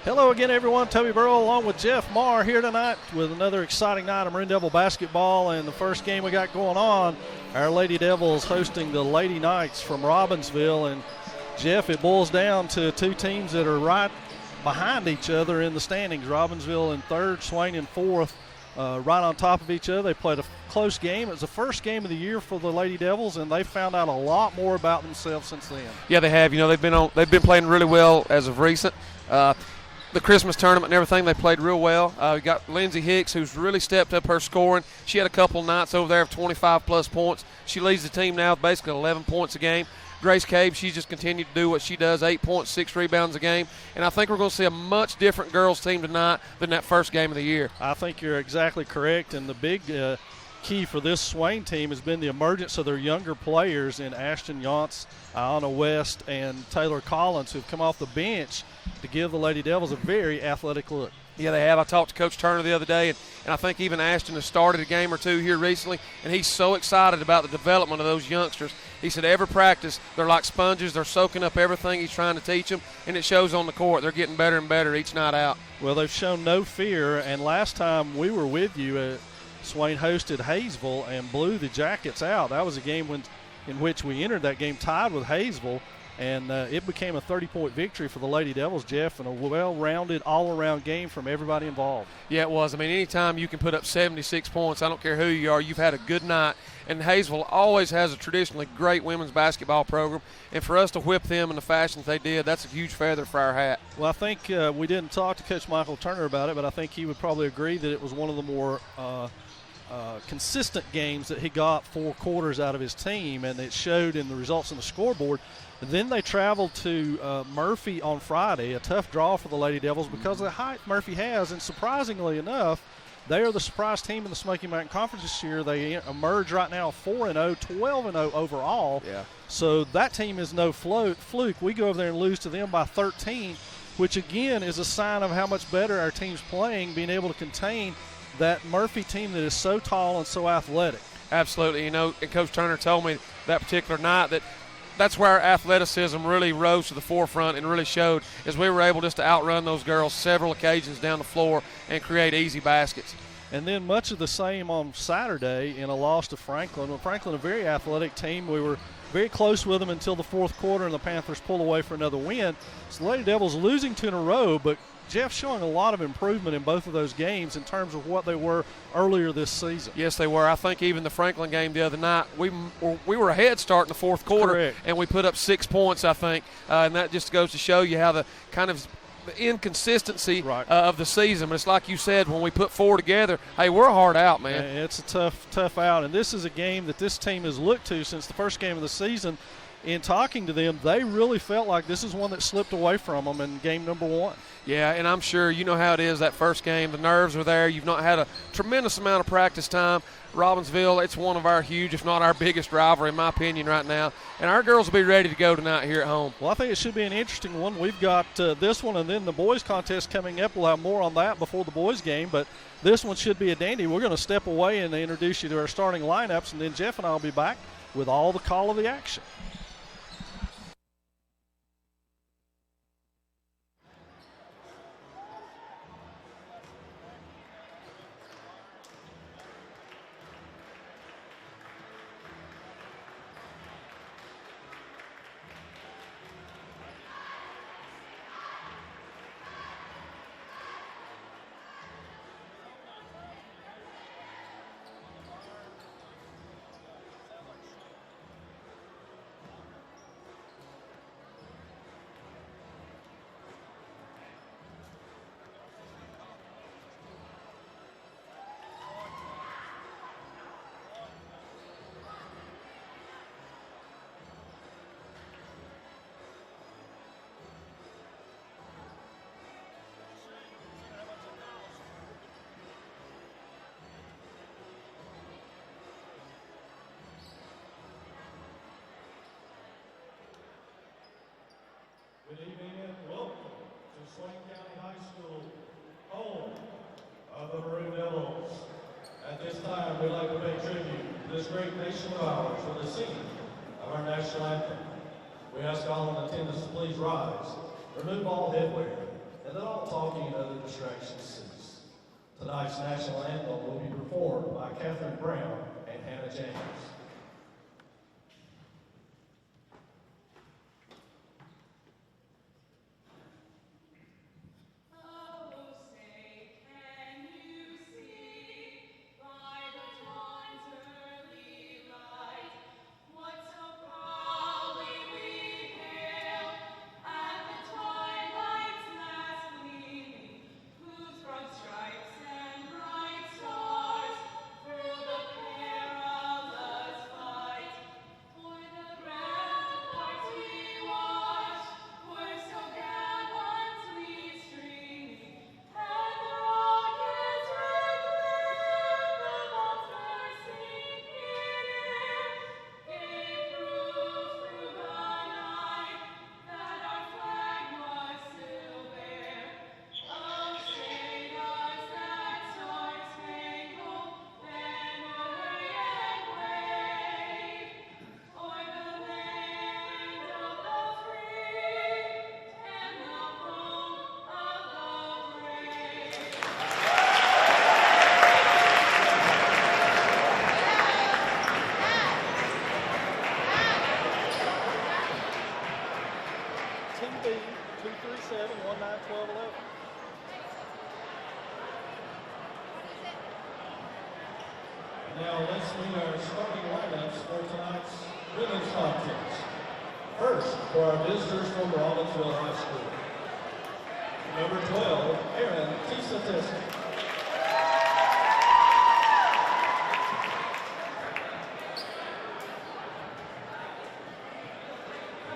Hello again, everyone. Toby Burrow along with Jeff Marr here tonight with another exciting night of Maroon Devil basketball. And the first game we got going on, our Lady Devils hosting the Lady Knights from Robbinsville. And, Jeff, it boils down to two teams that are right behind each other in the standings. Robbinsville in third, Swain in fourth, right on top of each other. They played a close game. It was the first game of the year for the Lady Devils, and they found out a lot more about themselves since then. Yeah, they have. You know, they've been playing really well as of recent. The Christmas tournament and everything, they played real well. We got Lindsay Hicks, who's really stepped up her scoring. She had a couple of nights over there of 25-plus points. She leads the team now with basically 11 points a game. Grace Cave, she's just continued to do what she does, 8 points, 6 rebounds a game. And I think we're going to see a much different girls team tonight than that first game of the year. I think you're exactly correct. And the big key for this Swain team has been the emergence of their younger players in Ashton Yonts, Iona West, and Taylor Collins, who've come off the bench to give the Lady Devils a very athletic look. Yeah, they have. I talked to Coach Turner the other day, and I think even Ashton has started a game or two here recently, and he's so excited about the development of those youngsters. He said every practice, they're like sponges. They're soaking up everything he's trying to teach them, and it shows on the court. They're getting better and better each night out. Well, they've shown no fear, and last time we were with you, Swain hosted Hayesville and blew the Jackets out. That was a game in which we entered that game tied with Hayesville, and it became a 30-point victory for the Lady Devils, Jeff, and a well-rounded, all-around game from everybody involved. Yeah, it was. I mean, anytime you can put up 76 points, I don't care who you are, you've had a good night. And Hayesville always has a traditionally great women's basketball program, and for us to whip them in the fashions they did, that's a huge feather for our hat. Well, I think we didn't talk to Coach Michael Turner about it, but I think he would probably agree that it was one of the more consistent games that he got 4 quarters out of his team, and it showed in the results on the scoreboard. And then they traveled to Murphy on Friday, a tough draw for the Lady Devils because of the height Murphy has, and surprisingly enough, they are the surprise team in the Smoky Mountain Conference this year. They emerge right now 4-0, 12-0 overall. Yeah. So that team is no fluke. We go over there and lose to them by 13, which again is a sign of how much better our team's playing, being able to contain that Murphy team that is so tall and so athletic. Absolutely. You know, and Coach Turner told me that particular night that's where our athleticism really rose to the forefront and really showed, as we were able just to outrun those girls several occasions down the floor and create easy baskets. And then much of the same on Saturday in a loss to Franklin. Well, Franklin, a very athletic team. We were very close with them until the fourth quarter, and the Panthers pulled away for another win. So the Lady Devils losing 2 in a row, but Jeff showing a lot of improvement in both of those games in terms of what they were earlier this season. Yes, they were. I think even the Franklin game the other night, we were ahead starting the fourth quarter. Correct. And we put up 6 points, I think. And that just goes to show you how the kind of the inconsistency of the season. But it's like you said, when we put 4 together, hey, we're hard out, man. Yeah, it's a tough out. And this is a game that this team has looked to since the first game of the season. In talking to them, they really felt like this is one that slipped away from them in game number 1. Yeah, and I'm sure you know how it is that first game. The nerves are there. You've not had a tremendous amount of practice time. Robbinsville, it's one of our huge, if not our biggest rivalry, in my opinion, right now. And our girls will be ready to go tonight here at home. Well, I think it should be an interesting one. We've got this one and then the boys' contest coming up. We'll have more on that before the boys' game, but this one should be a dandy. We're going to step away and introduce you to our starting lineups, and then Jeff and I will be back with all the call of the action. Good evening and welcome to Swain County High School, home of the Maroon Devils. At this time, we'd like to pay tribute to this great nation of ours for the singing of our national anthem. We ask all in attendance to please rise, remove all headwear, and and then all talking and other distractions cease. Tonight's national anthem will be performed by Catherine Brown and Hannah James. Now let's meet our starting lineups for tonight's women's contest. First, for our visitors from Robbinsville High School. Number 12, Erin Tisa.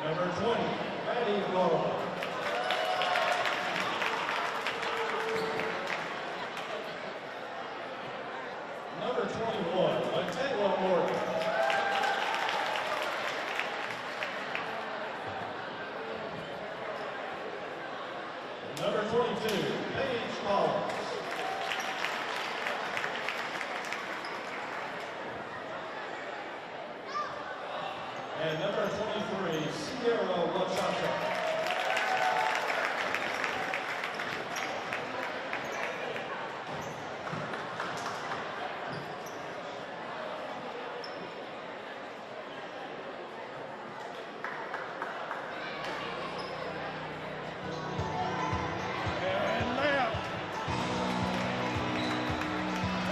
Number 20, Maddie Laurel. Number 21, Taylor Morgan. Number 22, Paige Collins. And number 23, Sierra Wachaka.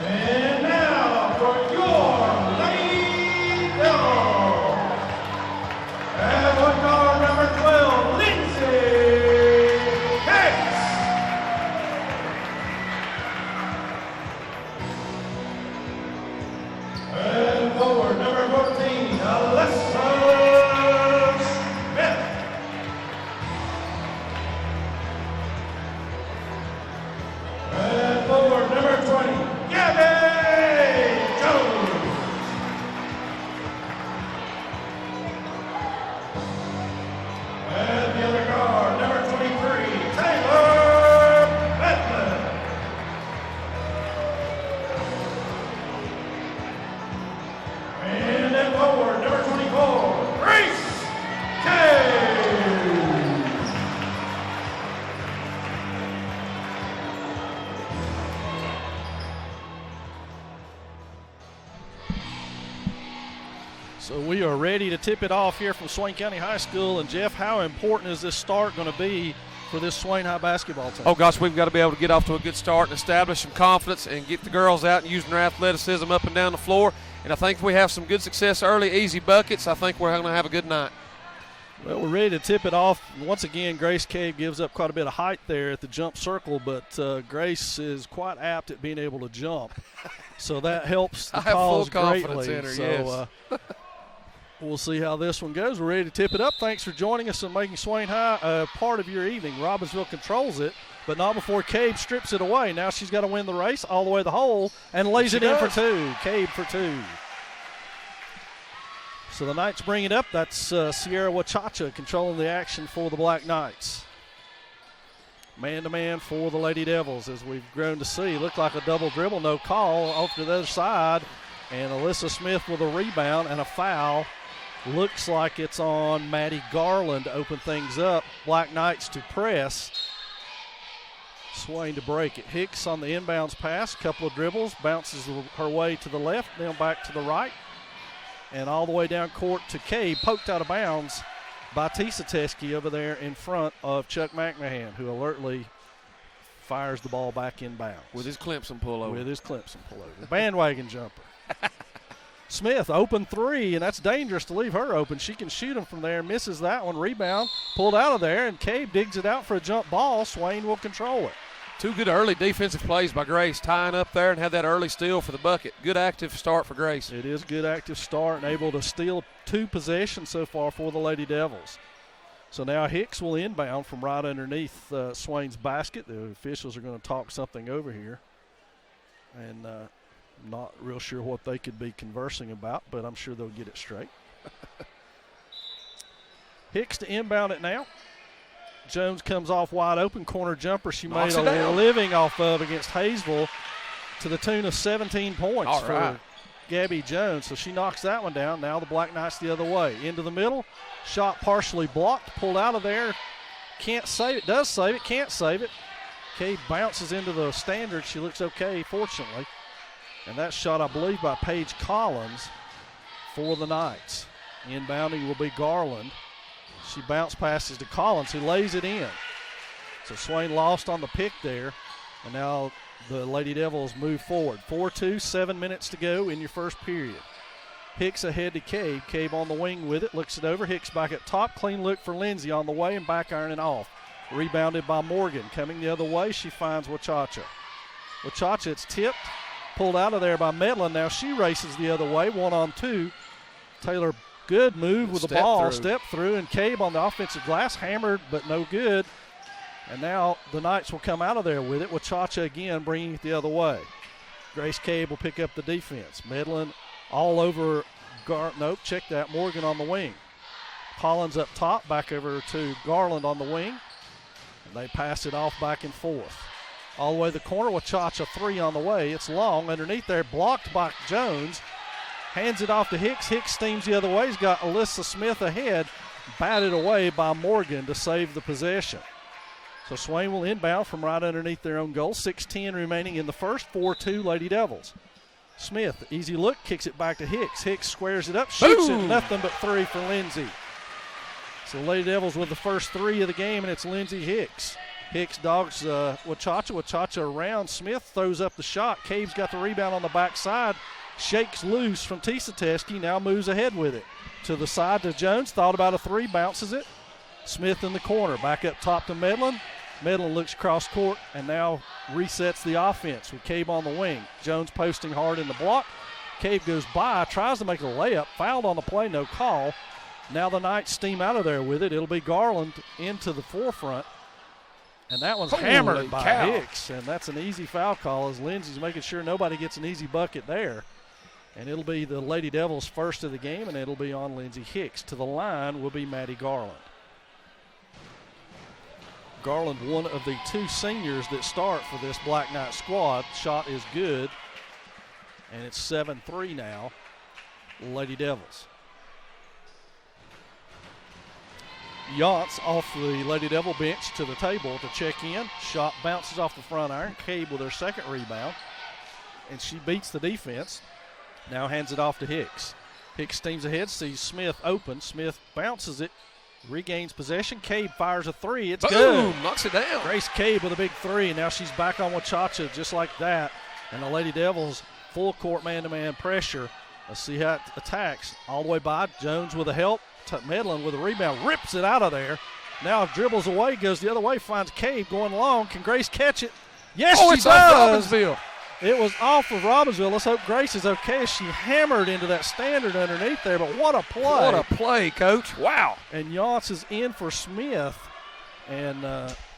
And now for your Lady Devils. And one guard number 12, Lindsay Hicks. And forward number 14, Alyssa Smith. And forward number 20, Gabby Jones. And the other guard, number 23, Taylor Bedland. And then forward, number 24, Grace Cage. So we are ready to tip it off here from Swain County High School. And Jeff, how important is this start going to be for this Swain High basketball team? Oh, gosh, we've got to be able to get off to a good start and establish some confidence and get the girls out and using their athleticism up and down the floor. And I think if we have some good success early, easy buckets, I think we're going to have a good night. Well, we're ready to tip it off. Once again, Grace Cave gives up quite a bit of height there at the jump circle, but Grace is quite apt at being able to jump. So that helps the I have full cause confidence greatly. in her, So yes. We'll see how this one goes. We're ready to tip it up. Thanks for joining us and making Swain High a part of your evening. Robbinsville controls it, but not before Cave strips it away. Now she's got to win the race all the way to the hole and lays it in for two. Cave for two. So the Knights bring it up. That's Sierra Wachacha controlling the action for the Black Knights. Man-to-man for the Lady Devils, as we've grown to see. Looked like a double dribble, no call. Off to the other side, and Alyssa Smith with a rebound and a foul. Looks like it's on Maddie Garland to open things up. Black Knights to press. Swain to break it. Hicks on the inbounds pass, couple of dribbles, bounces her way to the left, then back to the right, and all the way down court to Cade, poked out of bounds by Tisa Teskey over there in front of Chuck McMahon, who alertly fires the ball back inbounds. With his Clemson pullover. Bandwagon jumper. Smith, open three, and that's dangerous to leave her open. She can shoot them from there, misses that one. Rebound, pulled out of there, and Cade digs it out for a jump ball. Swain will control it. Two good early defensive plays by Grace, tying up there and had that early steal for the bucket. Good active start for Grace. It is good active start and able to steal 2 possessions so far for the Lady Devils. So now Hicks will inbound from right underneath Swain's basket. The officials are going to talk something over here. And I'm not real sure what they could be conversing about, but I'm sure they'll get it straight. Hicks to inbound it now. Jones comes off wide open, corner jumper she made a living off of against Hayesville to the tune of 17 points for Gabby Jones. So she knocks that one down. Now the Black Knights the other way. Into the middle, shot partially blocked, pulled out of there. Can't save it, does save it, can't save it. Cade bounces into the standard. She looks okay, fortunately. And that shot, I believe, by Paige Collins for the Knights. Inbounding will be Garland. She bounce passes to Collins, who lays it in. So Swain lost on the pick there, and now the Lady Devils move forward. 4-2, 7 minutes to go in your first period. Hicks ahead to Cade. Cade on the wing with it, looks it over. Hicks back at top. Clean look for Lindsay on the way and back ironing off. Rebounded by Morgan. Coming the other way, she finds Wachacha. Wachacha, it's tipped, pulled out of there by Medlin. Now she races the other way, 1-on-2. Taylor, good move with the ball, step through, and Cabe on the offensive glass, hammered but no good. And now the Knights will come out of there with it. Wachacha again bringing it the other way. Grace Cabe will pick up the defense. Medlin all over, nope, check that, Morgan on the wing. Collins up top, back over to Garland on the wing. And they pass it off back and forth. All the way to the corner, Wachacha 3 on the way. It's long underneath there, blocked by Jones. Hands it off to Hicks. Hicks steams the other way. He's got Alyssa Smith ahead. Batted away by Morgan to save the possession. So Swain will inbound from right underneath their own goal. 6:10 remaining in the first. 4-2 Lady Devils. Smith, easy look, kicks it back to Hicks. Hicks squares it up, shoots it. Nothing but 3 for Lindsay. So Lady Devils with the first 3 of the game, and it's Lindsay Hicks. Hicks dogs Wachacha. Wachacha around. Smith throws up the shot. Cave's got the rebound on the backside. Shakes loose from Tisa Teskey, now moves ahead with it. To the side to Jones, thought about a 3, bounces it. Smith in the corner, back up top to Medlin. Medlin looks cross court and now resets the offense with Cabe on the wing. Jones posting hard in the block. Cabe goes by, tries to make a layup, fouled on the play, no call. Now the Knights steam out of there with it. It'll be Garland into the forefront. And that one's hammered by Hicks, and that's an easy foul call as Lindsay's making sure nobody gets an easy bucket there. And it'll be the Lady Devils' first of the game, and it'll be on Lindsay Hicks. To the line will be Maddie Garland. Garland, one of the 2 seniors that start for this Black Knight squad. Shot is good, and it's 7-3 now, Lady Devils. Yance off the Lady Devil bench to the table to check in. Shot bounces off the front iron. Cabe with her second rebound, and she beats the defense. Now hands it off to Hicks. Hicks steams ahead, sees Smith open. Smith bounces it, regains possession. Cabe fires a 3. It's good. Boom, knocks it down. Grace Cabe with a big 3. Now she's back on Wachacha just like that. And the Lady Devils full court man-to-man pressure. Let's see how it attacks. All the way by. Jones with a help. Medlin with a rebound. Rips it out of there. Now dribbles away, goes the other way, finds Cabe going long. Can Grace catch it? Yes, she it's does. Off Robbinsville. It was off of Robbinsville. Let's hope Grace is okay. She hammered into that standard underneath there, but what a play. What a play, Coach. Wow. And Yance is in for Smith. And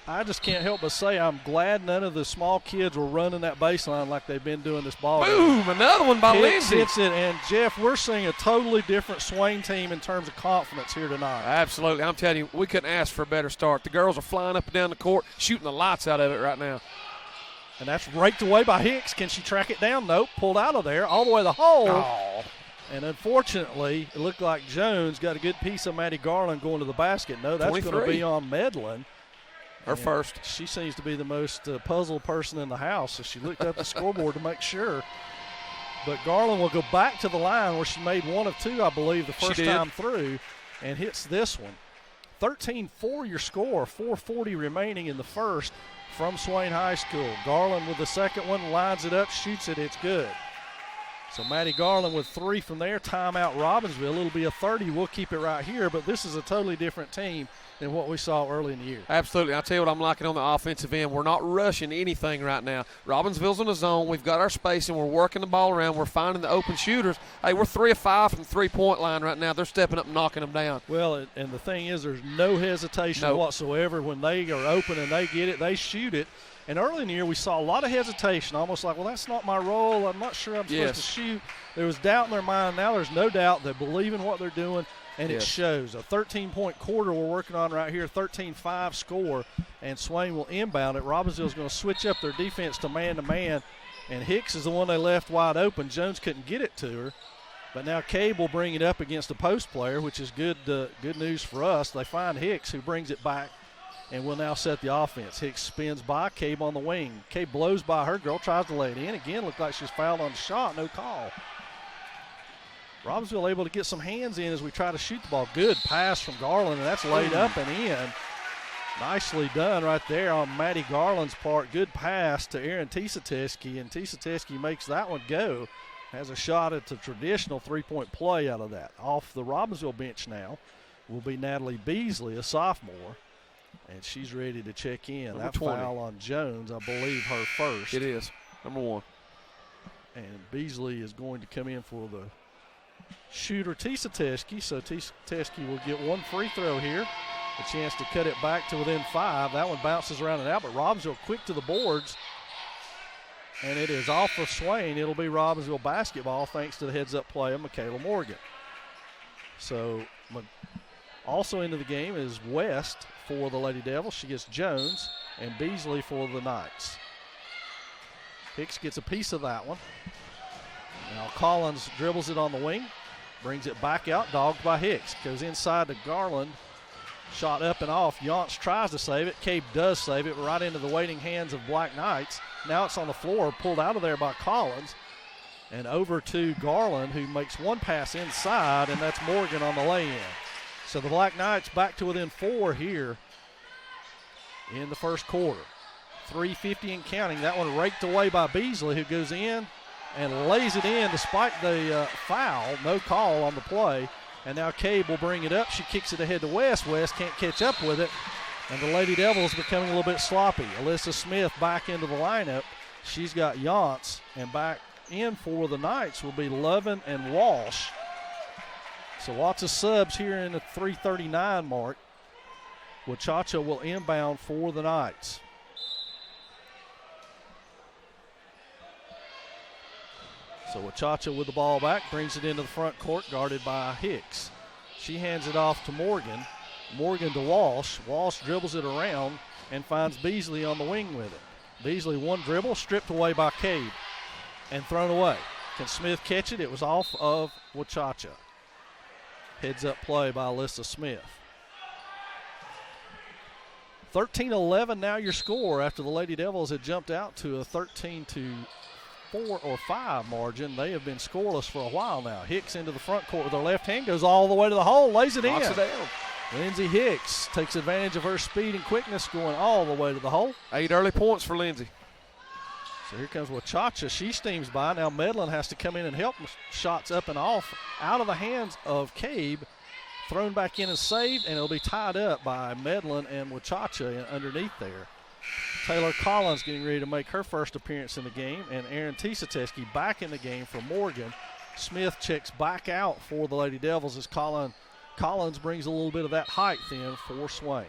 I just can't help but say I'm glad none of the small kids were running that baseline like they've been doing this ball game. Boom, another one by Lindsay. Hits it, and Jeff, we're seeing a totally different Swain team in terms of confidence here tonight. Absolutely. I'm telling you, we couldn't ask for a better start. The girls are flying up and down the court, shooting the lights out of it right now. And that's raked away by Hicks. Can she track it down? Nope. Pulled out of there all the way to the hole. Oh. And unfortunately, it looked like Jones got a good piece of Maddie Garland going to the basket. No, that's going to be on Medlin. Her first. She seems to be the most puzzled person in the house, so she looked up the scoreboard to make sure. But Garland will go back to the line where she made one of two, I believe, the first time through, and hits this one. 13-4 your score, 4:40 remaining in the first from Swain High School. Garland with the second one, lines it up, shoots it, it's good. So Maddie Garland with 3 from there, timeout Robbinsville. It'll be a 30, we'll keep it right here, but this is a totally different team than what we saw early in the year. Absolutely. I'll tell you what I'm liking on the offensive end. We're not rushing anything right now. Robbinsville's in the zone. We've got our spacing. We're working the ball around. We're finding the open shooters. Hey, we're 3 of 5 from three-point line right now. They're stepping up and knocking them down. Well, and the thing is there's no hesitation whatsoever. When they are open and they get it, they shoot it. And early in the year we saw a lot of hesitation, almost like, well, that's not my role. I'm not sure I'm supposed to shoot. There was doubt in their mind. Now there's no doubt. They believe in what they're doing. And it shows. A 13-point quarter we're working on right here, 13-5 score, and Swain will inbound it. Robbinsville's going to switch up their defense to man-to-man, and Hicks is the one they left wide open. Jones couldn't get it to her, but now Cabe will bring it up against a post player, which is good news for us. They find Hicks, who brings it back, and will now set the offense. Hicks spins by, Cabe on the wing. Cabe blows by her. Girl tries to lay it in. Again, looked like she's fouled on the shot. No call. Robbinsville able to get some hands in as we try to shoot the ball. Good pass from Garland, and that's laid up and in. Nicely done right there on Maddie Garland's part. Good pass to Aaron Tisateski, and Tisateski makes that one go. Has a shot at the traditional three-point play out of that. Off the Robbinsville bench now will be Natalie Beasley, a sophomore, and she's ready to check in. Number that 20. Foul on Jones, I believe her first. It is, number 1. And Beasley is going to come in for the shooter Tisateski, so Tisateski will get one free throw here. A chance to cut it back to within 5. That one bounces around and out, but Robbinsville quick to the boards, and it is off of Swain. It'll be Robbinsville basketball thanks to the heads-up play of Michaela Morgan. So also into the game is West for the Lady Devils. She gets Jones and Beasley for the Knights. Hicks gets a piece of that one. Now Collins dribbles it on the wing, brings it back out, dogged by Hicks. Goes inside to Garland, shot up and off. Yance tries to save it. Cabe does save it right into the waiting hands of Black Knights. Now it's on the floor, pulled out of there by Collins. And over to Garland, who makes one pass inside, and that's Morgan on the lay-in. So the Black Knights back to within 4 here in the first quarter. 3:50 and counting. That one raked away by Beasley, who goes in and lays it in despite the foul. No call on the play. And now Cabe will bring it up. She kicks it ahead to West. West can't catch up with it. And the Lady Devils becoming a little bit sloppy. Alyssa Smith back into the lineup. She's got Yance. And back in for the Knights will be Lovin and Walsh. So lots of subs here in the 3:39 mark. Wachacha will inbound for the Knights. So Wachacha with the ball back, brings it into the front court, guarded by Hicks. She hands it off to Morgan. Morgan to Walsh. Walsh dribbles it around and finds Beasley on the wing with it. Beasley one dribble, stripped away by Cabe and thrown away. Can Smith catch it? It was off of Wachacha. Heads up play by Alyssa Smith. 13-11 now your score after the Lady Devils had jumped out to a 13-4 or 5 margin. They have been scoreless for a while now. Hicks into the front court with her left hand, goes all the way to the hole, lays it in. Knocks it down. Lindsey Hicks takes advantage of her speed and quickness, going all the way to the hole. 8 early points for Lindsey. So here comes Wachacha. She steams by. Now Medlin has to come in and help. Shots up and off, out of the hands of Cabe. Thrown back in and saved, and it'll be tied up by Medlin and Wachacha underneath there. Taylor Collins getting ready to make her first appearance in the game, and Aaron Tisateski back in the game for Morgan. Smith checks back out for the Lady Devils as Collins brings a little bit of that height in for Swain.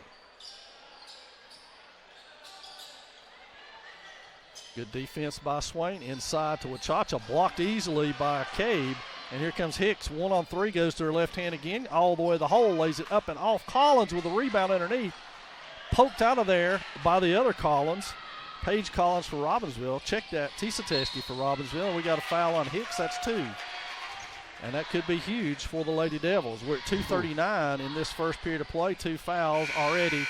Good defense by Swain. Inside to Wachacha, blocked easily by Cabe. And here comes Hicks. 1-on-3, goes to her left hand again, all the way to the hole, lays it up and off. Collins with a rebound underneath. Poked out of there by the other Collins. Paige Collins for Robbinsville. Check that. Tisateski for Robbinsville. We got a foul on Hicks. That's 2. And that could be huge for the Lady Devils. We're at 2:39 in this first period of play. 2 fouls already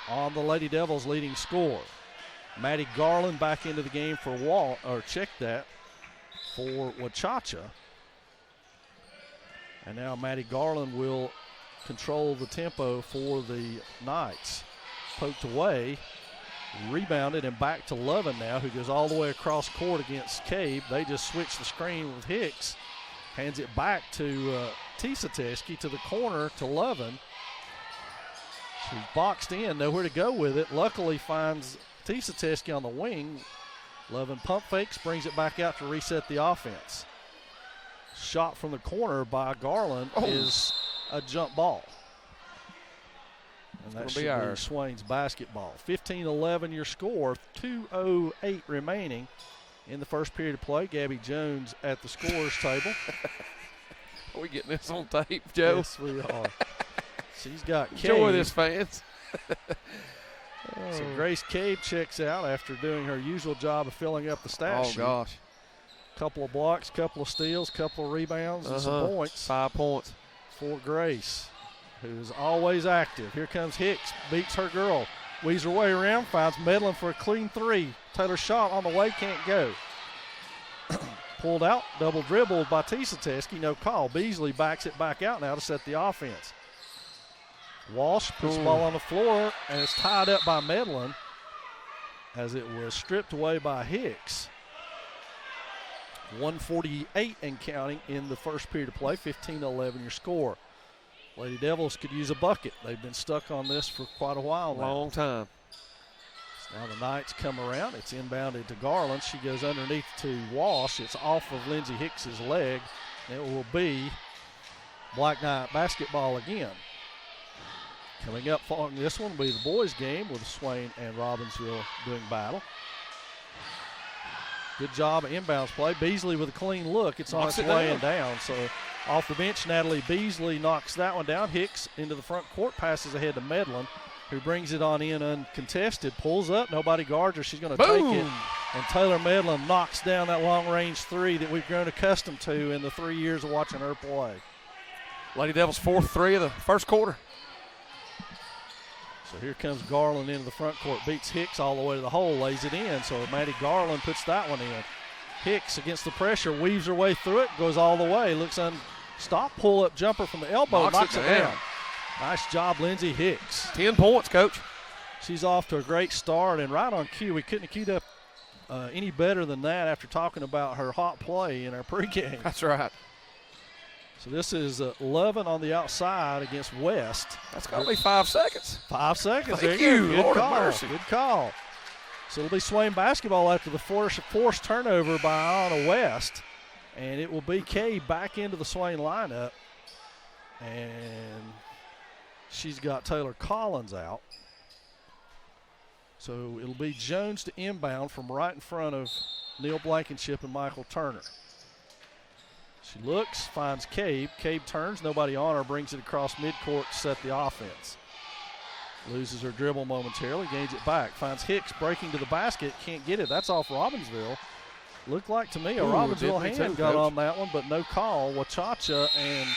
on the Lady Devils' leading scorer. Maddie Garland back into the game for Wachacha. And now Maddie Garland will control the tempo for the Knights. Poked away, rebounded, and back to Lovin now, who goes all the way across court against Cabe. They just switch the screen with Hicks. Hands it back to Tisateski to the corner to Lovin. She's boxed in, nowhere to go with it. Luckily finds Tisateski on the wing. Lovin pump fakes, brings it back out to reset the offense. Shot from the corner by Garland is a jump ball. And that should be Swain's basketball. 15-11 your score, 2:08 remaining in the first period of play. Gabby Jones at the scorer's table. Are we getting this on tape, Joe? Yes, we are. She's got Cabe. Enjoy this, fans. So Grace Cabe checks out after doing her usual job of filling up the stat sheet. Oh, gosh. Couple of blocks, couple of steals, couple of rebounds, and some points. 5 points. For Grace, who's always active. Here comes Hicks, beats her girl. Weaves her way around, finds Medlin for a clean three. Taylor shot on the way, can't go. Pulled out, double dribbled by Tisateski, no call. Beasley backs it back out now to set the offense. Walsh puts the ball on the floor, and it's tied up by Medlin as it was stripped away by Hicks. 1:48 and counting in the first period of play, 15-11 your score. Lady Devils could use a bucket. They've been stuck on this for quite a while now. Long time. So now the Knights come around. It's inbounded to Garland. She goes underneath to Walsh. It's off of Lindsey Hicks's leg. It will be Black Knight basketball again. Coming up following this one will be the boys' game with Swain and Robbinsville doing battle. Good job of inbounds play. Beasley with a clean look. It's on its way and down. So off the bench, Natalie Beasley knocks that one down. Hicks into the front court, passes ahead to Medlin, who brings it on in uncontested. Pulls up, nobody guards her. She's going to take it. And Taylor Medlin knocks down that long-range three that we've grown accustomed to in the 3 years of watching her play. Lady Devils' fourth three of the first quarter. So here comes Garland into the front court, beats Hicks all the way to the hole, lays it in. So Maddie Garland puts that one in. Hicks against the pressure, weaves her way through it, goes all the way, looks stop, pull-up jumper from the elbow, knocks it down. Nice job, Lindsey Hicks. 10 points, Coach. She's off to a great start, and right on cue. We couldn't have queued up any better than that after talking about her hot play in our pregame. That's right. So this is Lovin on the outside against West. That's got to be 5 seconds. 5 seconds. Thank there you. Good Lord call. of mercy. Good call. So it'll be Swain basketball after the forced turnover by Anna West. And it will be Kay back into the Swain lineup. And she's got Taylor Collins out. So it'll be Jones to inbound from right in front of Neil Blankenship and Michael Turner. She looks, finds Cabe. Cabe turns, nobody on her, brings it across midcourt to set the offense. Loses her dribble momentarily, gains it back. Finds Hicks breaking to the basket, can't get it. That's off Robbinsville. Looked like to me a Robbinsville hand got on that one, but no call. Wachacha and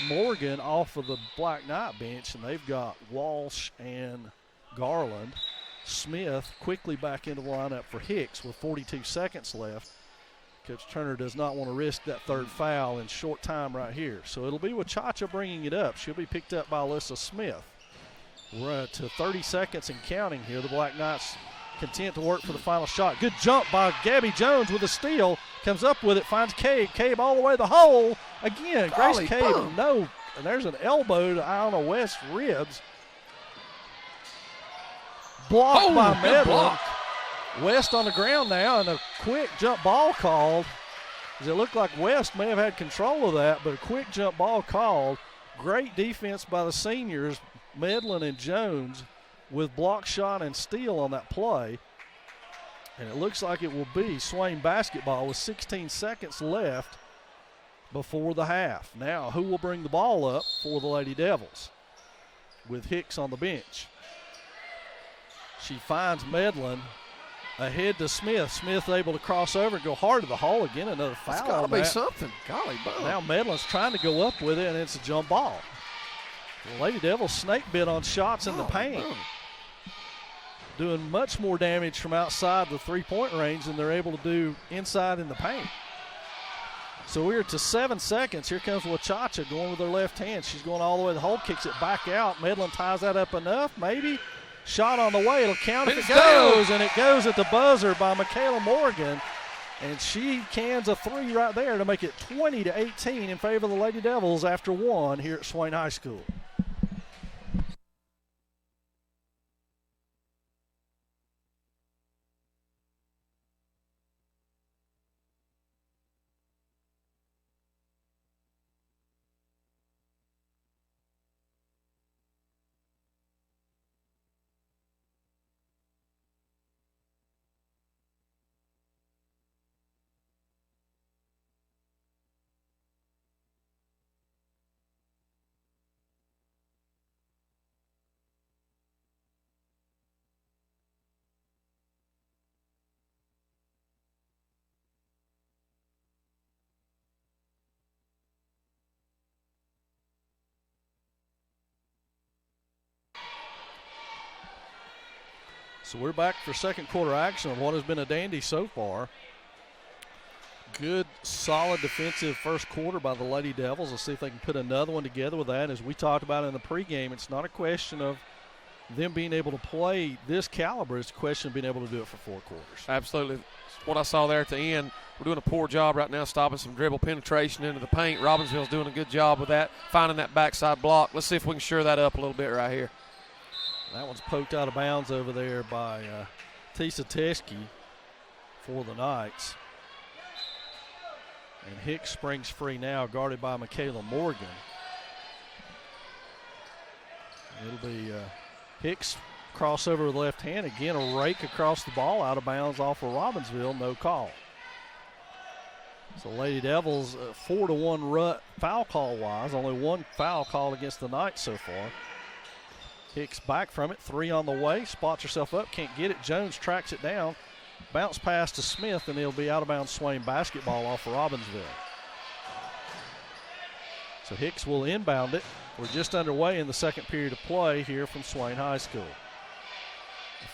Morgan off of the Black Knight bench, and they've got Walsh and Garland. Smith quickly back into the lineup for Hicks with 42 seconds left. Coach Turner does not want to risk that third foul in short time right here. So it'll be Wachacha bringing it up. She'll be picked up by Alyssa Smith. We're to 30 seconds and counting here. The Black Knights content to work for the final shot. Good jump by Gabby Jones with a steal. Comes up with it, finds Cabe. Cabe all the way to the hole. Again, Grace Cabe, no. And there's an elbow to Iona West's ribs. Blocked by Medlin. West on the ground now, and a quick jump ball called. As it looked like West may have had control of that, but a quick jump ball called. Great defense by the seniors, Medlin and Jones, with block shot and steal on that play. And it looks like it will be Swain basketball with 16 seconds left before the half. Now, who will bring the ball up for the Lady Devils with Hicks on the bench? She finds Medlin. Ahead to Smith. Smith able to cross over and go hard to the hole again. Another foul. It's got to be something. Golly bum. Now Medlin's trying to go up with it, and it's a jump ball. The Lady Devils snake bit on shots in the paint. doing much more damage from outside the three-point range than they're able to do inside in the paint. So we're to 7 seconds. Here comes Wachacha going with her left hand. She's going all the way to the hole, kicks it back out. Medlin ties that up enough, maybe. Shot on the way. It'll count if it goes, and it goes at the buzzer by Michaela Morgan. And she cans a three right there to make it 20-18 in favor of the Lady Devils after one here at Swain High School. So we're back for second quarter action of what has been a dandy so far. Good, solid defensive first quarter by the Lady Devils. Let's see if they can put another one together with that. As we talked about in the pregame, it's not a question of them being able to play this caliber. It's a question of being able to do it for 4 quarters. Absolutely. What I saw there at the end, we're doing a poor job right now stopping some dribble penetration into the paint. Robbinsville's doing a good job with that, finding that backside block. Let's see if we can shore that up a little bit right here. That one's poked out of bounds over there by Tisa Teske for the Knights. And Hicks springs free now, guarded by Michaela Morgan. It'll be Hicks crossover with the left hand. Again, a rake across the ball, out of bounds off of Robbinsville, no call. So Lady Devils 4-1 foul call wise, only 1 foul called against the Knights so far. Hicks back from it, 3 on the way, spots herself up, can't get it. Jones tracks it down, bounce pass to Smith, and it'll be out of bounds Swain basketball off of Robbinsville. So Hicks will inbound it. We're just underway in the second period of play here from Swain High School.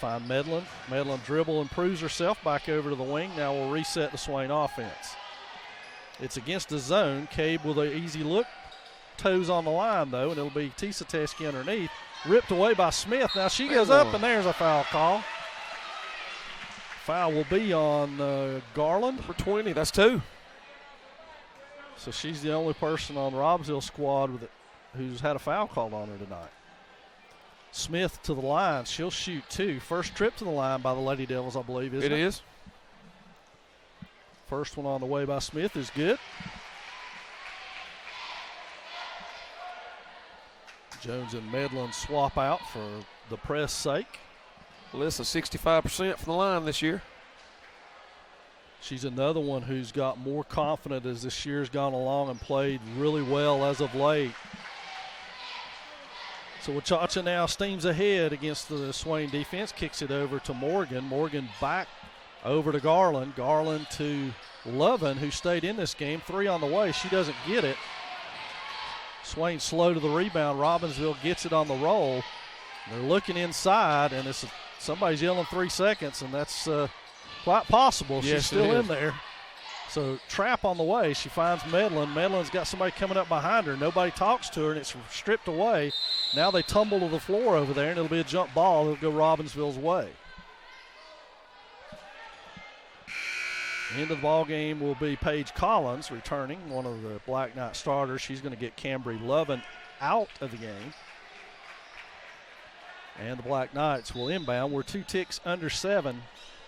Find Medlin. Medlin dribble improves herself back over to the wing. Now we'll reset the Swain offense. It's against the zone. Cabe with an easy look. Toes on the line, though, and it'll be Tisa Teske underneath. Ripped away by Smith. Now she goes up, and there's a foul call. Foul will be on Garland. For 20, that's 2. So she's the only person on the Robbinsville squad who's had a foul called on her tonight. Smith to the line. She'll shoot 2. First trip to the line by the Lady Devils, I believe, isn't it? It is. First one on the way by Smith is good. Jones and Medlin swap out for the press sake. Alyssa 65% from the line this year. She's another one who's got more confident as this year's gone along and played really well as of late. So Wachacha now steams ahead against the Swain defense, kicks it over to Morgan. Morgan back over to Garland. Garland to Lovin, who stayed in this game. 3 on the way. She doesn't get it. Swain slow to the rebound. Robbinsville gets it on the roll. They're looking inside, and somebody's yelling 3 seconds, and that's quite possible. Yes, she's still in there. So trap on the way. She finds Medlin. Medlin's got somebody coming up behind her. Nobody talks to her, and it's stripped away. Now they tumble to the floor over there, and it'll be a jump ball. It'll go Robbinsville's way. End of the ball game will be Paige Collins returning, one of the Black Knight starters. She's going to get Cambry Lovin out of the game. And the Black Knights will inbound. We're 2 ticks under 7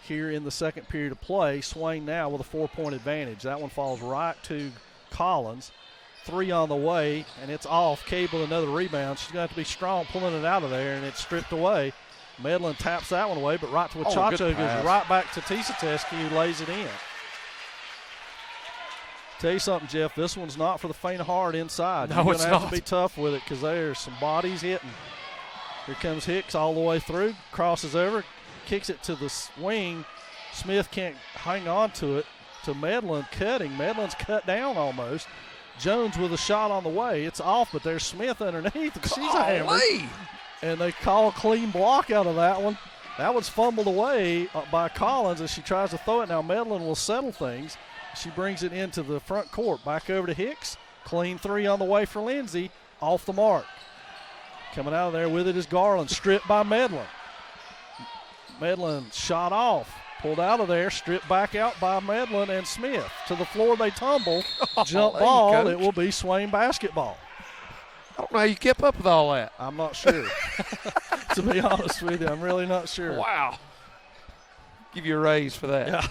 here in the second period of play. Swain now with a 4-point advantage. That one falls right to Collins. 3 on the way, and it's off. Cable another rebound. She's going to have to be strong pulling it out of there, and it's stripped away. Medlin taps that one away, but right to Wachacha, goes right back to Tisa Teske, who lays it in. Tell you something, Jeff, this one's not for the faint of heart inside. No, You're going it's to have not. to be tough with it because there's some bodies hitting. Here comes Hicks all the way through, crosses over, kicks it to the wing. Smith can't hang on to it, to Medlin cutting. Medlin's cut down almost. Jones with a shot on the way. It's off, but there's Smith underneath. And she's a hammer. And they call a clean block out of that one. That one's fumbled away by Collins as she tries to throw it. Now Medlin will settle things. She brings it into the front court. Back over to Hicks. Clean three on the way for Lindsay. Off the mark. Coming out of there with it is Garland. Stripped by Medlin. Medlin shot off. Pulled out of there. Stripped back out by Medlin and Smith. To the floor they tumble. Jump ball. Coach. It will be Swain basketball. I don't know how you kept up with all that. I'm not sure. To be honest with you, I'm really not sure. Wow. Give you a raise for that. Yeah.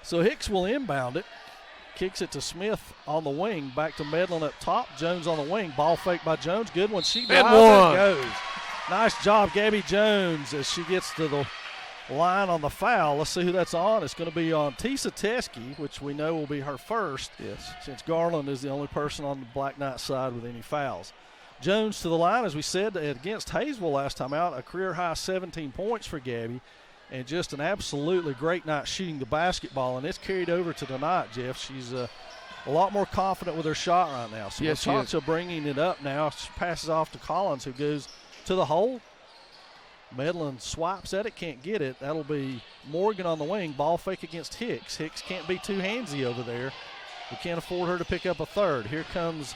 So Hicks will inbound it. Kicks it to Smith on the wing. Back to Medlin up top. Jones on the wing. Ball fake by Jones. Good one. She drives and goes. Nice job, Gabby Jones, as she gets to the line on the foul. Let's see who that's on. It's going to be on Tisa Teskey, which we know will be her first. Yes. Since Garland is the only person on the Black Knight side with any fouls. Jones to the line, as we said, against Hayesville last time out, a career-high 17 points for Gabby, and just an absolutely great night shooting the basketball, and it's carried over to tonight, Jeff. She's a lot more confident with her shot right now. So yes, Chacha bringing it up now. She passes off to Collins, who goes to the hole. Medlin swipes at it, can't get it. That'll be Morgan on the wing. Ball fake against Hicks. Hicks can't be too handsy over there. We can't afford her to pick up a third. Here comes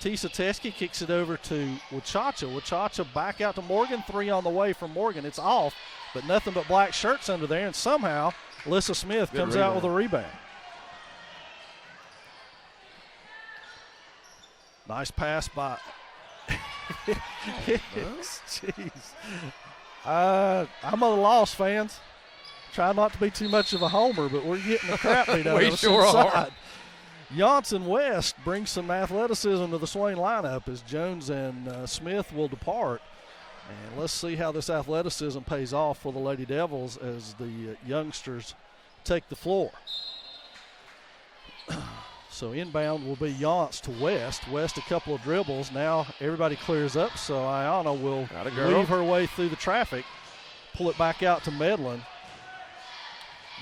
Tisa Teskey, kicks it over to Wachacha. Wachacha back out to Morgan. Three on the way from Morgan. It's off, but nothing but black shirts under there, and somehow Alyssa Smith comes out with a rebound. Nice pass by Hicks. Jeez. I'm at a loss, fans. Try not to be too much of a homer, but we're getting the crap beat out of us inside. Johnson West brings some athleticism to the Swain lineup as Jones and Smith will depart. And let's see how this athleticism pays off for the Lady Devils as the youngsters take the floor. So inbound will be Yance to West. West a couple of dribbles. Now everybody clears up, so Ayana will weave her way through the traffic, pull it back out to Medlin.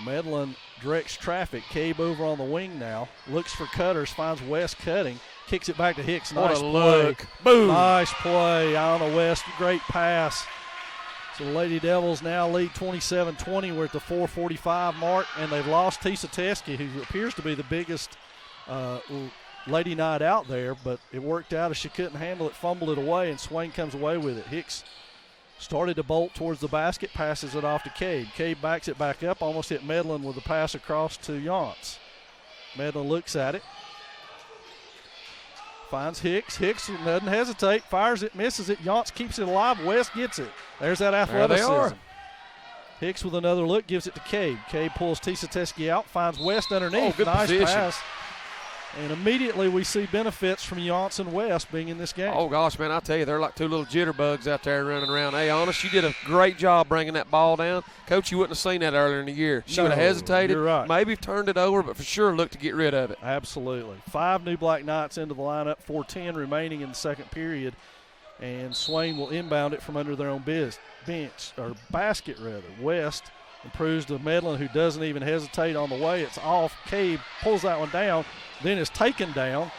Medlin directs traffic. Cabe over on the wing now. Looks for cutters, finds West cutting. Kicks it back to Hicks. Nice play. Look. Boom. Nice play. Ayana West, great pass. So the Lady Devils now lead 27-20. We're at the 4:45 mark, and they've lost Tisa Teskey, who appears to be the biggest Lady Knight out there, but it worked out as she couldn't handle it, fumbled it away, and Swain comes away with it. Hicks started to bolt towards the basket, passes it off to Cade. Cade backs it back up, almost hit Medlin with a pass across to Yance. Medlin looks at it, finds Hicks. Hicks doesn't hesitate, fires it, misses it. Yance keeps it alive. West gets it. There's that athleticism. There they are. Hicks with another look, gives it to Cade. Cade pulls Tisa Teskey out, finds West underneath. Oh, good nice position. Pass. And immediately we see benefits from Yance and West being in this game. Oh, gosh, man, I tell you, they're like two little jitterbugs out there running around. Hey, honest, you did a great job bringing that ball down. Coach, you wouldn't have seen that earlier in the year. She would have hesitated, you're right. Maybe turned it over, but for sure looked to get rid of it. Absolutely. 5 new Black Knights into the lineup, 4:10 remaining in the second period. And Swain will inbound it from under their own bench, or basket rather. West improves to Medlin, who doesn't even hesitate on the way. It's off. Cade pulls that one down, then is taken down.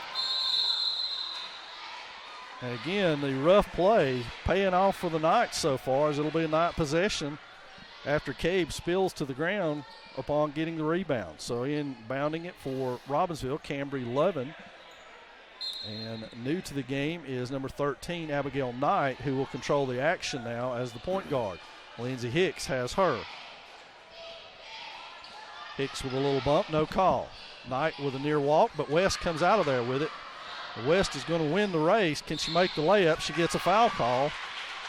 And again, the rough play paying off for the Knights so far, as it'll be a Knight possession after Cade spills to the ground upon getting the rebound. So inbounding it for Robbinsville, Cambry Lovin. And new to the game is number 13, Abigail Knight, who will control the action now as the point guard. Lindsay Hicks has her. Hicks with a little bump, no call. Knight with a near walk, but West comes out of there with it. West is going to win the race. Can she make the layup? She gets a foul call.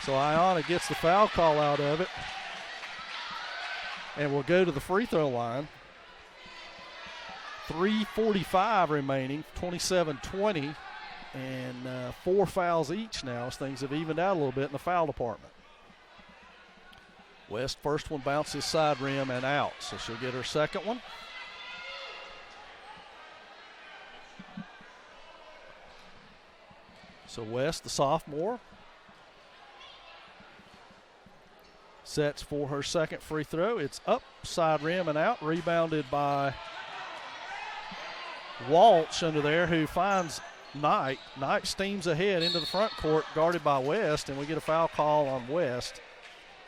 So Ayana gets the foul call out of it. And we'll go to the free throw line. 3:45 remaining, 27-20, and 4 fouls each now as things have evened out a little bit in the foul department. West, first one bounces side rim and out, so she'll get her second one. So West, the sophomore, sets for her second free throw. It's up, side rim and out, rebounded by Walsh under there, who finds Knight. Knight steams ahead into the front court, guarded by West, and we get a foul call on West.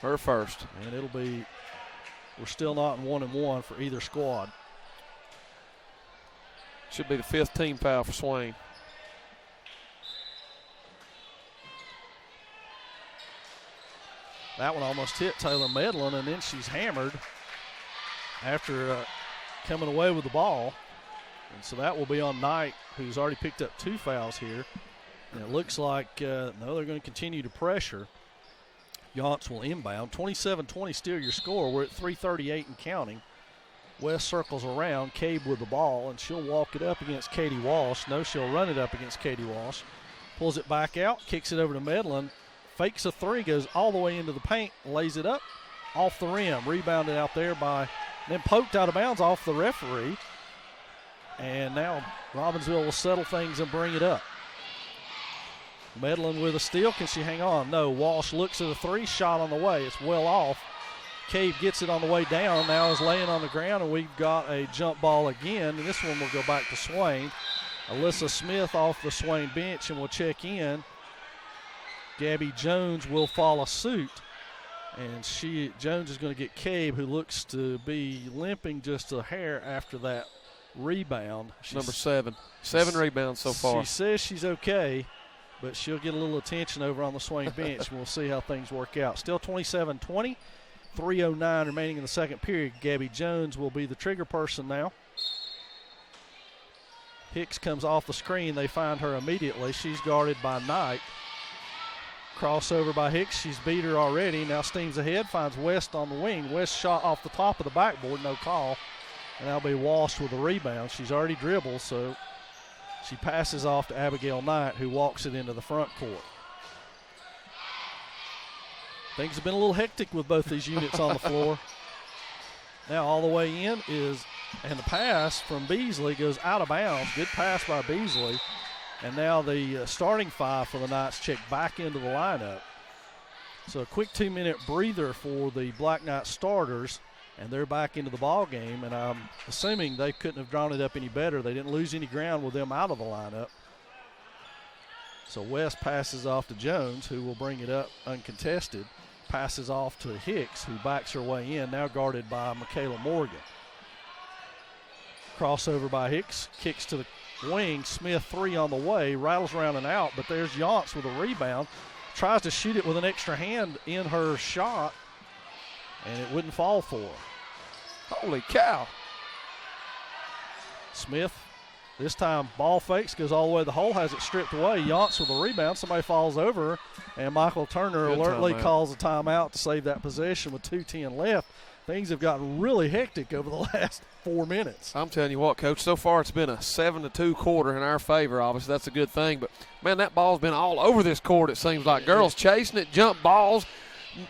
Her first. And it'll be, we're still not in 1-1 for either squad. Should be the 5th team foul for Swain. That one almost hit Taylor Medlin, and then she's hammered after coming away with the ball. And so that will be on Knight, who's already picked up 2 fouls here. And it looks like, no, they're going to continue to pressure. Yance will inbound. 27-20 still your score. We're at 3:38 and counting. West circles around, Cabe with the ball, and she'll walk it up against Katie Walsh. No, she'll run it up against Katie Walsh. Pulls it back out, kicks it over to Medlin. Fakes a 3, goes all the way into the paint, lays it up off the rim. Rebounded out there then poked out of bounds off the referee. And now Robbinsville will settle things and bring it up. Medlin with a steal. Can she hang on? No. Walsh looks at a 3 shot on the way. It's well off. Cave gets it on the way down. Now is laying on the ground, and we've got a jump ball again. And this one will go back to Swain. Alyssa Smith off the Swain bench and will check in. Gabby Jones will follow suit. And Jones is going to get Cabe, who looks to be limping just a hair after that rebound. Number 7. 7 rebounds so far. She says she's okay, but she'll get a little attention over on the Swain bench, and we'll see how things work out. Still 27-20, 3:09 remaining in the second period. Gabby Jones will be the trigger person now. Hicks comes off the screen. They find her immediately. She's guarded by Knight. Crossover by Hicks. She's beat her already. Now steams ahead, finds West on the wing. West shot off the top of the backboard, no call. And that'll be Walsh with a rebound. She's already dribbled, so she passes off to Abigail Knight, who walks it into the front court. Things have been a little hectic with both these units on the floor. Now all the way in and the pass from Beasley goes out of bounds. Good pass by Beasley. And now the starting 5 for the Knights check back into the lineup. So a quick 2-minute breather for the Black Knight starters, and they're back into the ball game. And I'm assuming they couldn't have drawn it up any better. They didn't lose any ground with them out of the lineup. So West passes off to Jones, who will bring it up uncontested. Passes off to Hicks, who backs her way in, now guarded by Michaela Morgan. Crossover by Hicks, kicks to the wing. Smith 3 on the way, rattles around and out, but there's Yance with a rebound. Tries to shoot it with an extra hand in her shot, and it wouldn't fall for her. Holy cow. Smith, this time ball fakes, goes all the way to the hole, has it stripped away. Yance with a rebound. Somebody falls over her, and Michael Turner Good alertly timeout. calls a timeout to save that possession with 2:10 left. Things have gotten really hectic over the last 4 minutes. I'm telling you what, Coach, so far it's been a 7-2 quarter in our favor. Obviously, that's a good thing. But, man, that ball's been all over this court, it seems like. Girls chasing it, jump balls,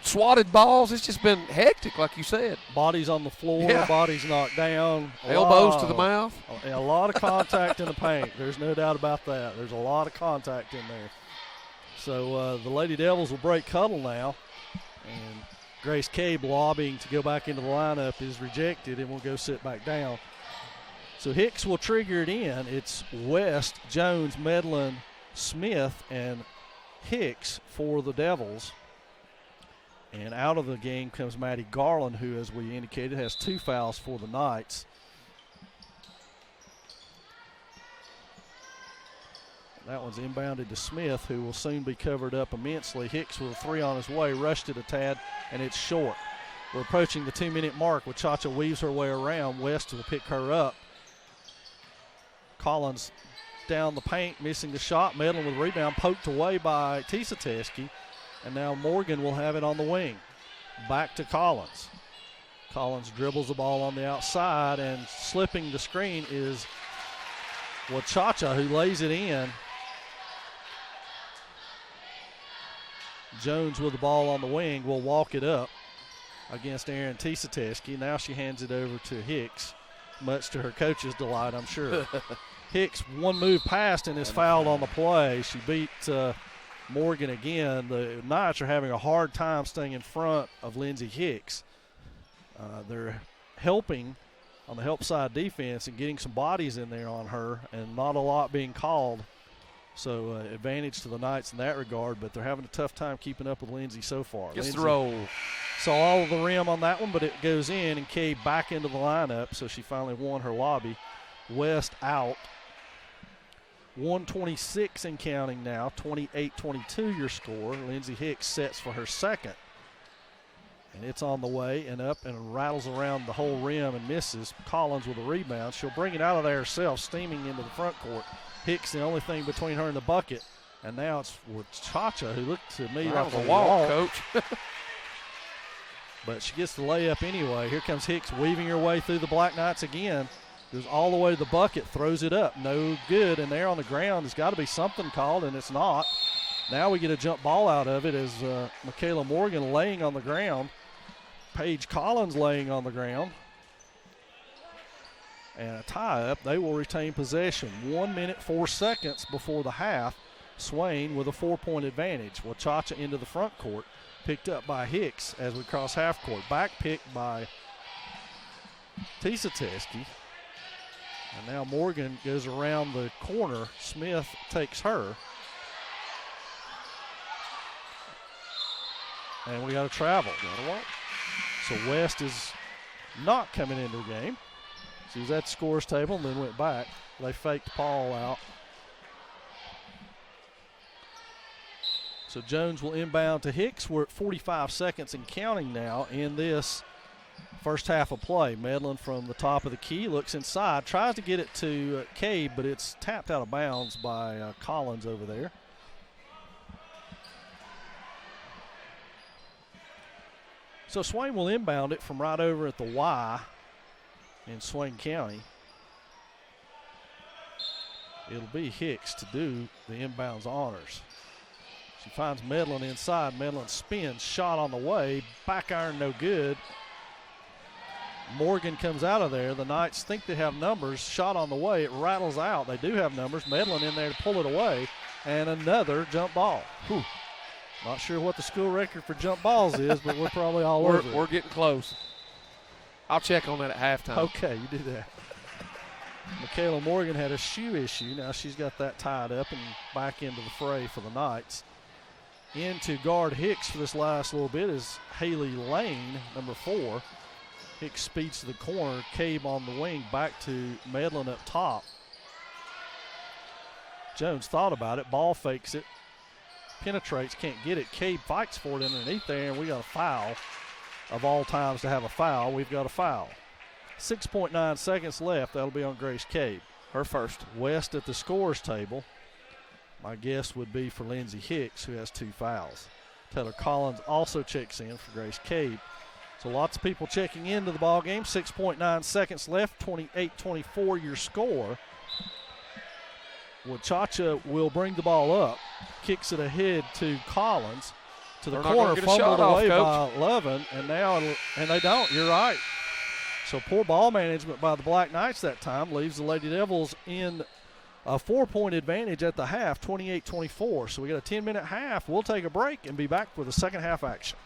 swatted balls. It's just been hectic, like you said. Bodies on the floor, Yeah. Bodies knocked down. Elbows to the mouth. A lot of contact in the paint. There's no doubt about that. There's a lot of contact in there. So the Lady Devils will break huddle now. And Grace Cabe lobbying to go back into the lineup is rejected and will go sit back down. So Hicks will trigger it in. It's West, Jones, Medlin, Smith, and Hicks for the Devils. And out of the game comes Maddie Garland, who, as we indicated, has 2 fouls for the Knights. That one's inbounded to Smith, who will soon be covered up immensely. Hicks with a 3 on his way, rushed it a tad, and it's short. We're approaching the 2-minute mark. Wachacha weaves her way around. West will pick her up. Collins down the paint, missing the shot. Medlin with a rebound, poked away by Tisateski. And now Morgan will have it on the wing. Back to Collins. Collins dribbles the ball on the outside, and slipping the screen is Wachacha, who lays it in. Jones with the ball on the wing will walk it up against Aaron Tisateski. Now she hands it over to Hicks, much to her coach's delight, I'm sure. Hicks, one move past and is fouled on the play. She beat Morgan again. The Knights are having a hard time staying in front of Lindsay Hicks. They're helping on the help side defense and getting some bodies in there on her, and not a lot being called. So advantage to the Knights in that regard, but they're having a tough time keeping up with Lindsay so far. Gets Lindsay the roll. saw all of the rim on that one, but it goes in, and Kay back into the lineup, so she finally won her lobby. West out. 1:26 and counting now, 28-22 your score. Lindsay Hicks sets for her second. And it's on the way and up and rattles around the whole rim and misses. Collins with a rebound. She'll bring it out of there herself, steaming into the front court. Hicks the only thing between her and the bucket. And now it's with Chacha, who looked to me like a walk. Coach. But she gets the layup anyway. Here comes Hicks weaving her way through the Black Knights again. Goes all the way to the bucket, throws it up. No good. And there on the ground, there's got to be something called, and it's not. Now we get a jump ball out of it as Michaela Morgan laying on the ground. Paige Collins laying on the ground. And a tie-up. They will retain possession. 1 minute, 4 seconds before the half. Swain with a 4-point advantage. Wachacha into the front court. Picked up by Hicks as we cross half court. Back picked by Tisa Teske. And now Morgan goes around the corner. Smith takes her. And we got to travel. So West is not coming into the game. She was at the scores table and then went back. They faked Paul out. So Jones will inbound to Hicks. We're at 45 seconds and counting now in this first half of play. Medlin from the top of the key looks inside, tries to get it to Cabe, but it's tapped out of bounds by Collins over there. So Swain will inbound it from right over at the Y in Swain County. It'll be Hicks to do the inbounds honors. She finds Medlin inside. Medlin spins, shot on the way. Back iron no good. Morgan comes out of there. The Knights think they have numbers. Shot on the way. It rattles out. They do have numbers. Medlin in there to pull it away. And another jump ball. Whew. Not sure what the school record for jump balls is, but we're probably all over it. We're getting close. I'll check on that at halftime. Okay, you do that. Michaela Morgan had a shoe issue. Now she's got that tied up and back into the fray for the Knights. In to guard Hicks for this last little bit is Haley Lane, number 4. Hicks speeds to the corner. Cabe on the wing, back to Medlin up top. Jones thought about it. Ball fakes it. Penetrates, can't get it. Cabe fights for it underneath there, and we got a foul. Of all times to have a foul, we've got a foul. 6.9 seconds left. That'll be on Grace Cabe. Her first. West at the scores table. My guess would be for Lindsay Hicks, who has 2 fouls. Taylor Collins also checks in for Grace Cabe. So lots of people checking into the ball game. 6.9 seconds left, 28-24 your score. Wachacha will bring the ball up, kicks it ahead to Collins. To the corner, fumbled away by Levin, and they don't. You're right. So poor ball management by the Black Knights that time leaves the Lady Devils in a 4-point advantage at the half, 28-24. So we got a 10-minute half. We'll take a break and be back with the second half action.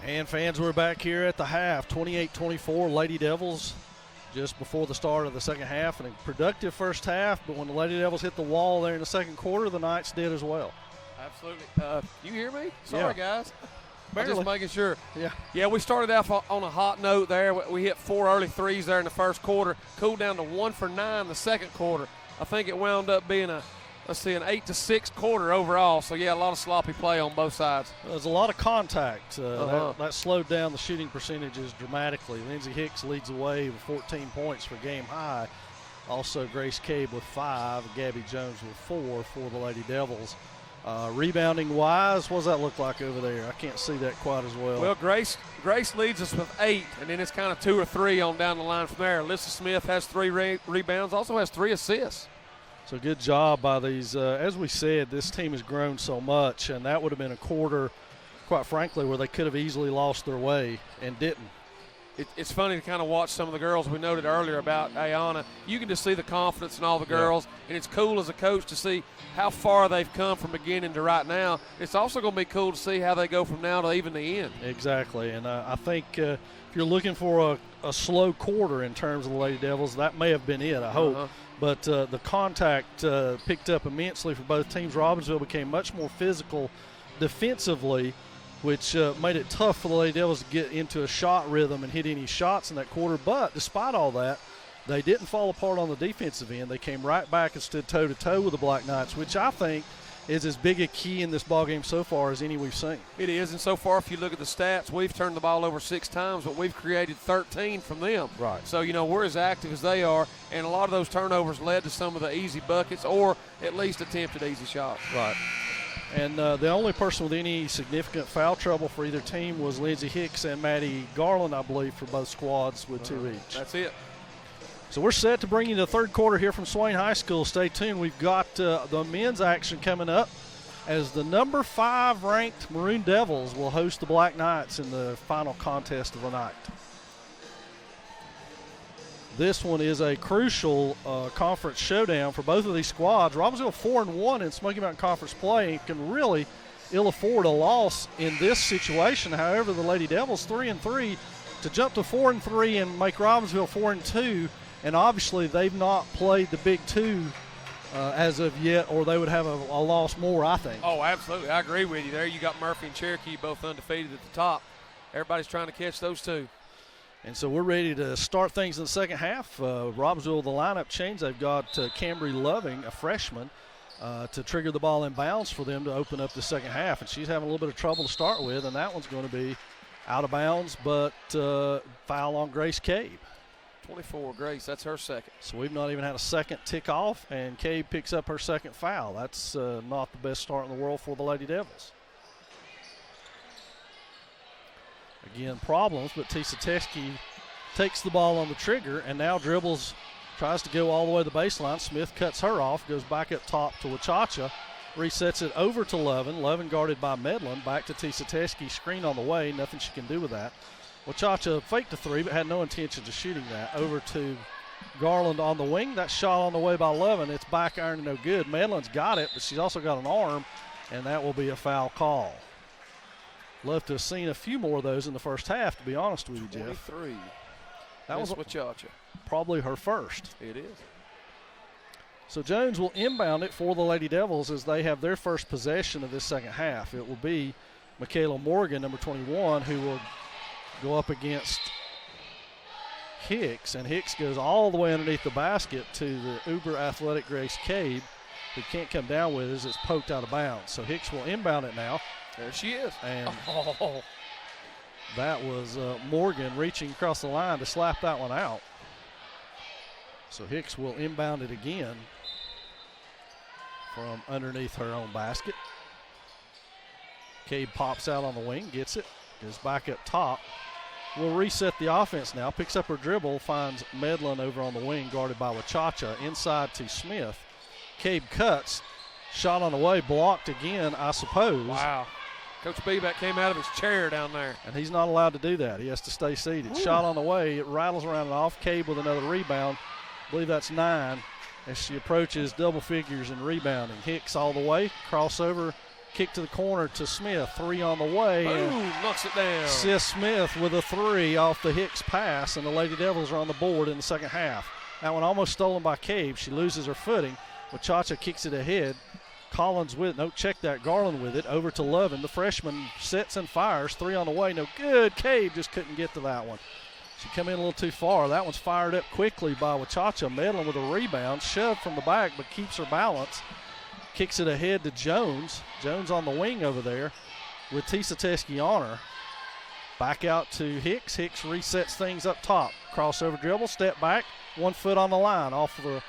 And fans, we're back here at the half, 28-24, Lady Devils just before the start of the second half. And a productive first half, but when the Lady Devils hit the wall there in the second quarter, the Knights did as well. Absolutely. You hear me? Sorry, guys. Barely. Just making sure. Yeah. Yeah, we started off on a hot note there. We hit 4 early threes there in the first quarter, cooled down to 1 for 9 in the second quarter. I think it wound up being an 8-6 quarter overall. So, yeah, a lot of sloppy play on both sides. There's a lot of contact. That slowed down the shooting percentages dramatically. Lindsay Hicks leads the way with 14 points for game high. Also, Grace Cabe with 5, Gabby Jones with 4 for the Lady Devils. Rebounding-wise, what does that look like over there? I can't see that quite as well. Well, Grace leads us with 8, and then it's kind of 2 or 3 on down the line from there. Alyssa Smith has 3 rebounds, also has 3 assists. So good job by these. As we said, this team has grown so much, and that would have been a quarter, quite frankly, where they could have easily lost their way and didn't. It's funny to kind of watch some of the girls we noted earlier about Ayana. You can just see the confidence in all the girls, and it's cool as a coach to see how far they've come from beginning to right now. It's also going to be cool to see how they go from now to even the end. Exactly, and I think if you're looking for a slow quarter in terms of the Lady Devils, that may have been it, I hope. But the contact picked up immensely for both teams. Robbinsville became much more physical defensively, which made it tough for the Lady Devils to get into a shot rhythm and hit any shots in that quarter. But despite all that, they didn't fall apart on the defensive end. They came right back and stood toe-to-toe with the Black Knights, which I think is as big a key in this ballgame so far as any we've seen. It is, and so far, if you look at the stats, we've turned the ball over 6 times, but we've created 13 from them. Right. So, we're as active as they are, and a lot of those turnovers led to some of the easy buckets or at least attempted easy shots. Right. And the only person with any significant foul trouble for either team was Lindsay Hicks and Maddie Garland, I believe, for both squads with 2 each. That's it. So we're set to bring you the third quarter here from Swain High School. Stay tuned. We've got the men's action coming up as the number 5 ranked Maroon Devils will host the Black Knights in the final contest of the night. This one is a crucial conference showdown for both of these squads. Robbinsville 4-1 in Smoky Mountain Conference play and can really ill afford a loss in this situation. However, the Lady Devils 3-3 to jump to 4-3 and make Robbinsville 4-2. And obviously they've not played the Big Two as of yet, or they would have a loss more, I think. Oh, absolutely. I agree with you there. You got Murphy and Cherokee both undefeated at the top. Everybody's trying to catch those two. And so we're ready to start things in the second half. Robbinsville, the lineup change. They've got Cambry Loving, a freshman, to trigger the ball in bounds for them to open up the second half. And she's having a little bit of trouble to start with, and that one's going to be out of bounds, but foul on Grace Cabe. 24, Grace, that's her second. So we've not even had a second tick off, and Cabe picks up her second foul. That's not the best start in the world for the Lady Devils. Again, problems, but Tisa Teske takes the ball on the trigger and now dribbles, tries to go all the way to the baseline. Smith cuts her off, goes back up top to Wachacha, resets it over to Lovin. Lovin guarded by Medlin, back to Tisa Teske, screen on the way, nothing she can do with that. Wachacha faked a 3 but had no intention of shooting that. Over to Garland on the wing. That shot on the way by Lovin. It's back iron and no good. Medlin's got it, but she's also got an arm, and that will be a foul call. Love to have seen a few more of those in the first half, to be honest with you, Jeff. 23. That was Wachacha. Probably her first. It is. So Jones will inbound it for the Lady Devils as they have their first possession of this second half. It will be Michaela Morgan, number 21, who will go up against Hicks, and Hicks goes all the way underneath the basket to the uber athletic Grace Cabe, who can't come down with it as it's poked out of bounds. So Hicks will inbound it now. There she is. And that was Morgan reaching across the line to slap that one out. So Hicks will inbound it again from underneath her own basket. Cabe pops out on the wing, gets it, goes back up top. We'll reset the offense now. Picks up her dribble, finds Medlin over on the wing, guarded by Wachacha, inside to Smith. Cabe cuts, shot on the way, blocked again, I suppose. Wow. Coach Beebeck came out of his chair down there. And he's not allowed to do that. He has to stay seated. Ooh. Shot on the way, it rattles around and off. Cabe with another rebound. I believe that's 9 as she approaches double figures in rebounding. Hicks all the way, crossover Kick to the corner to Smith. 3 on the way. Boom, knocks it down. Sis Smith with a 3 off the Hicks pass, and the Lady Devils are on the board in the second half. That one almost stolen by Cabe. She loses her footing. Wachacha kicks it ahead. Collins with it. No, check that. Garland with it. Over to Lovin. The freshman sets and fires. 3 on the way. No good. Cabe just couldn't get to that one. She come in a little too far. That one's fired up quickly by Wachacha. Medlin with a rebound. Shoved from the back, but keeps her balance. Kicks it ahead to Jones. Jones on the wing over there with Tisa Teskey on her. Back out to Hicks. Hicks resets things up top. Crossover dribble. Step back. 1 foot on the line off the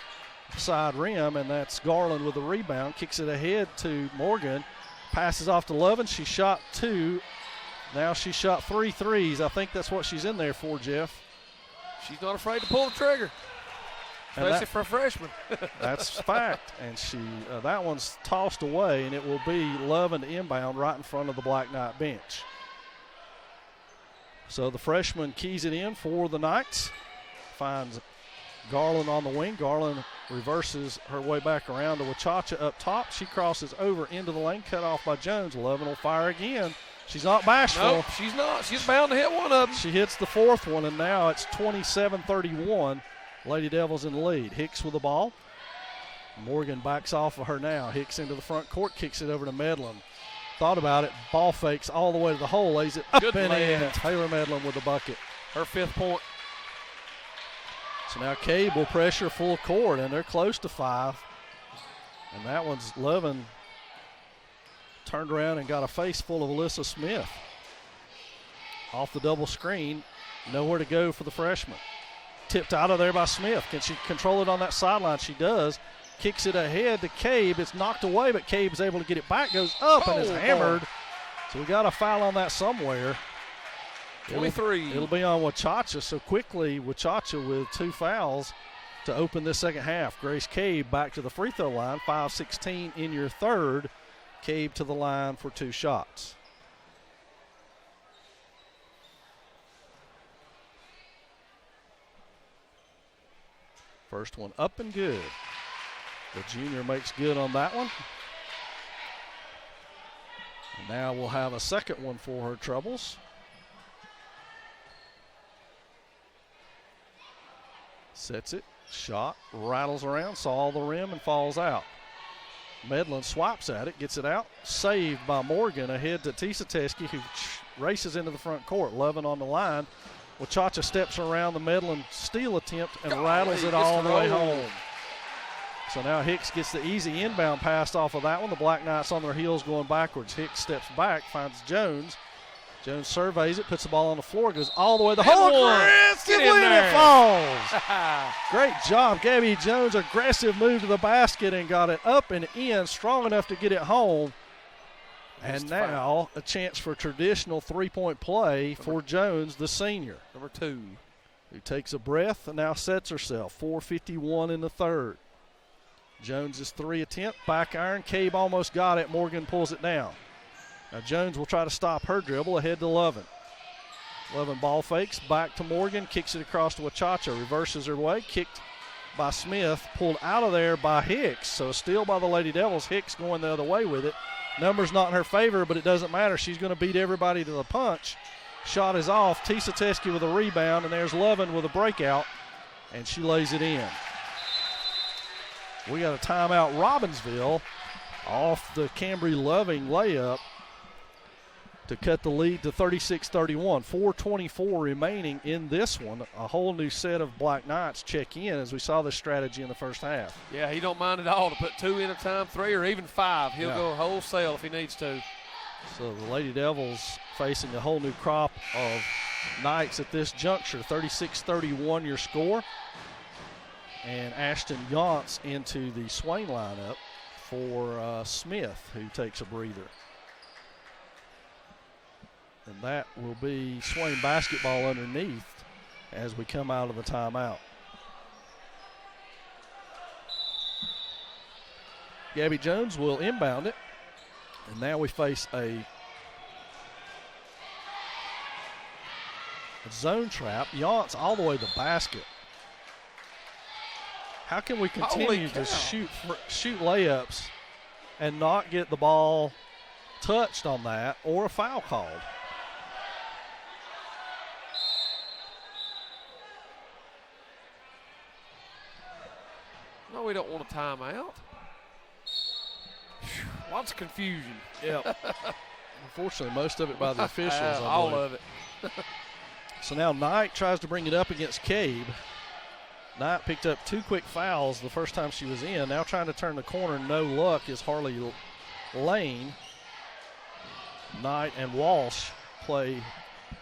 side rim, and that's Garland with the rebound. Kicks it ahead to Morgan. Passes off to Lovin. She shot 2. Now she shot 3 threes. I think that's what she's in there for, Jeff. She's not afraid to pull the trigger, especially for a freshman. That's fact. And she that one's tossed away, and it will be Lovin inbound right in front of the Black Knight bench. So the freshman keys it in for the Knights. Finds Garland on the wing. Garland reverses her way back around to Wachacha up top. She crosses over into the lane, cut off by Jones. Lovin will fire again. She's not bashful. Nope, she's not. She's bound to hit one of them. She hits the 4th one, and now it's 27-31. Lady Devils in the lead. Hicks with the ball. Morgan backs off of her now. Hicks into the front court, kicks it over to Medlin. Thought about it. Ball fakes all the way to the hole, lays it up and in. Taylor Medlin with the bucket. Her 5th point. So now Cabe will pressure full court, and they're close to 5. And that one's Lovin turned around and got a face full of Alyssa Smith. Off the double screen, nowhere to go for the freshman. Tipped out of there by Smith. Can she control it on that sideline? She does. Kicks it ahead to Cabe. It's knocked away, but Cabe's able to get it back. Goes up and is hammered. So we got a foul on that somewhere. 23. It'll be on Wachacha. So quickly, Wachacha with 2 fouls to open this second half. Grace Cabe back to the free throw line. 5-16 in your third. Cabe to the line for 2 shots. First one up and good. The junior makes good on that one. And now we'll have a second one for her troubles. Sets it, shot, rattles around, saw the rim and falls out. Medlin swipes at it, gets it out, saved by Morgan ahead to Tisa Teskey, who races into the front court. Lovin on the line. Wachacha steps around the Medlin steal attempt and rattles it all the way home. So now Hicks gets the easy inbound pass off of that one. The Black Knights on their heels going backwards. Hicks steps back, finds Jones. Jones surveys it, puts the ball on the floor, goes all the way to the hole. Get in there. It falls. Great job, Gabby Jones. Aggressive move to the basket and got it up and in, strong enough to get it home. And now a chance for traditional three-point play for Jones, the senior. Number 2. Who takes a breath and now sets herself. 4:51 in the third. Jones' 3 attempt, back iron. Cabe almost got it. Morgan pulls it down. Now Jones will try to stop her dribble ahead to Lovin. Lovin ball fakes, back to Morgan, kicks it across to Wachacha, reverses her way, kicked by Smith, pulled out of there by Hicks. So a steal by the Lady Devils. Hicks going the other way with it. Numbers not in her favor, but it doesn't matter. She's going to beat everybody to the punch. Shot is off. Tisa Teskey with a rebound, and there's Lovin with a breakout, and she lays it in. We got a timeout. Robbinsville off the Cambry Loving layup to cut the lead to 36-31. 4:24 remaining in this one. A whole new set of Black Knights check in as we saw this strategy in the first half. Yeah, he don't mind at all to put 2 in a time, 3 or even 5. He'll go wholesale if he needs to. So the Lady Devils facing a whole new crop of Knights at this juncture. 36-31 your score. And Ashton Yance into the Swain lineup for Smith, who takes a breather. And that will be Swain basketball underneath as we come out of the timeout. Gabby Jones will inbound it. And now we face a zone trap. Yance all the way to the basket. How can we continue to shoot layups and not get the ball touched on that or a foul called. No, we don't want a timeout. Lots of confusion. Yeah. Unfortunately, most of it by the officials. All of it. So now Knight tries to bring it up against Cabe. Knight picked up 2 quick fouls the first time she was in. Now trying to turn the corner, no luck, is Harley Lane. Knight and Walsh play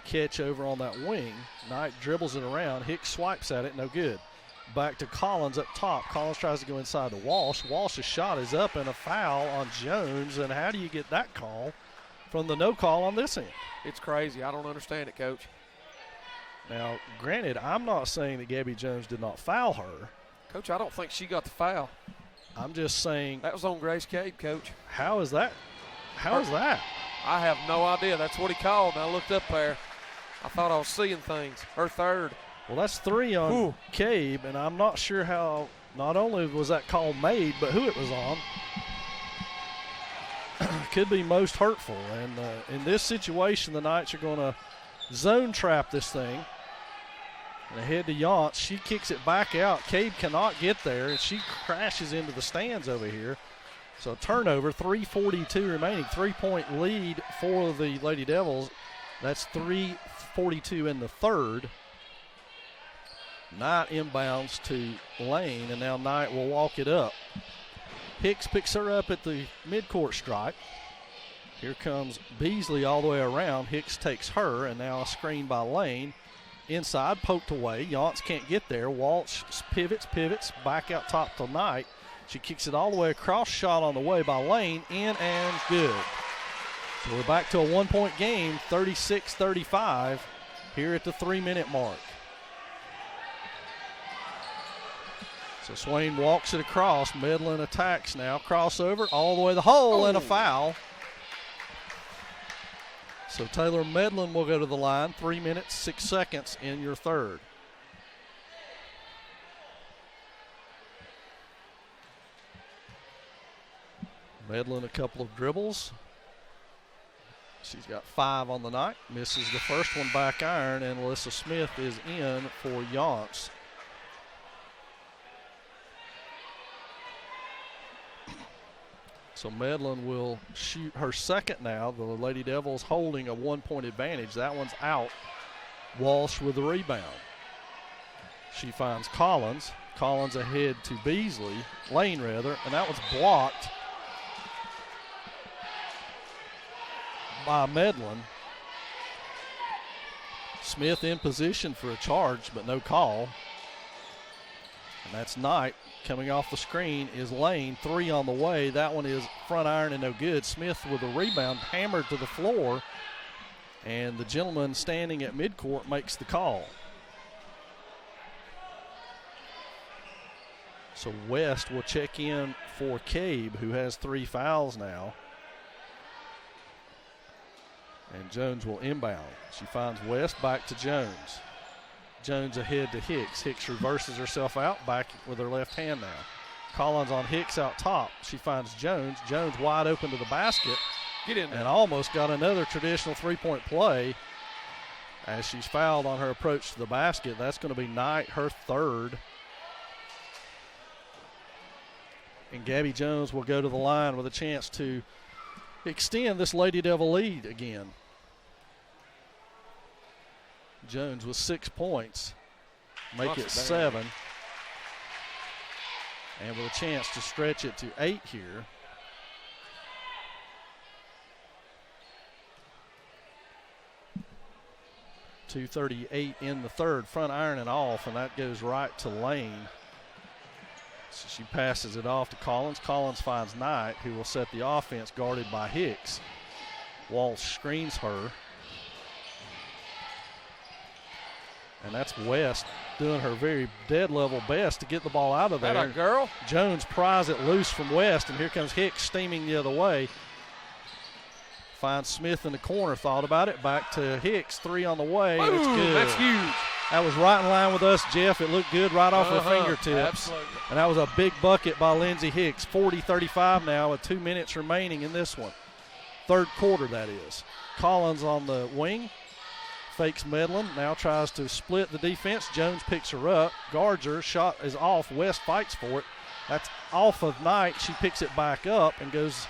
catch over on that wing. Knight dribbles it around. Hicks swipes at it, no good. Back to Collins up top. Collins tries to go inside to Walsh. Walsh's shot is up and a foul on Jones. And how do you get that call from the no call on this end? It's crazy. I don't understand it, Coach. Now, granted, I'm not saying that Gabby Jones did not foul her. Coach, I don't think she got the foul. I'm just saying. That was on Grace Cade, Coach. How is that? How is that? I have no idea. That's what he called, and I looked up there. I thought I was seeing things. Her third. Well, that's 3 on Cabe, and I'm not sure how, not only was that call made, but who it was on. Could be most hurtful. And in this situation, the Knights are going to zone trap this thing. And ahead to Yance. She kicks it back out. Cabe cannot get there, and she crashes into the stands over here. So turnover, 3:42 remaining. 3-point lead for the Lady Devils. That's 3:42 in the third. Knight inbounds to Lane, and now Knight will walk it up. Hicks picks her up at the midcourt stripe. Here comes Beasley all the way around. Hicks takes her, and now a screen by Lane. Inside, poked away. Yance can't get there. Walsh pivots, back out top to Knight. She kicks it all the way across. Shot on the way by Lane, in and good. So we're back to a 1-point game, 36-35, here at the 3-minute mark. So Swain walks it across. Medlin attacks now. Crossover all the way to the hole and a foul. So Taylor Medlin will go to the line. 3 minutes, 6 seconds in your third. Medlin a couple of dribbles. She's got 5 on the night. Misses the first one back iron, and Alyssa Smith is in for Yance. So Medlin will shoot her second now. The Lady Devils holding a 1-point advantage. That one's out. Walsh with the rebound. She finds Collins. Collins ahead to Beasley. Lane, rather. And that one's blocked by Medlin. Smith in position for a charge, but no call. And that's Knight. Coming off the screen is Lane. 3 on the way. That one is front iron and no good. Smith with a rebound, hammered to the floor. And the gentleman standing at midcourt makes the call. So West will check in for Cabe, who has 3 fouls now. And Jones will inbound. She finds West, back to Jones. Jones ahead to Hicks. Hicks reverses herself out, back with her left hand now. Collins on Hicks out top. She finds Jones. Jones wide open to the basket. Get in there. And almost got another traditional 3-point play as she's fouled on her approach to the basket. That's going to be Knight, her third. And Gabby Jones will go to the line with a chance to extend this Lady Devil lead again. Jones with 6 points, make it 7. And with a chance to stretch it to 8 here. .238 in the third, front iron and off, and that goes right to Lane. So she passes it off to Collins. Collins finds Knight, who will set the offense, guarded by Hicks. Walsh screens her. And that's West doing her very dead level best to get the ball out of there. That a girl. Jones pries it loose from West, and here comes Hicks steaming the other way. Finds Smith in the corner, thought about it, back to Hicks, 3 on the way, and it's good. That's huge. That was right in line with us, Jeff. It looked good right off her fingertips. Absolutely. And that was a big bucket by Lindsey Hicks. 40-35 now with 2 minutes remaining in this one. third quarter, that is. Collins on the wing, fakes Medlin, now tries to split the defense. Jones picks her up, guards her, shot is off. West fights for it. That's off of Knight. She picks it back up and goes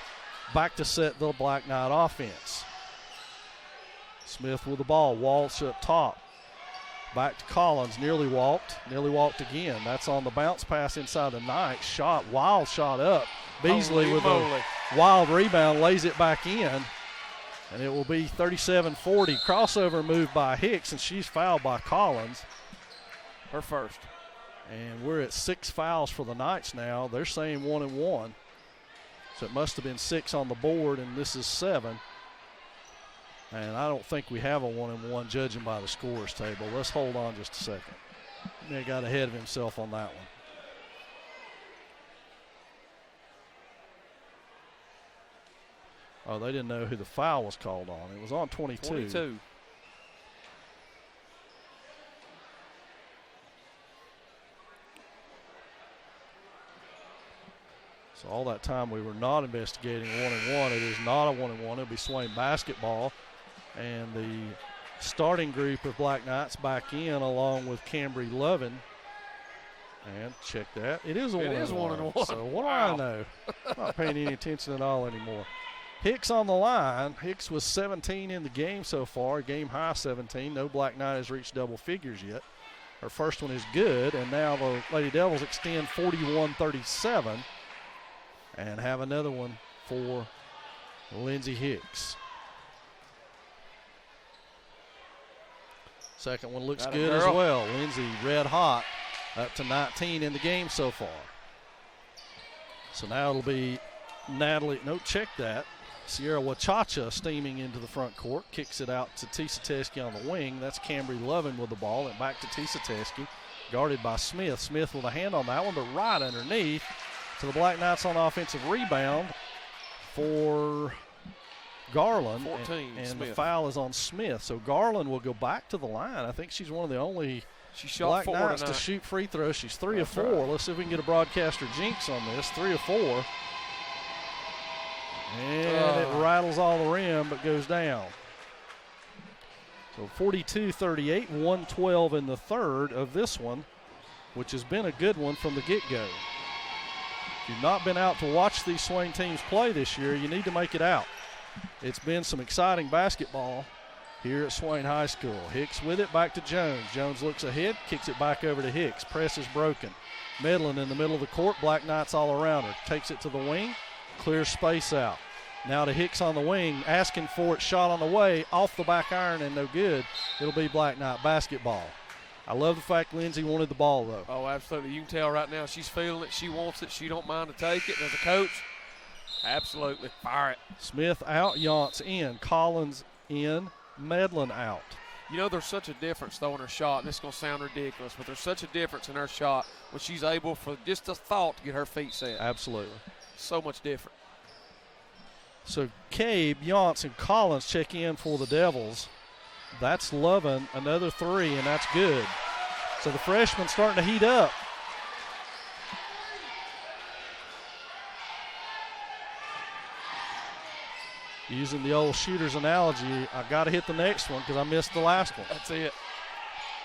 back to set the Black Knight offense. Smith with the ball, Walsh up top. Back to Collins, nearly walked again. That's on the bounce pass inside the Knight. Shot, wild shot up. Beasley with a wild rebound, lays it back in. And it will be 37-40. Crossover move by Hicks, and she's fouled by Collins. Her first. And we're at 6 fouls for the Knights now. They're saying 1 and 1. So it must have been 6 on the board, and this is 7. And I don't think we have a 1 and 1 judging by the scorers table. Let's hold on just a second. He may have got ahead of himself on that one. Oh, they didn't know who the foul was called on. It was on 22. 22. So all that time we were not investigating 1 and 1. It is not a 1 and 1. It'll be Swain basketball. And the starting group of Black Knights back in along with Cambry Lovin. And check that. It is a 1 and 1. So what do I know? Not paying any attention at all anymore. Hicks on the line. Hicks was 17 in the game so far, game high 17. No Black Knight has reached double figures yet. Her first one is good, and now the Lady Devils extend 41-37 and have another one for Lindsey Hicks. Second one looks good as well. Lindsey red hot, up to 19 in the game so far. So now it'll be Natalie, no, check that. Sierra Wachacha steaming into the front court, kicks it out to Tisa Teskey on the wing. That's Cambry Lovin with the ball, and back to Tisa Teskey, guarded by Smith. Smith with a hand on that one, but right underneath. So the Black Knights on offensive rebound for Garland. 14, and the foul is on Smith. So Garland will go back to the line. I think she's one of the only Black Knights to shoot free throws. She's 3 of 4. Right. Let's see if we can get a broadcaster jinx on this. 3 of 4. And it rattles all the rim but goes down. So 42-38, 112 in the third of this one, which has been a good one from the get-go. If you've not been out to watch these Swain teams play this year, you need to make it out. It's been some exciting basketball here at Swain High School. Hicks with it, back to Jones. Jones looks ahead, kicks it back over to Hicks. Press is broken. Medlin in the middle of the court, Black Knights all around her. Takes it to the wing, clears space out. Now to Hicks on the wing, asking for it, shot on the way, off the back iron and no good. It'll be Black Knight basketball. I love the fact Lindsey wanted the ball, though. Oh, absolutely. You can tell right now she's feeling it. She wants it. She don't mind to take it. And as a coach, absolutely fire it. Smith out, Yance in, Collins in, Medlin out. You know, there's such a difference, though, in her shot. And this is going to sound ridiculous, but there's such a difference in her shot when she's able for just a thought to get her feet set. Absolutely. So much different. So Cabe, Yance, and Collins check in for the Devils. That's Lovin, another 3, and that's good. So the freshman's starting to heat up. Using the old shooter's analogy, I got to hit the next one because I missed the last one. That's it.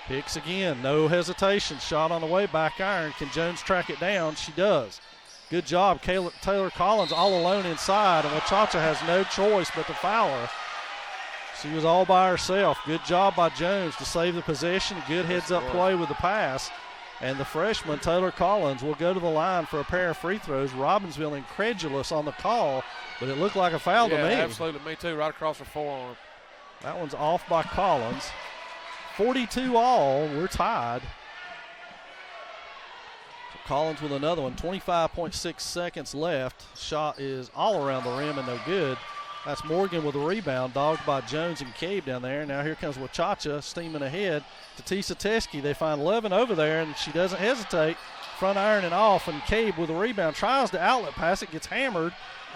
Hicks again, no hesitation. Shot on the way, back iron. Can Jones track it down? She does. Good job. Taylor Collins all alone inside, and Wachacha has no choice but to foul her. She was all by herself. Good job by Jones to save the possession. Good heads-up play with the pass. And the freshman, Taylor Collins, will go to the line for a pair of free throws. Robbinsville incredulous on the call, but it looked like a foul to me. Yeah, absolutely. Me too, right across her forearm. That one's off by Collins. 42 all. We're tied. Collins with another one, 25.6 seconds left. Shot is all around the rim and no good. That's Morgan with a rebound, dogged by Jones and Cabe down there. Now here comes Wachacha steaming ahead to Tisa Teskey. They find Levin over there, and she doesn't hesitate. Front iron and off, and Cabe with a rebound. Tries to outlet pass it, gets hammered.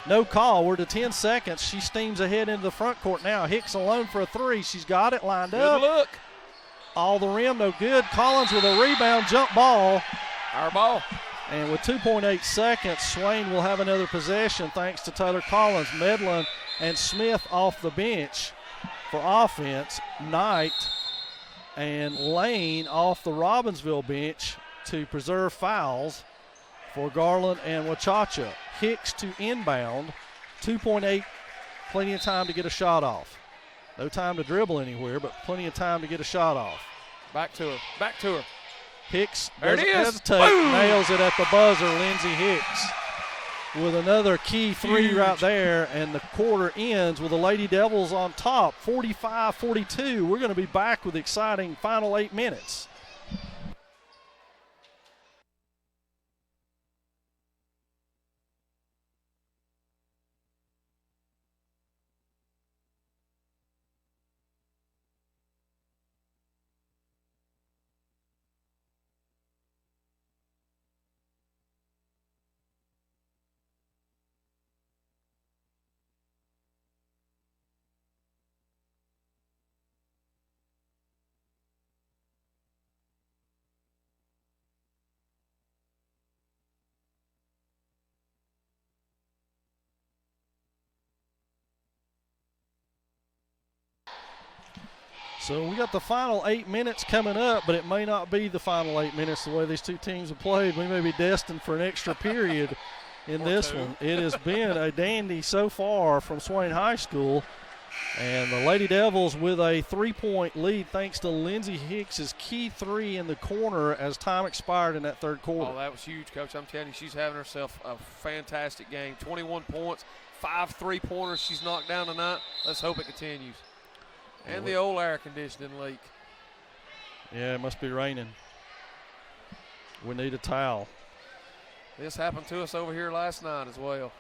No call. We're to 10 seconds. She steams ahead into the front court now. Hicks alone for a 3. She's got it lined up. Good look. All the rim, no good. Collins with a rebound, jump ball. Our ball. And with 2.8 seconds, Swain will have another possession thanks to Taylor Collins. Medlin and Smith off the bench for offense. Knight and Lane off the Robbinsville bench to preserve fouls for Garland and Wachacha. Hicks to inbound. 2.8, plenty of time to get a shot off. No time to dribble anywhere, but plenty of time to get a shot off. Back to her. Back to her. Hicks There doesn't it is. hesitate, Boom! nails it at the buzzer. Lindsey Hicks with another key three right there, and the quarter ends with the Lady Devils on top, 45-42. We're going to be back with exciting final 8 minutes. So we got the final 8 minutes coming up, but it may not be the final 8 minutes the way these two teams have played. We may be destined for an extra period in this one. It has been a dandy so far from Swain High School. And the Lady Devils with a 3-point lead thanks to Lindsey Hicks' key three in the corner as time expired in that third quarter. Oh, that was huge, Coach. I'm telling you, she's having herself a fantastic game. 21 points, 5 3-pointers she's knocked down tonight. Let's hope it continues. And the old air conditioning leak. Yeah, it must be raining. We need a towel. This happened to us over here last night as well.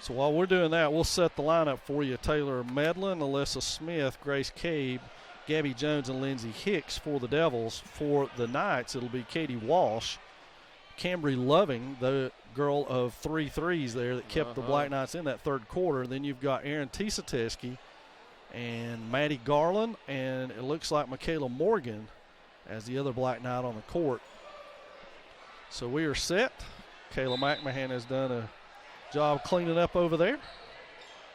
So while we're doing that, we'll set the lineup for you. Taylor Medlin, Alyssa Smith, Grace Cabe, Gabby Jones, and Lindsey Hicks for the Devils. For the Knights, it'll be Katie Walsh, Cambry Loving, the girl of 3 threes there that kept the Black Knights in that third quarter. Then you've got Aaron Tisateski and Maddie Garland, and it looks like Michaela Morgan as the other Black Knight on the court. So we are set. Kayla McMahon has done a job cleaning up over there.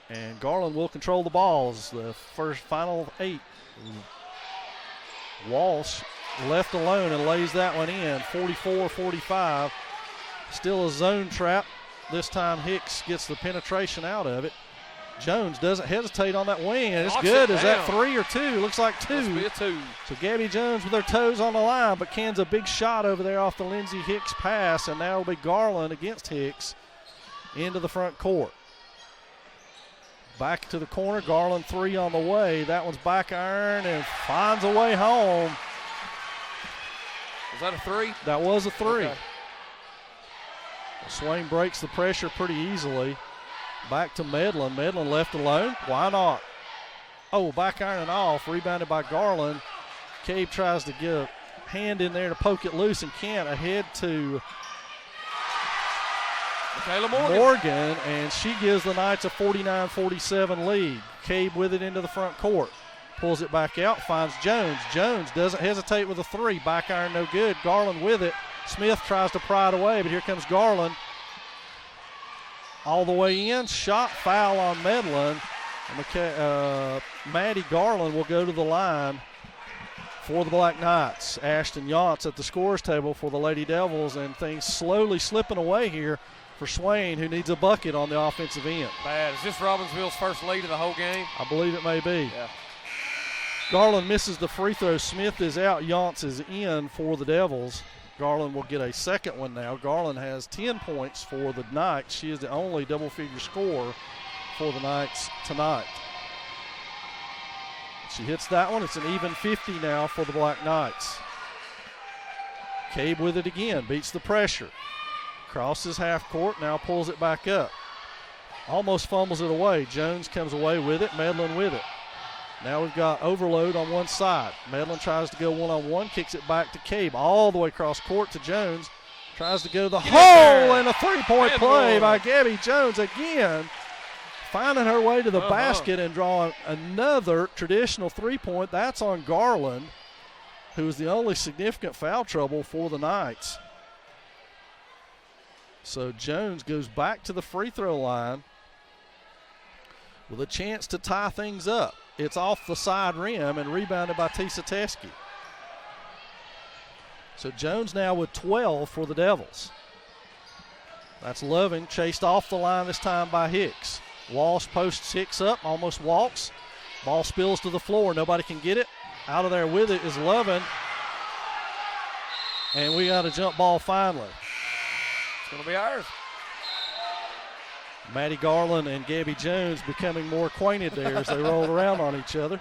And Garland will control the balls, the final 8. Walsh left alone and lays that one in, 44-45. Still a zone trap. This time Hicks gets the penetration out of it. Jones doesn't hesitate on that wing, and it's good. Is that 3 or 2? Looks like 2. Must be a 2. So Gabby Jones with her toes on the line, but cans a big shot over there off the Lindsey Hicks pass, and now it'll be Garland against Hicks into the front court. Back to the corner, Garland 3 on the way. That one's back iron and finds a way home. Was that a 3? That was a 3. Okay. Swain breaks the pressure pretty easily. Back to Medlin. Medlin left alone. Why not? Oh, back iron and off. Rebounded by Garland. Cabe tries to get a hand in there to poke it loose and can't. Ahead to Michaela Morgan, and she gives the Knights a 49-47 lead. Cabe with it into the front court. Pulls it back out, finds Jones. Jones doesn't hesitate with a 3. Back iron no good. Garland with it. Smith tries to pry it away, but here comes Garland. All the way in, shot foul on Medlin. Maddie Garland will go to the line for the Black Knights. Ashton Yance at the scorers table for the Lady Devils, and things slowly slipping away here for Swain, who needs a bucket on the offensive end. Bad. Is this Robbinsville's first lead of the whole game? I believe it may be. Yeah. Garland misses the free throw. Smith is out. Yance is in for the Devils. Garland will get a second one now. Garland has 10 points for the Knights. She is the only double-figure scorer for the Knights tonight. She hits that one. It's an even 50 now for the Black Knights. Cabe with it again. Beats the pressure. Crosses half court. Now pulls it back up. Almost fumbles it away. Jones comes away with it. Medlin with it. Now we've got overload on one side. Medlin tries to go one-on-one, kicks it back to Cabe, all the way across court to Jones. Tries to go to the hole, and a 3-point play by Gabby Jones again. Finding her way to the basket and drawing another traditional 3-point. That's on Garland, who is the only significant foul trouble for the Knights. So Jones goes back to the free throw line with a chance to tie things up. It's off the side rim and rebounded by Tisa Teskey. So Jones now with 12 for the Devils. That's Loving, chased off the line this time by Hicks. Walsh posts Hicks up, almost walks. Ball spills to the floor. Nobody can get it. Out of there with it is Loving. And we got a jump ball finally. It's going to be ours. Maddie Garland and Gabby Jones becoming more acquainted there as they rolled around on each other.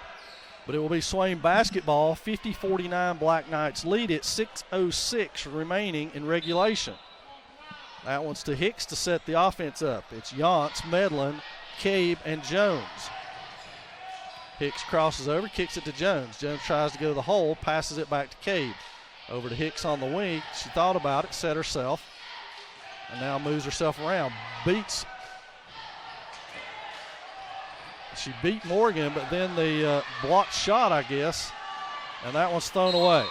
But it will be Swain basketball. 50-49 Black Knights lead it. 6:06 remaining in regulation. That one's to Hicks to set the offense up. It's Yance, Medlin, Cabe, and Jones. Hicks crosses over, kicks it to Jones. Jones tries to go to the hole, passes it back to Cabe. Over to Hicks on the wing. She thought about it, set herself, and now moves herself around. She beat Morgan, but then the blocked shot, I guess, and that one's thrown away.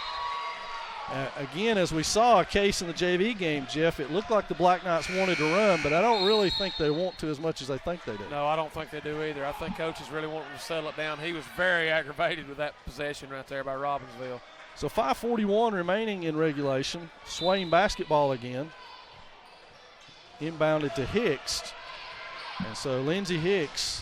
Again, as we saw a case in the JV game, Jeff, it looked like the Black Knights wanted to run, but I don't really think they want to as much as they think they do. No, I don't think they do either. I think coach is really wanting to settle it down. He was very aggravated with that possession right there by Robbinsville. So 5:41 remaining in regulation. Swain basketball again. Inbounded to Hicks. And so Lindsey Hicks,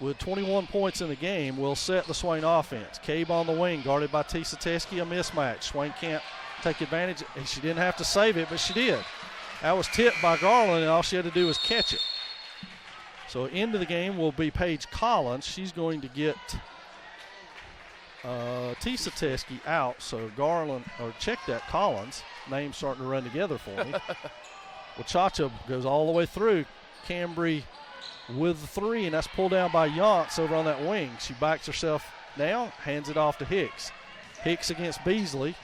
with 21 points in the game, will set the Swain offense. Cabe on the wing, guarded by Tisa Teskey, a mismatch. Swain can't take advantage. She didn't have to save it, but she did. That was tipped by Garland, and all she had to do was catch it. So into the game will be Paige Collins. She's going to get Tisa Teskey out, so Garland, or check that, Collins. Name's starting to run together for me. Wachacha goes all the way through. Cambry with the three, and that's pulled down by Yance over on that wing. She backs herself down, hands it off to Hicks. Hicks against Beasley,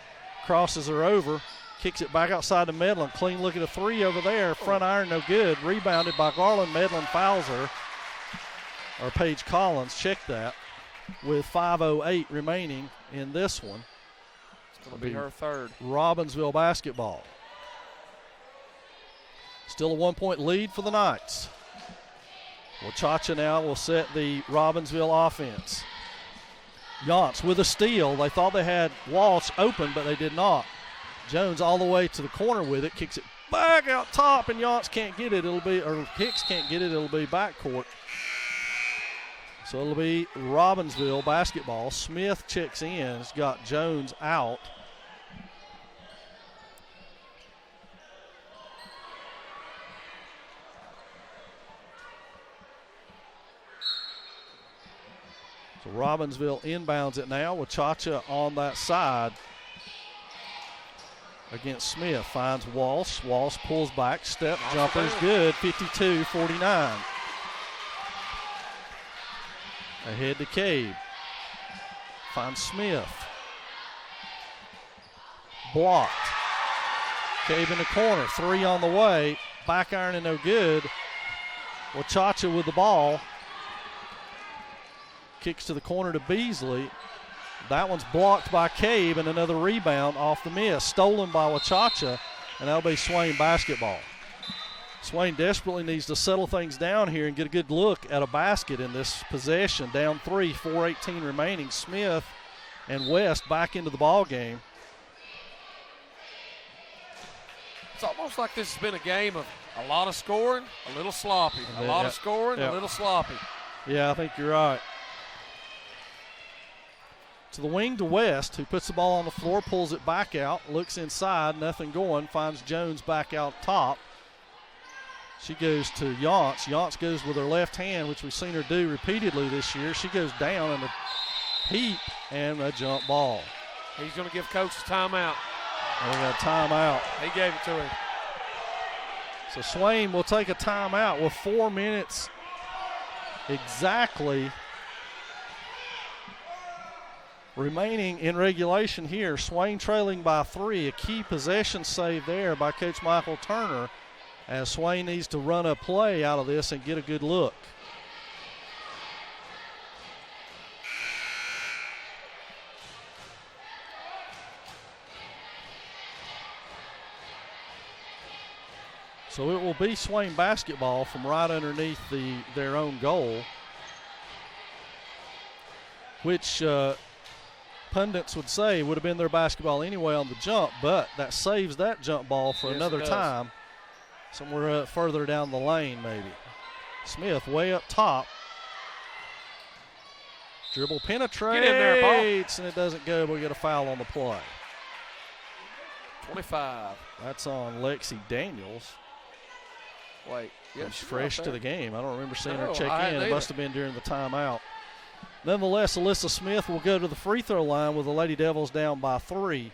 crosses her over, kicks it back outside to Medlin. Clean look at a three over there, front iron no good. Rebounded by Garland. Medlin fouls her, or Paige Collins, check that, with 5:08 remaining in this one. It's going to be her third. Robbinsville basketball. Still a 1-point lead for the Knights. Wachacha now will set the Robbinsville offense. Yance with a steal. They thought they had Walsh open, but they did not. Jones all the way to the corner with it, kicks it back out top, and Yance can't get it. Hicks can't get it. It'll be backcourt. So it'll be Robbinsville basketball. Smith checks in. It's got Jones out. So Robbinsville inbounds it now. Wachacha on that side against Smith. Finds Walsh. Walsh pulls back. Step jumper's good. 52-49. Ahead to Cabe. Finds Smith. Blocked. Cabe in the corner. Three on the way. Back iron and no good. Wachacha with the ball. Kicks to the corner to Beasley. That one's blocked by Cabe, and another rebound off the miss. Stolen by Wachacha, and that'll be Swain basketball. Swain desperately needs to settle things down here and get a good look at a basket in this possession. Down 3, 4:18 remaining. Smith and West back into the ball game. It's almost like this has been a game of a lot of scoring, a little sloppy. A lot of scoring, a little sloppy. Yeah, I think you're right. To the wing to West, who puts the ball on the floor, pulls it back out, looks inside, nothing going, finds Jones back out top. She goes to Yance. Yance goes with her left hand, which we've seen her do repeatedly this year. She goes down in a heap and a jump ball. He's going to give coach a timeout. And we got a timeout. He gave it to him. So Swain will take a timeout with 4 minutes exactly remaining in regulation here. Swain trailing by 3. A key possession save there by Coach Michael Turner, as Swain needs to run a play out of this and get a good look. So it will be Swain basketball from right underneath their own goal, which pundits would say would have been their basketball anyway on the jump, but that saves that jump ball for another time, somewhere further down the lane maybe. Smith way up top. Dribble penetrates, get in there, ball. And it doesn't go, but we get a foul on the play. 25. That's on Lexi Daniels. Wait, She's fresh to the game. I don't remember seeing her No, check I in. It neither. must have been during the timeout. Nonetheless, Alyssa Smith will go to the free throw line with the Lady Devils down by 3.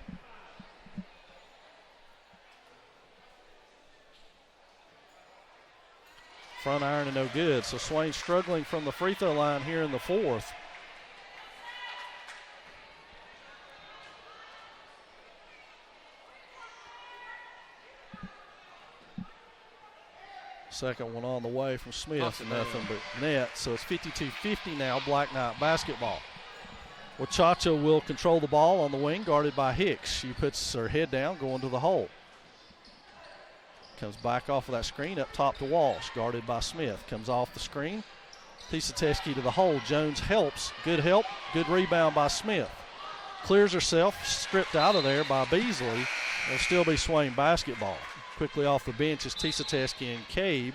Front iron and no good. So Swain struggling from the free throw line here in the fourth. Second one on the way from Smith, nothing but net. So it's 52-50 now, Black Knight basketball. Wachacha will control the ball on the wing, guarded by Hicks. She puts her head down, going to the hole. Comes back off of that screen, up top to Walsh, guarded by Smith. Comes off the screen. Tisateski to the hole. Jones helps. Good help. Good rebound by Smith. Clears herself, stripped out of there by Beasley. It'll still be Swain basketball. Quickly off the bench is Tisateski and Cabe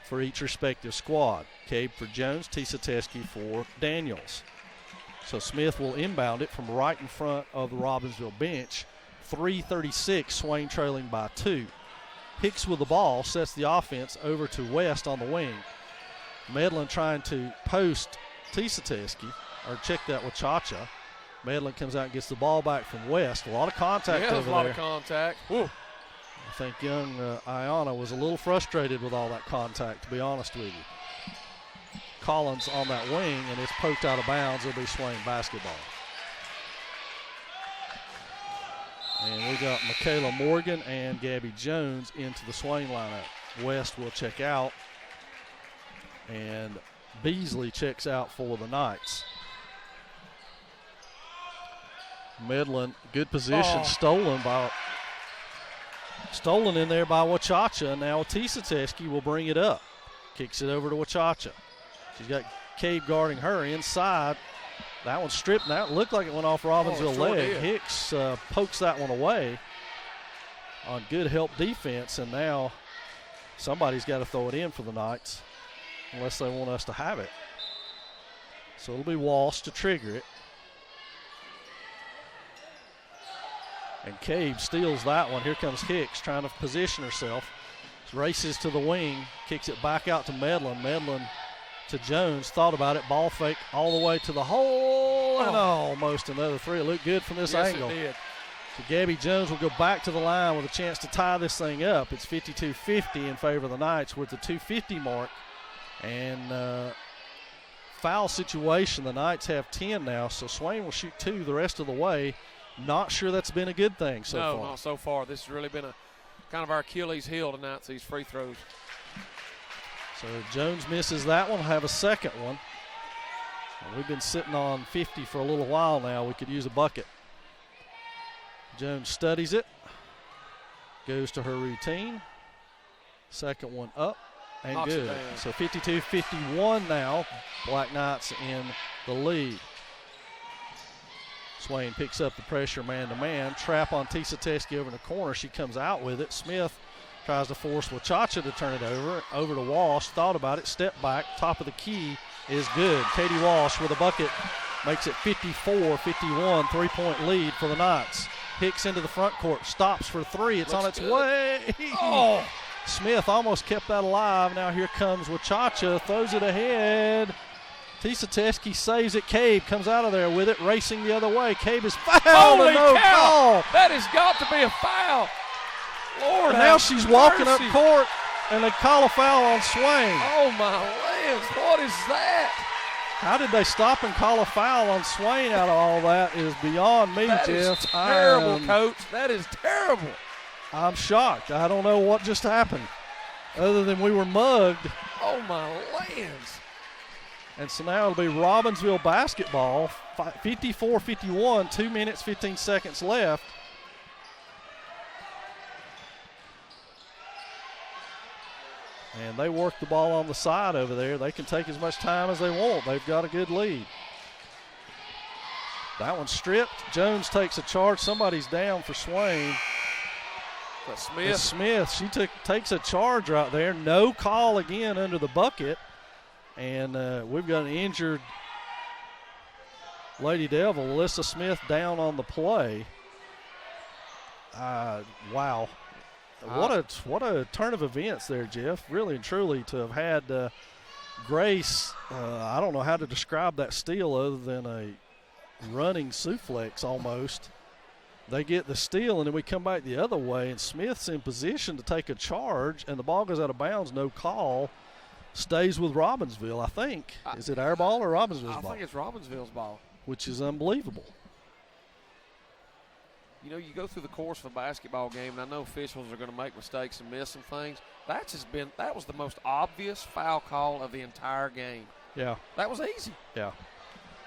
for each respective squad. Cabe for Jones, Tisateski for Daniels. So Smith will inbound it from right in front of the Robbinsville bench. 3:36, Swain trailing by 2. Hicks with the ball sets the offense over to West on the wing. Medlin trying to post Tisateski, or check that with Chacha. Medlin comes out and gets the ball back from West. A lot of contact over there. A lot of contact. Woo. I think young Ayana was a little frustrated with all that contact, to be honest with you. Collins on that wing, and it's poked out of bounds. It'll be Swain basketball. And we got Michaela Morgan and Gabby Jones into the Swain lineup. West will check out, and Beasley checks out for the Knights. Medlin, good position, stolen in there by Wachacha. Now Tisateski will bring it up. Kicks it over to Wachacha. She's got Cabe guarding her inside. That one stripped. That looked like it went off Robbinsville leg. Hicks pokes that one away on good help defense, and now somebody's got to throw it in for the Knights unless they want us to have it. So it'll be Walsh to trigger it. And Cabe steals that one. Here comes Hicks trying to position herself. Races to the wing, kicks it back out to Medlin. Medlin to Jones, thought about it, ball fake all the way to the hole, and almost another three. It looked good from this angle. It did. So Gabby Jones will go back to the line with a chance to tie this thing up. It's 52-50 in favor of the Knights. We're at the 2:50 mark. And foul situation, the Knights have 10 now, so Swain will shoot 2 the rest of the way. Not sure that's been a good thing so far. No, not so far. This has really been a kind of our Achilles heel tonight, these free throws. So Jones misses that one. We'll have a second one. And we've been sitting on 50 for a little while now. We could use a bucket. Jones studies it. Goes to her routine. Second one up and Knocks good. So 52-51 now. Black Knights in the lead. Swain picks up the pressure man-to-man. Trap on Tisateski over in the corner. She comes out with it. Smith tries to force Wachacha to turn it over to Walsh. Thought about it, step back, top of the key is good. Katie Walsh with a bucket makes it 54-51, 3-point lead for the Knights. Hicks into the front court, stops for 3. It's on its way. Oh! Smith almost kept that alive. Now here comes Wachacha, throws it ahead. Tisateski saves it. Cabe comes out of there with it, racing the other way. Cabe is fouled. Holy no cow! call. That has got to be a foul. Lord, And now she's walking up mercy. court, and they call a foul on Swain. Oh, my lands. What is that? How did they stop and call a foul on Swain out of all that is beyond me, That Jeff. is terrible, Coach. That is terrible. I'm shocked. I don't know what just happened other than we were mugged. Oh, my lands. And so now it'll be Robbinsville basketball, 54-51, 2 minutes, 15 seconds left. And they work the ball on the side over there. They can take as much time as they want. They've got a good lead. That one's stripped. Jones takes a charge. Somebody's down for Swain. That's Smith. It's Smith. She takes a charge right there. No call again under the bucket. And we've got an injured Lady Devil, Alyssa Smith, down on the play. Wow. What a turn of events there, Jeff. Really and truly to have had Grace, I don't know how to describe that steal other than a running suplex almost. They get the steal, and then we come back the other way, and Smith's in position to take a charge, and the ball goes out of bounds, no call. Stays with Robbinsville, I think. Is it our ball or Robbinsville's ball? I think it's Robbinsville's ball. Which is unbelievable. You know, you go through the course of a basketball game, and I know officials are going to make mistakes and miss some things. That was the most obvious foul call of the entire game. Yeah. That was easy. Yeah.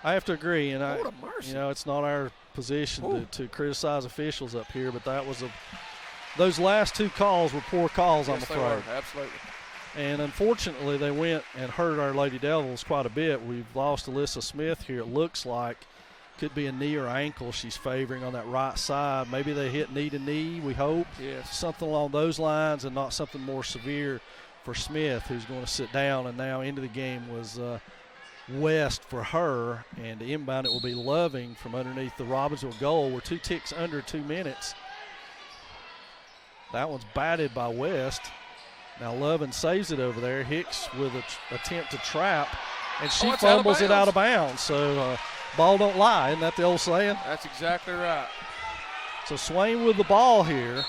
I have to agree, and Lord of mercy. You know, it's not our position to criticize officials up here, but that was those last two calls were poor calls, yes, I'm afraid. They were. Absolutely. And unfortunately, they went and hurt our Lady Devils quite a bit. We've lost Alyssa Smith here. It looks like could be a knee or ankle she's favoring on that right side. Maybe they hit knee to knee, we hope. Yes. Something along those lines and not something more severe for Smith, who's going to sit down. And now into the game was West for her. And to inbound it will be Loving from underneath the Robbinsville goal. We're 2 ticks under 2 minutes. That one's batted by West. Now Loving saves it over there. Hicks with an attempt to trap. And she fumbles it out of bounds. So ball don't lie. Isn't that the old saying? That's exactly right. So Swain with the ball here.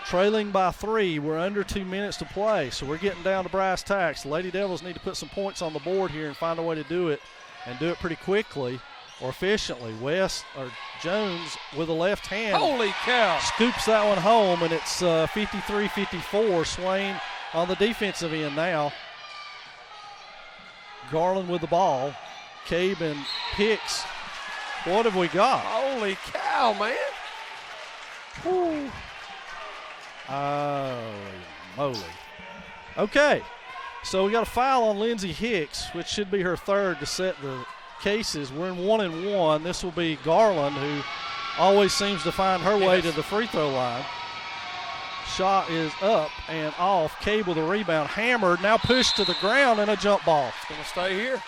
Trailing by 3. We're under 2 minutes to play. So we're getting down to brass tacks. The Lady Devils need to put some points on the board here and find a way to do it. And do it pretty quickly or efficiently. Jones with a left hand. Holy cow. Scoops that one home, and it's 53-54. Swain on the defensive end now. Garland with the ball. Cabe and Hicks. What have we got? Holy cow, man. Woo. Moly. Okay, so we got a foul on Lindsay Hicks, which should be her third to set the cases. We're in 1-1. This will be Garland, who always seems to find her way to the free throw line. Shot is up and off. Cabe with a rebound. Hammered, now pushed to the ground, and a jump ball. It's going to stay here.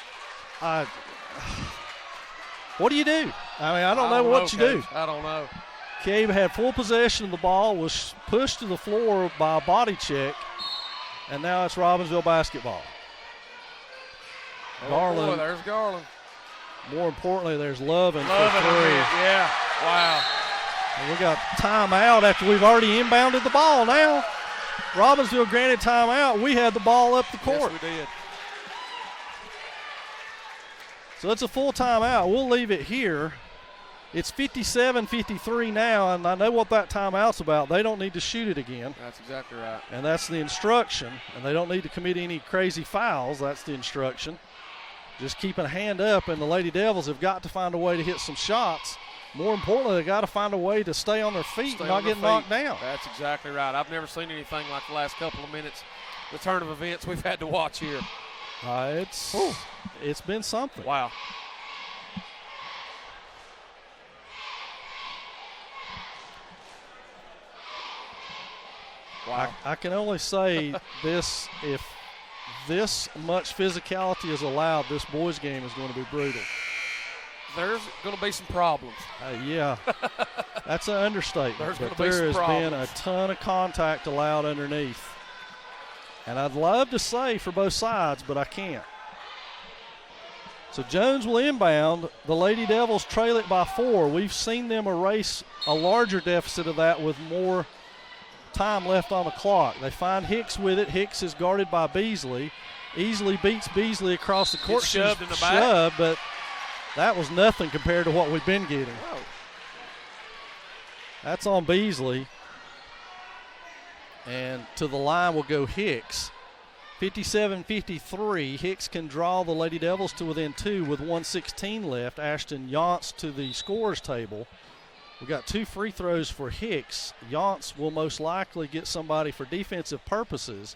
What do you do? I mean, I don't know what you do. I don't know. Cabe had full possession of the ball, was pushed to the floor by a body check, and now it's Robbinsville basketball. Garland. Boy, there's Garland. More importantly, there's Loving for 3. Yeah, wow. And we got timeout after we've already inbounded the ball now. Robbinsville granted timeout. We had the ball up the court. Yes, we did. So it's a full timeout. We'll leave it here. It's 57-53 now, and I know what that timeout's about. They don't need to shoot it again. That's exactly right. And that's the instruction. And they don't need to commit any crazy fouls. That's the instruction. Just keeping a hand up, and the Lady Devils have got to find a way to hit some shots. More importantly, they got to find a way to stay on their feet and not get knocked down. That's exactly right. I've never seen anything like the last couple of minutes, the turn of events we've had to watch here. It's been something. Wow. Wow. I can only say this, if this much physicality is allowed, this boys' game is going to be brutal. There's going to be some problems. Yeah, that's an understatement. But there has been a ton of contact allowed underneath. And I'd love to say for both sides, but I can't. So Jones will inbound. The Lady Devils trail it by 4. We've seen them erase a larger deficit of that with more time left on the clock. They find Hicks with it. Hicks is guarded by Beasley. Easily beats Beasley across the court. She's shoved in the back. But that was nothing compared to what we've been getting. Whoa. That's on Beasley. And to the line will go Hicks. 57-53. Hicks can draw the Lady Devils to within 2 with 1:16 left. Ashton Yance to the scorers table. We got 2 free throws for Hicks. Yance will most likely get somebody for defensive purposes.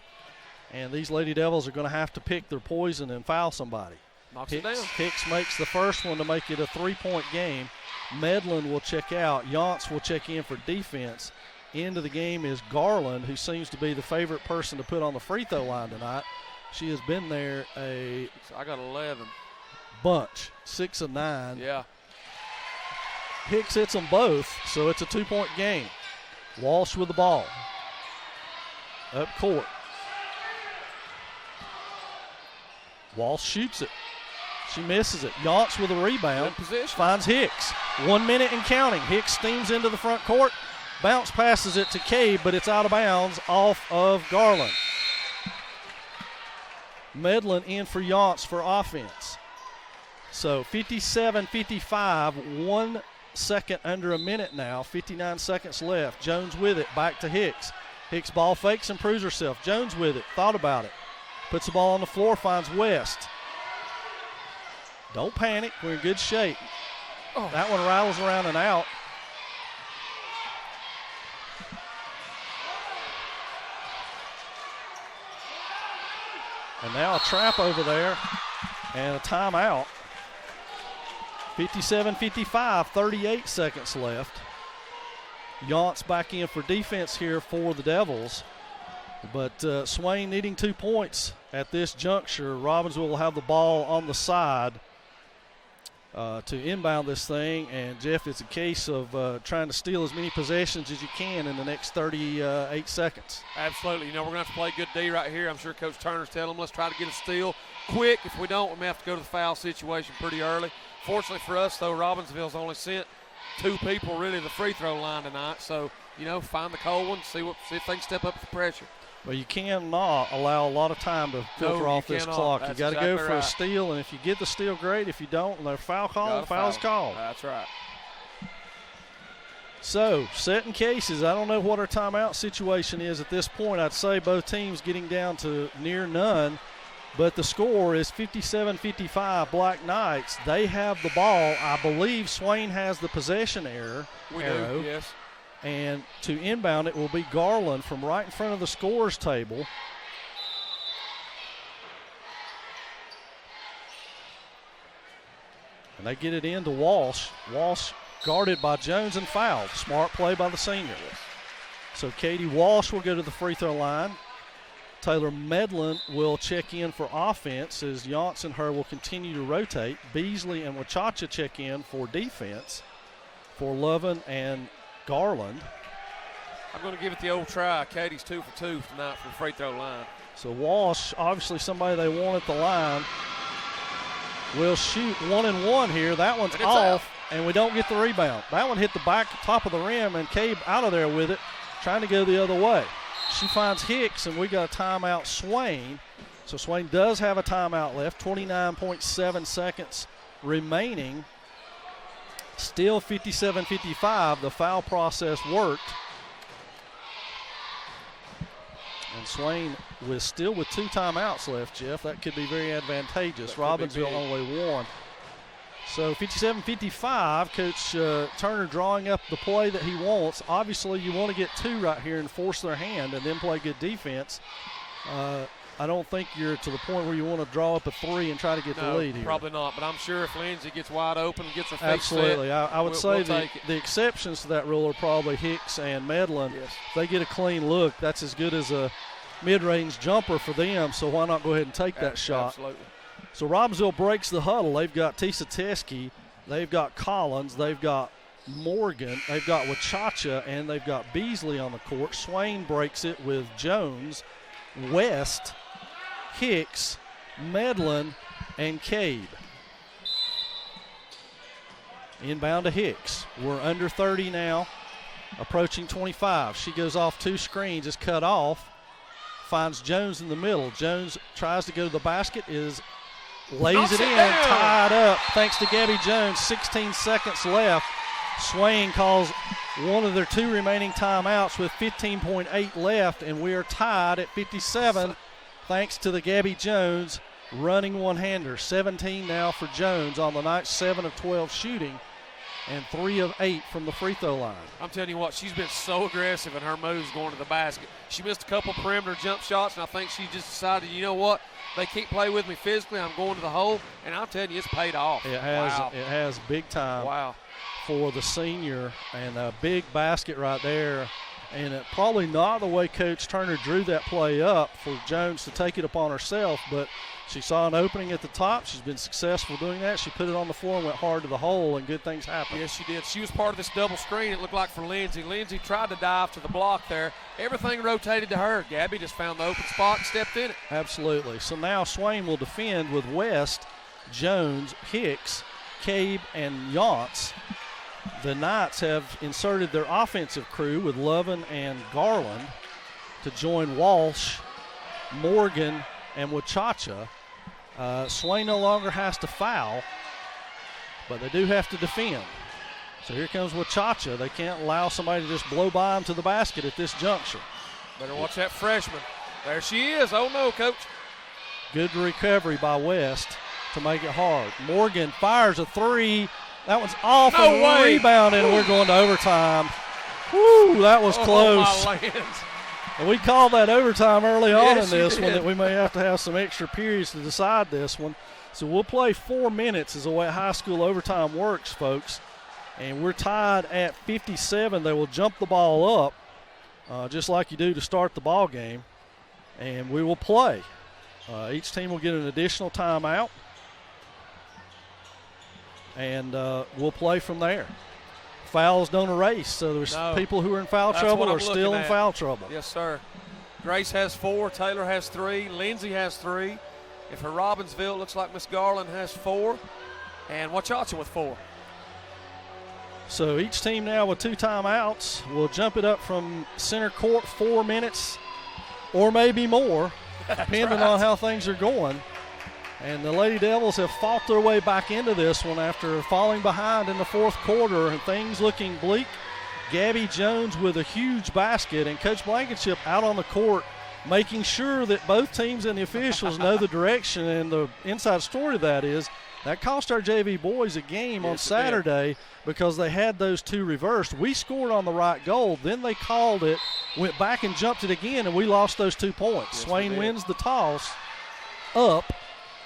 and these Lady Devils are going to have to pick their poison and foul somebody. Knocks it down. Hicks makes the first one to make it a 3-point game. Medlin will check out. Yance will check in for defense. Into the game is Garland, who seems to be the favorite person to put on the free throw line tonight. She has been there I got 11. Bunch, 6 of 9. Yeah. Hicks hits them both, so it's a 2-point game. Walsh with the ball. Up court. Walsh shoots it. She misses it. Yance with a rebound. Good position. Finds Hicks. 1 minute and counting. Hicks steams into the front court. Bounce passes it to Cade, but it's out of bounds off of Garland. Medlin in for Yance for offense. So 57-55, 1 second under a minute now, 59 seconds left. Jones with it, back to Hicks. Hicks ball fakes and proves herself. Jones with it, thought about it. Puts the ball on the floor, finds West. Don't panic, we're in good shape. Oh. That one rattles around and out. And now a trap over there and a timeout. 57-55, 38 seconds left. Yance back in for defense here for the Devils. But Swain needing 2 points at this juncture. Robbinsville will have the ball on the side to inbound this thing. And, Jeff, it's a case of trying to steal as many possessions as you can in the next 38 seconds. Absolutely. We're going to have to play good D right here. I'm sure Coach Turner's telling them, let's try to get a steal quick. If we don't, we may have to go to the foul situation pretty early. Fortunately for us, though, Robbinsville's only sent 2 people really to the free throw line tonight. So, find the cold one, see if they can step up the pressure. Well, you cannot allow a lot of time to filter off this clock. You got to go for a steal, and if you get the steal, great. If you don't, and they're foul call, foul's called. That's right. So, setting cases. I don't know what our timeout situation is at this point. I'd say both teams getting down to near none, but the score is 57-55 Black Knights. They have the ball. I believe Swain has the possession arrow. We do, yes. And to inbound it will be Garland from right in front of the scores table. And they get it into Walsh. Walsh guarded by Jones and fouled. Smart play by the senior. So Katie Walsh will go to the free throw line. Taylor Medlin will check in for offense as Yance and her will continue to rotate. Beasley and Wachacha check in for defense for Lovin and Garland. I'm going to give it the old try. Katie's 2 for 2 tonight from the free throw line. So Walsh, obviously somebody they want at the line, will shoot 1 and 1 here. That one's off, and we don't get the rebound. That one hit the top of the rim, and Cabe out of there with it, trying to go the other way. She finds Hicks, and we got a timeout Swain. So Swain does have a timeout left, 29.7 seconds remaining. Still 57-55. The foul process worked. And Swain still with 2 timeouts left, Jeff. That could be very advantageous. Robbinsville only 1. So 57-55, Coach Turner drawing up the play that he wants. Obviously, you want to get 2 right here and force their hand and then play good defense. I don't think you're to the point where you want to draw up a 3 and try to get the lead here. Probably not, but I'm sure if Lindsay gets wide open and gets her feet Absolutely. set, I would say the exceptions to that rule are probably Hicks and Medlin. Yes. If they get a clean look, that's as good as a mid-range jumper for them, so why not go ahead and take that shot? Absolutely. So Robbinsville breaks the huddle. They've got Tisa Teske, they've got Collins, they've got Morgan, they've got Wachacha, and they've got Beasley on the court. Swain breaks it with Jones, West, Hicks, Medlin, and Cade. Inbound to Hicks. We're under 30 now, approaching 25. She goes off 2 screens, is cut off, finds Jones in the middle. Jones tries to go to the basket, lays it in, tied up thanks to Gabby Jones. 16 seconds left. Swain calls one of their 2 remaining timeouts with 15.8 left, and we are tied at 57 thanks to the Gabby Jones running one-hander. 17 now for Jones on the night, 7 of 12 shooting. and 3 of 8 from the free throw line. I'm telling you what, she's been so aggressive in her moves going to the basket. She missed a couple perimeter jump shots, and I think she just decided, you know what, they can't play with me physically. I'm going to the hole, and I'm telling you, it's paid off. It has. Wow. It has big time. Wow. For the senior, and a big basket right there. And it probably not the way Coach Turner drew that play up for Jones to take it upon herself, but she saw an opening at the top. She's been successful doing that. She put it on the floor and went hard to the hole, and good things happened. Yes, she did. She was part of this double screen, it looked like, for Lindsay. Lindsay tried to dive to the block there. Everything rotated to her. Gabby just found the open spot and stepped in it. Absolutely. So now Swain will defend with West, Jones, Hicks, Cabe, and Yance. The Knights have inserted their offensive crew with Lovin and Garland to join Walsh, Morgan, and Wachacha. Swain no longer has to foul, but they do have to defend. So here comes Wachacha. They can't allow somebody to just blow by them to the basket at this juncture. Better watch that freshman. There she is. Oh, no, Coach. Good recovery by West to make it hard. Morgan fires a 3. That one's off No and way. rebounded, and we're going to overtime. Woo, that was close. My lands. And we called that overtime early on Yes, in this you one, did. that we may have to have some extra periods to decide this one. So we'll play 4 minutes is the way high school overtime works, folks. And we're tied at 57. They will jump the ball up, just like you do to start the ball game. And we will play. Each team will get an additional timeout. And we'll play from there. Fouls don't erase, so there's No. people who are in foul That's trouble what I'm are still looking in at. foul trouble. Yes, sir. Grace has 4. Taylor has 3. Lindsay has 3. If her Robbinsville, looks like Miss Garland has 4. And Wachacha with 4. So each team now with 2 timeouts will jump it up from center court 4 minutes or maybe more, depending on how things are going. And the Lady Devils have fought their way back into this one after falling behind in the fourth quarter and things looking bleak. Gabby Jones with a huge basket, and Coach Blankenship out on the court making sure that both teams and the officials know the direction. And the inside story of that is that cost our JV boys a game on Saturday because they had those 2 reversed. We scored on the right goal, then they called it, went back and jumped it again, and we lost those 2 points. Yes, Swain wins the toss up.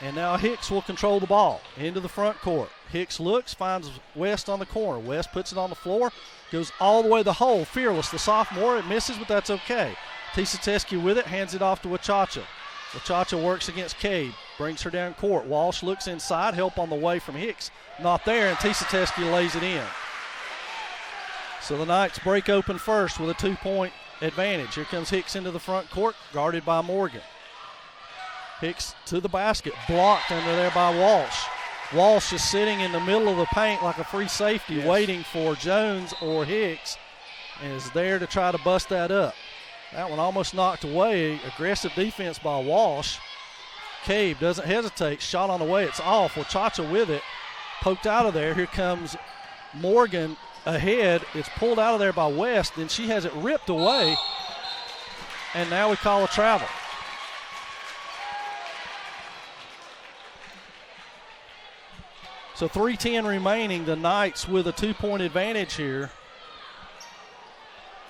And now Hicks will control the ball into the front court. Hicks looks, finds West on the corner. West puts it on the floor, goes all the way to the hole. Fearless, the sophomore. It misses, but that's okay. Tisa Teskey with it, hands it off to Wachacha. Wachacha works against Cade, brings her down court. Walsh looks inside, help on the way from Hicks. Not there, and Tisa Teskey lays it in. So the Knights break open first with a 2-point advantage. Here comes Hicks into the front court, guarded by Morgan. Hicks to the basket, blocked under there by Walsh. Walsh is sitting in the middle of the paint like a free safety, waiting for Jones or Hicks, and is there to try to bust that up. That one almost knocked away. Aggressive defense by Walsh. Cave doesn't hesitate. Shot on the way. It's off. Wachacha with it. Poked out of there. Here comes Morgan ahead. It's pulled out of there by West. Then she has it ripped away. And now we call a travel. So 3:10 remaining. The Knights with a 2-point advantage here.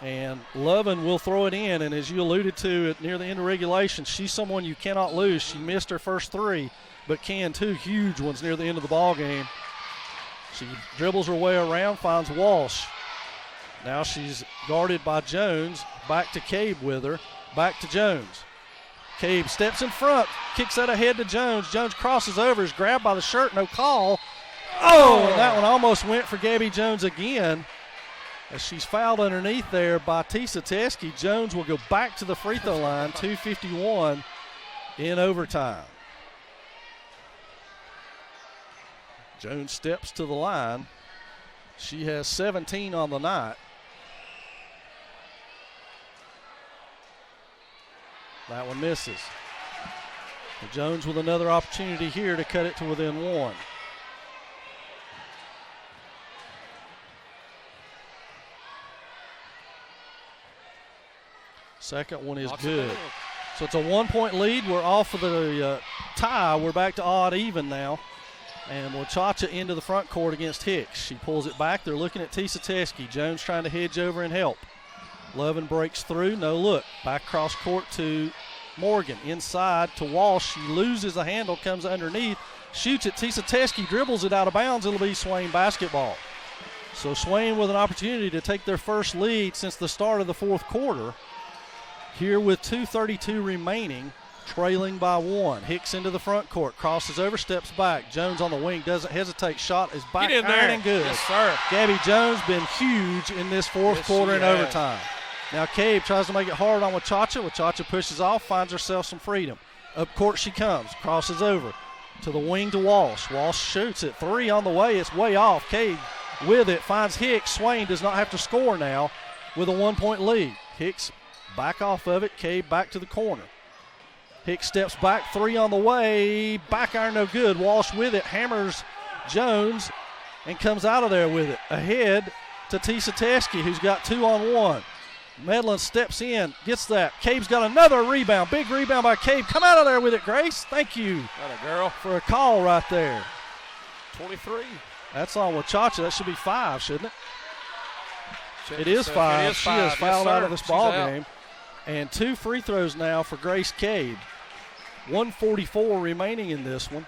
And Lovin will throw it in. And as you alluded to near the end of regulation, she's someone you cannot lose. She missed her first 3, but can 2 huge ones near the end of the ball game. She dribbles her way around, finds Walsh. Now she's guarded by Jones. Back to Cabe with her. Back to Jones. Cabe steps in front, kicks that ahead to Jones. Jones crosses over, is grabbed by the shirt, no call. Oh, and that one almost went for Gabby Jones again. As she's fouled underneath there by Tisa Teskey. Jones will go back to the free throw line, 2:51 in overtime. Jones steps to the line. She has 17 on the night. That one misses. And Jones with another opportunity here to cut it to within 1. Second one is good. So it's a 1-point lead. We're off of the tie. We're back to odd even now. And Wachacha into the front court against Hicks. She pulls it back. They're looking at Tisa Teske. Jones trying to hedge over and help. Lovin breaks through. No look. Back cross court to Morgan. Inside to Walsh. She loses the handle, comes underneath, shoots it. Tisa Teske dribbles it out of bounds. It'll be Swain basketball. So Swain with an opportunity to take their first lead since the start of the fourth quarter. Here with 2:32 remaining, trailing by 1. Hicks into the front court, crosses over, steps back. Jones on the wing, doesn't hesitate. Shot is back, iron and good. Yes, sir. Gabby Jones been huge in this fourth quarter and overtime. Now Cabe tries to make it hard on Wachacha. Wachacha pushes off, finds herself some freedom. Up court she comes, crosses over to the wing to Walsh. Walsh shoots it. 3 on the way. It's way off. Cabe with it, finds Hicks. Swain does not have to score now with a 1-point lead. Hicks back off of it. Cabe back to the corner. Hicks steps back, 3 on the way. Back iron no good. Walsh with it, hammers Jones and comes out of there with it. Ahead to Tisa Teske, who's got 2 on 1. Medlin steps in, gets that. Cabe's got another rebound. Big rebound by Cabe. Come out of there with it, Grace. Thank you. Got a girl. For a call right there. 23. That's on Wachacha. That should be 5, shouldn't it? Check it is 5. It is She is fouled out of this She's ball out. game. And 2 free throws now for Grace Cabe. 1:44 remaining in this one.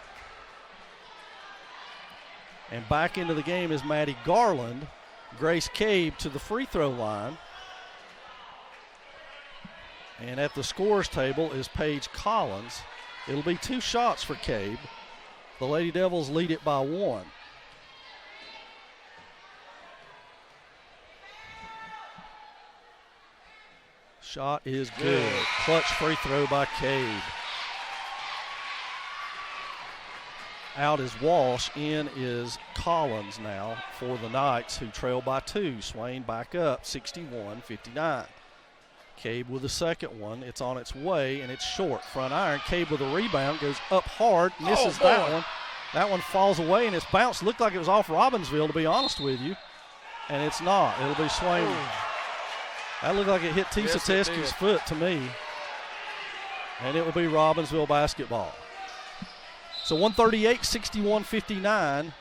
And back into the game is Maddie Garland. Grace Cabe to the free throw line. And at the scores table is Paige Collins. It'll be 2 shots for Cabe. The Lady Devils lead it by 1. Shot is good. Clutch free throw by Cabe. Out is Walsh. In is Collins now for the Knights, who trail by 2. Swain back up, 61-59. Cabe with the second one. It's on its way, and it's short. Front iron. Cabe with a rebound. Goes up hard. Misses that one. That one falls away, and it's bounced. Looked like it was off Robbinsville, to be honest with you. And it's not. It'll be Swain. That looked like it hit Tisa Teske's foot to me. And it will be Robbinsville basketball. So 138, 61-59.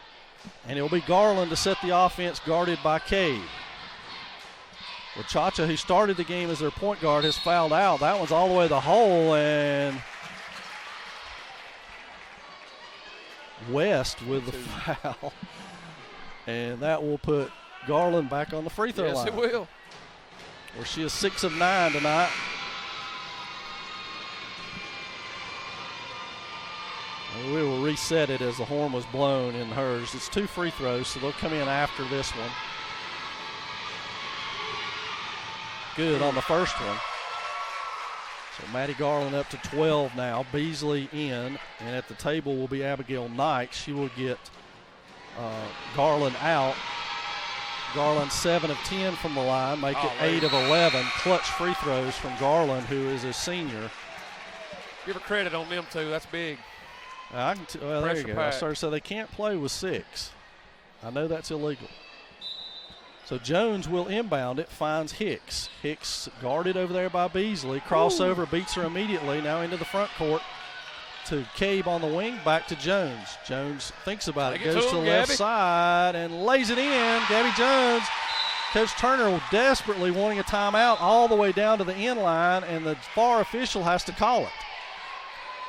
And it will be Garland to set the offense, guarded by Cabe. Wachacha, who started the game as their point guard, has fouled out. That one's all the way to the hole, and West with the foul. And that will put Garland back on the free throw line. Yes, it will. Where she is 6 of 9 tonight. And we will reset it as the horn was blown in hers. It's 2 free throws, so they'll come in after this one. Good on the first one. So Maddie Garland up to 12 now. Beasley in, and at the table will be Abigail Knight. She will get Garland out. Garland 7 of 10 from the line, make it 8 of 11. Clutch free throws from Garland, who is a senior. Give her credit on them two. That's big. Well, there you go. So they can't play with 6. I know that's illegal. So Jones will inbound it, finds Hicks. Hicks guarded over there by Beasley. Crossover, beats her immediately. Now into the front court to Cabe on the wing, back to Jones. Jones thinks about it, goes to the left side and lays it in. Gabby Jones. Coach Turner desperately wanting a timeout all the way down to the end line, and the VAR official has to call it.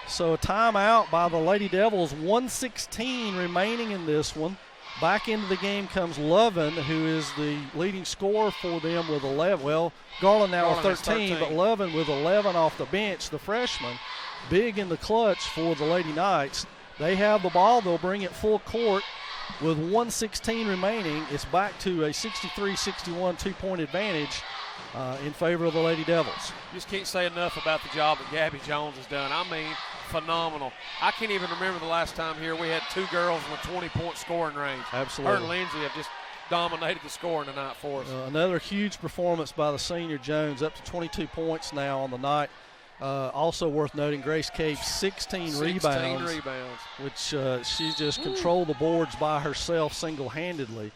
So a timeout by the Lady Devils, 1:16 remaining in this one. Back into the game comes Lovin, who is the leading scorer for them with 11. Well, Garland now with 13, but Lovin with 11 off the bench, the freshman. Big in the clutch for the Lady Knights. They have the ball. They'll bring it full court with 1:16 remaining. It's back to a 63-61 2-point advantage in favor of the Lady Devils. Just can't say enough about the job that Gabby Jones has done. I mean, phenomenal. I can't even remember the last time here we had 2 girls in a 20-point scoring range. Absolutely. Her and Lindsay have just dominated the scoring tonight for us. Another huge performance by the senior Jones, up to 22 points now on the night. Also worth noting, Grace Cabe, 16 rebounds, which she just controlled the boards by herself single-handedly.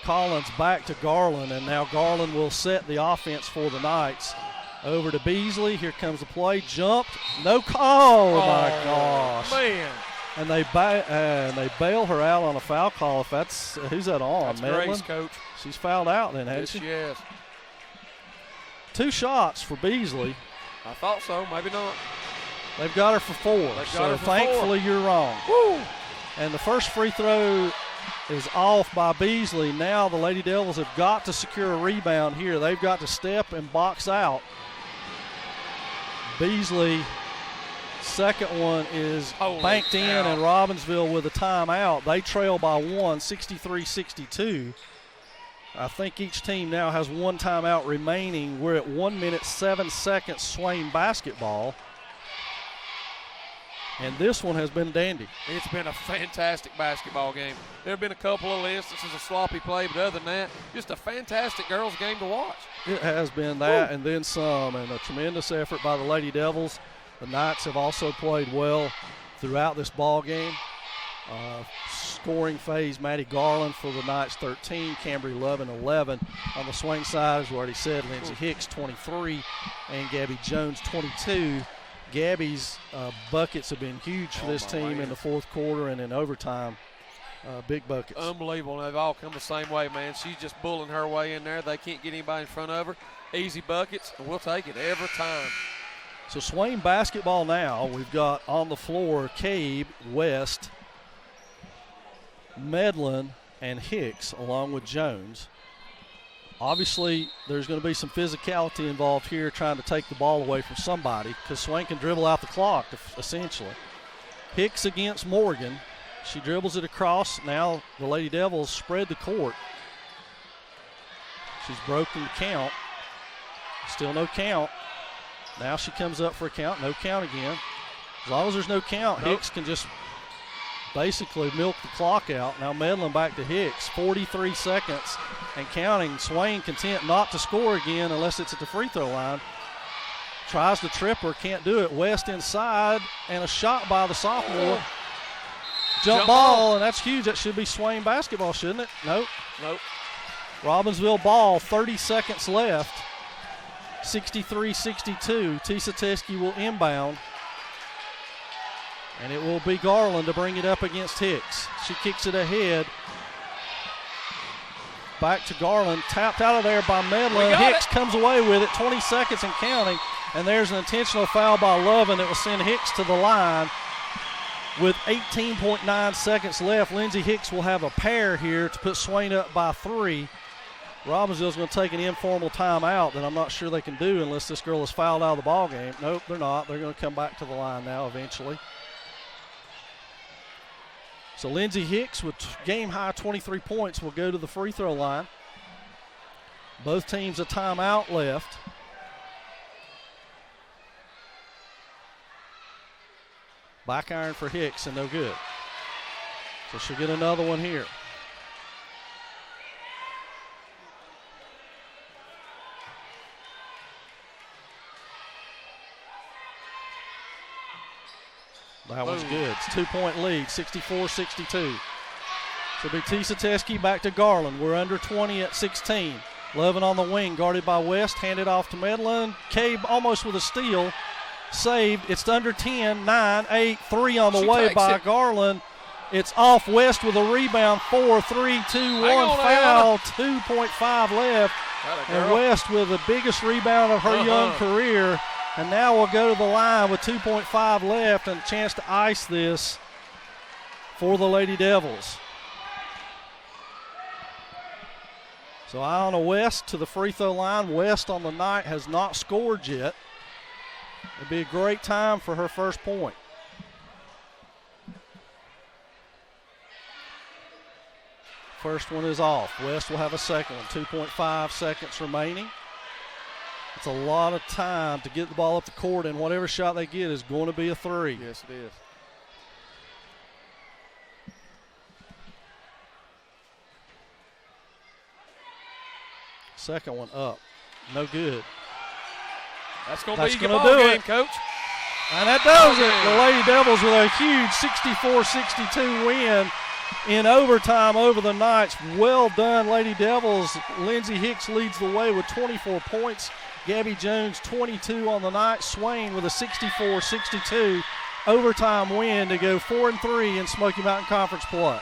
Collins back to Garland, and now Garland will set the offense for the Knights. Over to Beasley. Here comes the play. Jumped. No call. Oh, my gosh. Man. And they bail her out on a foul call. If that's who's that on? That's Medlin? Grace, Coach. She's fouled out then, hasn't Yes, she? she has. 2 shots for Beasley. I thought so. Maybe not. They've got her for 4. Her for thankfully 4. you're wrong. Woo! And the first free throw is off by Beasley. Now the Lady Devils have got to secure a rebound here. They've got to step and box out. Beasley, second one is banked in, and Robbinsville with a timeout. They trail by 1, 63-62. I think each team now has 1 timeout remaining. We're at 1 minute, 7 seconds Swain basketball. And this one has been dandy. It's been a fantastic basketball game. There have been a couple of instances of sloppy play, but other than that, just a fantastic girls' game to watch. It has been that and then some, and a tremendous effort by the Lady Devils. The Knights have also played well throughout this ball game. Scoring phase, Maddie Garland for the Knights 13, Cambry Lovin 11. On the Swain side, as we already said, Lindsay Hicks 23 and Gabby Jones 22. Gabby's buckets have been huge for this team in the fourth quarter and in overtime. Big buckets. Unbelievable. And they've all come the same way, man. She's just bulling her way in there. They can't get anybody in front of her. Easy buckets, and we'll take it every time. So Swain basketball now. We've got on the floor Cabe, West, Medlin, and Hicks, along with Jones. Obviously, there's going to be some physicality involved here trying to take the ball away from somebody because Swain can dribble out the clock, essentially. Hicks against Morgan. She dribbles it across. Now the Lady Devils spread the court. She's broken the count. Still no count. Now she comes up for a count. No count again. As long as there's no count, Hicks can just basically milk the clock out. Now Medlin back to Hicks. 43 seconds and counting. Swain content not to score again unless it's at the free throw line. Tries to trip her, can't do it. West inside, and a shot by the sophomore. Jump ball, and that's huge. That should be Swain basketball, shouldn't it? Nope. Robbinsville ball, 30 seconds left. 63-62. Tisa Teskey will inbound. And it will be Garland to bring it up against Hicks. She kicks it ahead. Back to Garland. Tapped out of there by Medlin. Hicks comes away with it. 20 seconds and counting. And there's an intentional foul by Lovin that will send Hicks to the line. With 18.9 seconds left, Lindsay Hicks will have a pair here to put Swain up by 3. Robbinsville's going to take an informal timeout that I'm not sure they can do unless this girl is fouled out of the ball game. Nope, they're not. They're going to come back to the line now eventually. So Lindsay Hicks with game-high 23 points will go to the free throw line. Both teams a timeout left. Back iron for Hicks and no good. So she'll get another one here. That one's good. It's 2-point lead, 64-62. So it'll be Tisa Teskey back to Garland. We're under 20 at 16. Lovin on the wing, guarded by West, handed off to Medlin. Cabe almost with a steal. Saved. It's under 10, 9, 8, 3 on the way by Garland. It's off. West with a rebound. 4, 3, 2, 1 foul. 2.5 left. And West with the biggest rebound of her young career. And now we'll go to the line with 2.5 left and a chance to ice this for the Lady Devils. So Iona West to the free throw line. West on the night has not scored yet. It'd be a great time for her first point. First one is off. West will have a second one. 2.5 seconds remaining. It's a lot of time to get the ball up the court, and whatever shot they get is going to be a 3. Yes, it is. Second one up. No good. That's going to be your ball game, Coach. And that does it. The Lady Devils with a huge 64-62 win in overtime over the Knights. Well done, Lady Devils. Lindsay Hicks leads the way with 24 points. Gabby Jones, 22 on the night. Swain with a 64-62 overtime win to go 4-3 in Smoky Mountain Conference play.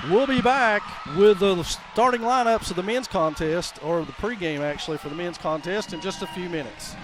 We'll be back with the starting lineups of the men's contest, or the pregame actually for the men's contest, in just a few minutes.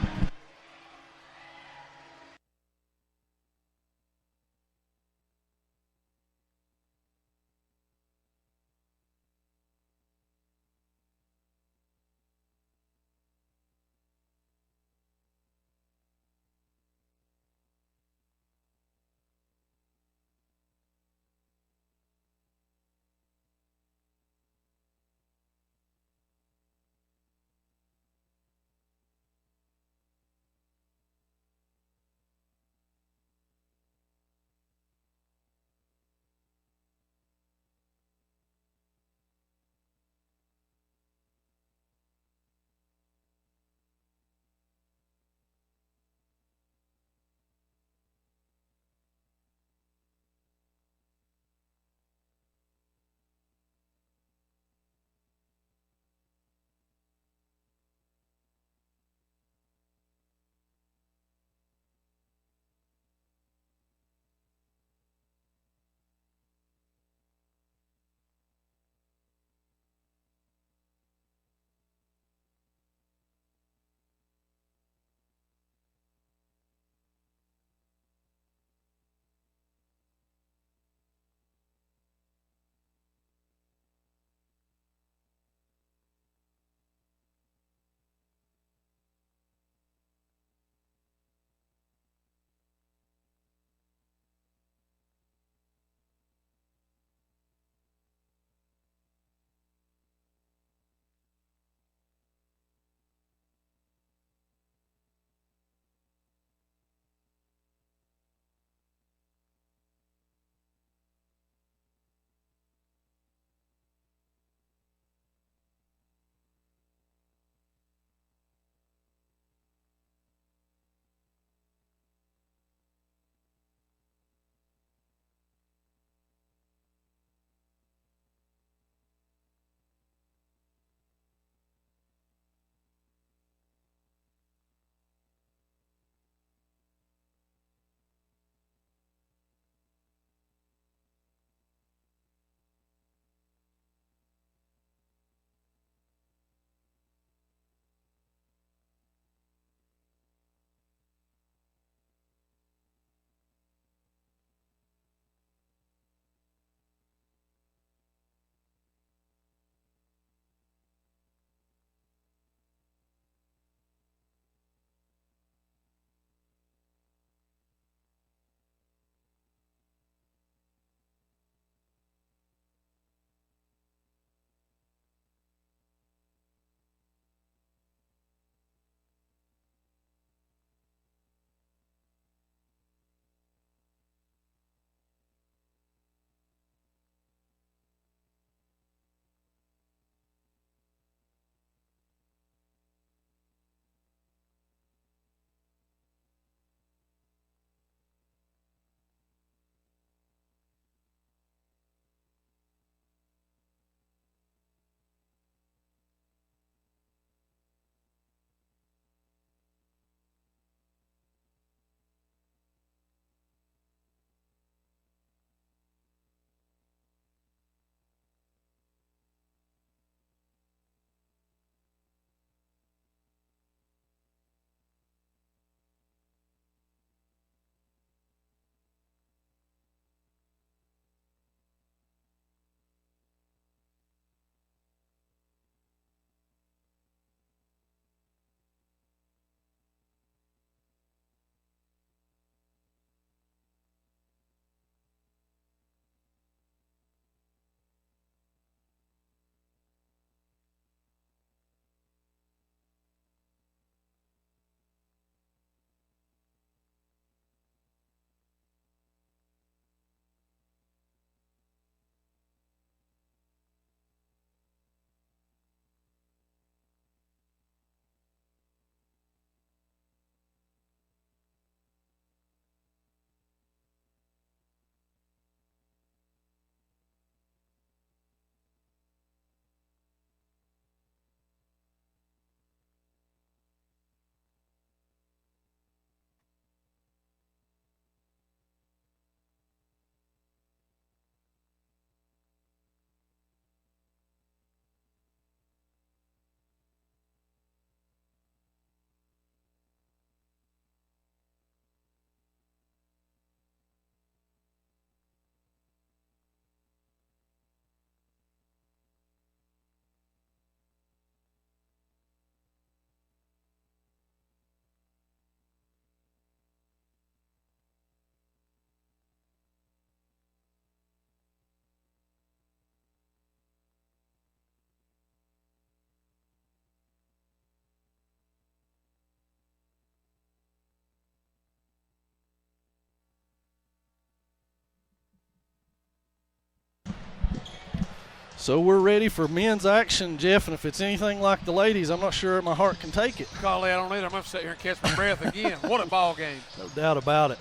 So we're ready for men's action, Jeff, and if it's anything like the ladies, I'm not sure my heart can take it. Golly, I don't either. I'm going to sit here and catch my breath again. What a ball game. No doubt about it.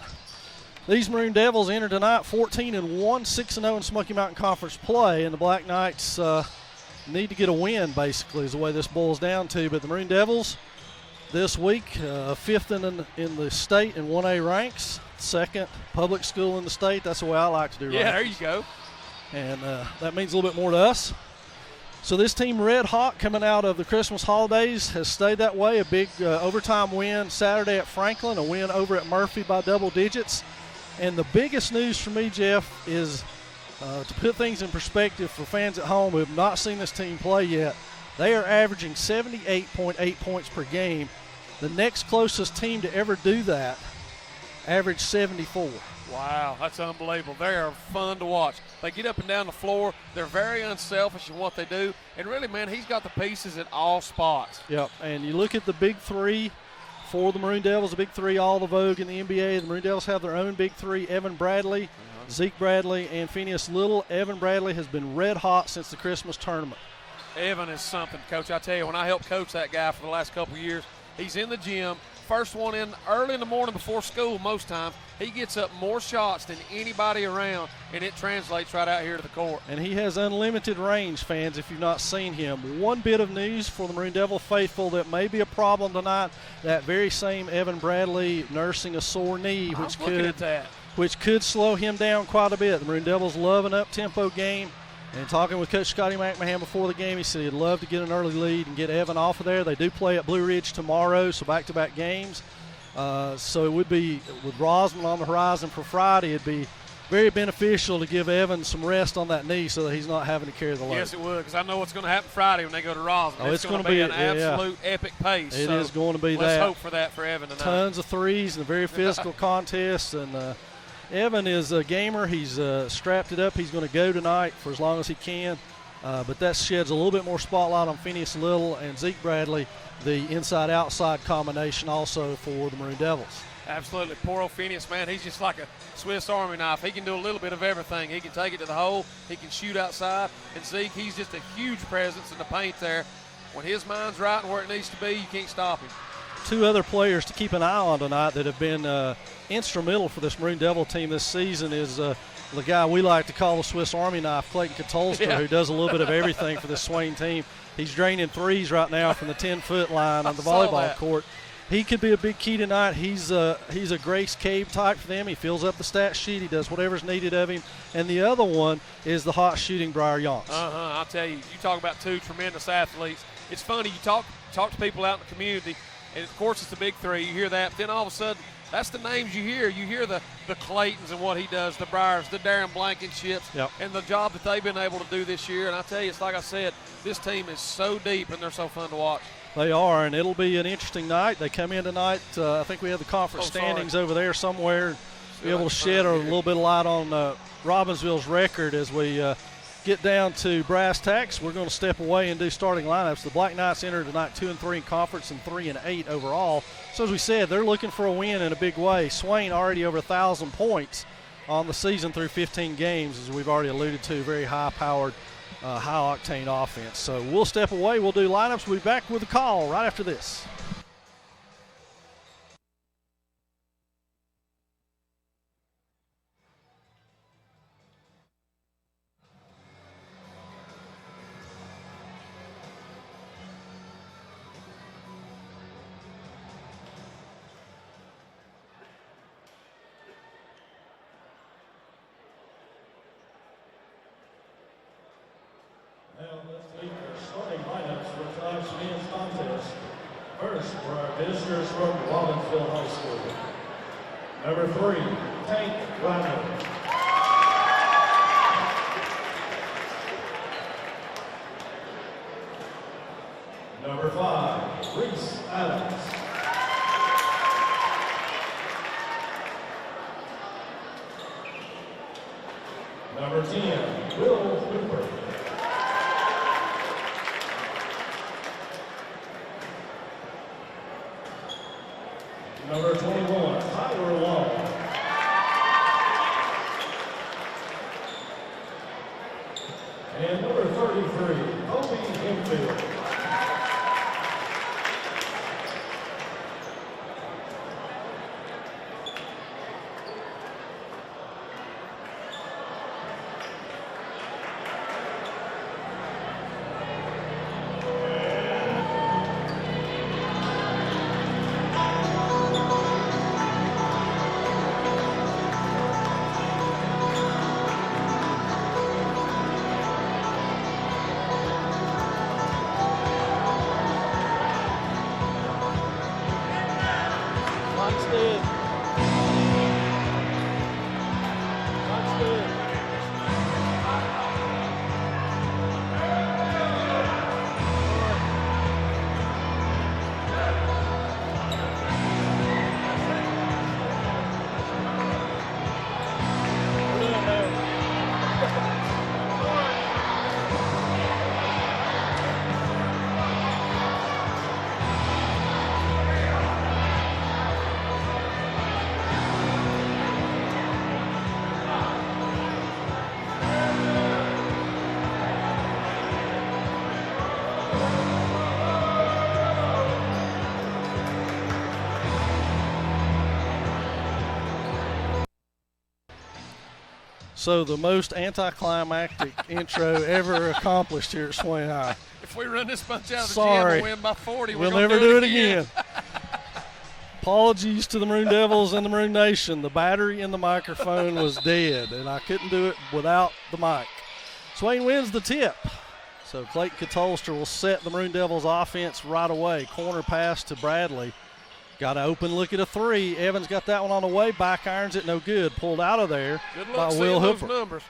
These Maroon Devils enter tonight 14-1, 6-0 in Smoky Mountain Conference play, and the Black Knights need to get a win, basically, is the way this boils down to. But the Maroon Devils this week, fifth in the state in 1A ranks, second public school in the state. That's the way I like to do. Yeah, rankings. there you go. And that means a little bit more to us. So this team, red hot, coming out of the Christmas holidays, has stayed that way. A big overtime win Saturday at Franklin, a win over at Murphy by double digits. And the biggest news for me, Jeff, is to put things in perspective for fans at home who have not seen this team play yet. They are averaging 78.8 points per game. The next closest team to ever do that averaged 74. Wow, that's unbelievable. They are fun to watch. They get up and down the floor. They're very unselfish in what they do. And really, man, he's got the pieces at all spots. Yep, and you look at the big three for the Maroon Devils, the big three, all the vogue in the NBA. The Maroon Devils have their own big three, Evan Bradley, Zeke Bradley, and Phineas Little. Evan Bradley has been red hot since the Christmas tournament. Evan is something, Coach. I tell you, when I helped coach that guy for the last couple of years, he's in the gym. First one in early in the morning before school most times. He gets up more shots than anybody around, and it translates right out here to the court. And he has unlimited range, fans, if you've not seen him. One bit of news for the Maroon Devil faithful that may be a problem tonight, that very same Evan Bradley nursing a sore knee, which could slow him down quite a bit. The Maroon Devils love an up-tempo game. And talking with Coach Scotty McMahon before the game, he said he'd love to get an early lead and get Evan off of there. They do play at Blue Ridge tomorrow, so back-to-back games. So it would be, with Rosman on the horizon for Friday, it'd be very beneficial to give Evan some rest on that knee so that he's not having to carry the load. Yes, it would, because I know what's going to happen Friday when they go to Rosman. Oh, it's going to be an absolute epic pace. It is going to be let's that. Let's hope for that for Evan tonight. Tons of threes and a very physical contest, and Evan is a gamer. He's strapped it up. He's going to go tonight for as long as he can. But that sheds a little bit more spotlight on Phineas Little and Zeke Bradley, the inside-outside combination also for the Maroon Devils. Absolutely. Poor old Phineas, man, he's just like a Swiss Army knife. He can do a little bit of everything. He can take it to the hole. He can shoot outside. And Zeke, he's just a huge presence in the paint there. When his mind's right and where it needs to be, you can't stop him. Two other players to keep an eye on tonight that have been instrumental for this Maroon Devil team this season is the guy we like to call the Swiss Army knife, Clayton Katolster, who does a little bit of everything for this Swain team. He's draining threes right now from the 10-foot line on the volleyball court. He could be a big key tonight. He's a Grace Cave type for them. He fills up the stat sheet. He does whatever's needed of him. And the other one is the hot shooting Briar Yonks. I'll tell you, you talk about two tremendous athletes. It's funny, you talk to people out in the community, and of course it's the big three. You hear that, but then all of a sudden, that's the names you hear. You hear the Claytons and what he does, the Briars, the Darren Blankenships, and the job that they've been able to do this year. And I tell you, it's like I said, this team is so deep and they're so fun to watch. They are, and it'll be an interesting night. They come in tonight. I think we have the conference standings over there somewhere. Be able to shed a little bit of light on Robbinsville's record as we get down to brass tacks. We're going to step away and do starting lineups. The Black Knights enter tonight 2-3 in conference and 3-8 overall. So as we said, they're looking for a win in a big way. Swain already over 1,000 points on the season through 15 games, as we've already alluded to. Very high-powered, high-octane offense. So we'll step away. We'll do lineups. We'll be back with a call right after this. Now let's meet our starting lineups for tonight's men's contest. First, for our visitors from Robbinsville High School. Number 3, Tank Rhino. Number 5, Reese Adams. Number 10, Will Hooper. Number 21, Tyler Long. And number 33, Kobe Hempfield. So the most anticlimactic intro ever accomplished here at Swain High. If we run this bunch out of the Sorry. gym, we'll win by 40. We'll never do it again. Apologies to the Maroon Devils and the Maroon Nation. The battery in the microphone was dead, and I couldn't do it without the mic. Swain wins the tip. So Clayton Catolster will set the Maroon Devils offense right away. Corner pass to Bradley. Got an open look at a three. Evans got that one on the way. Back irons it, no good. Pulled out of there Good by luck Will seeing those Hooper. numbers.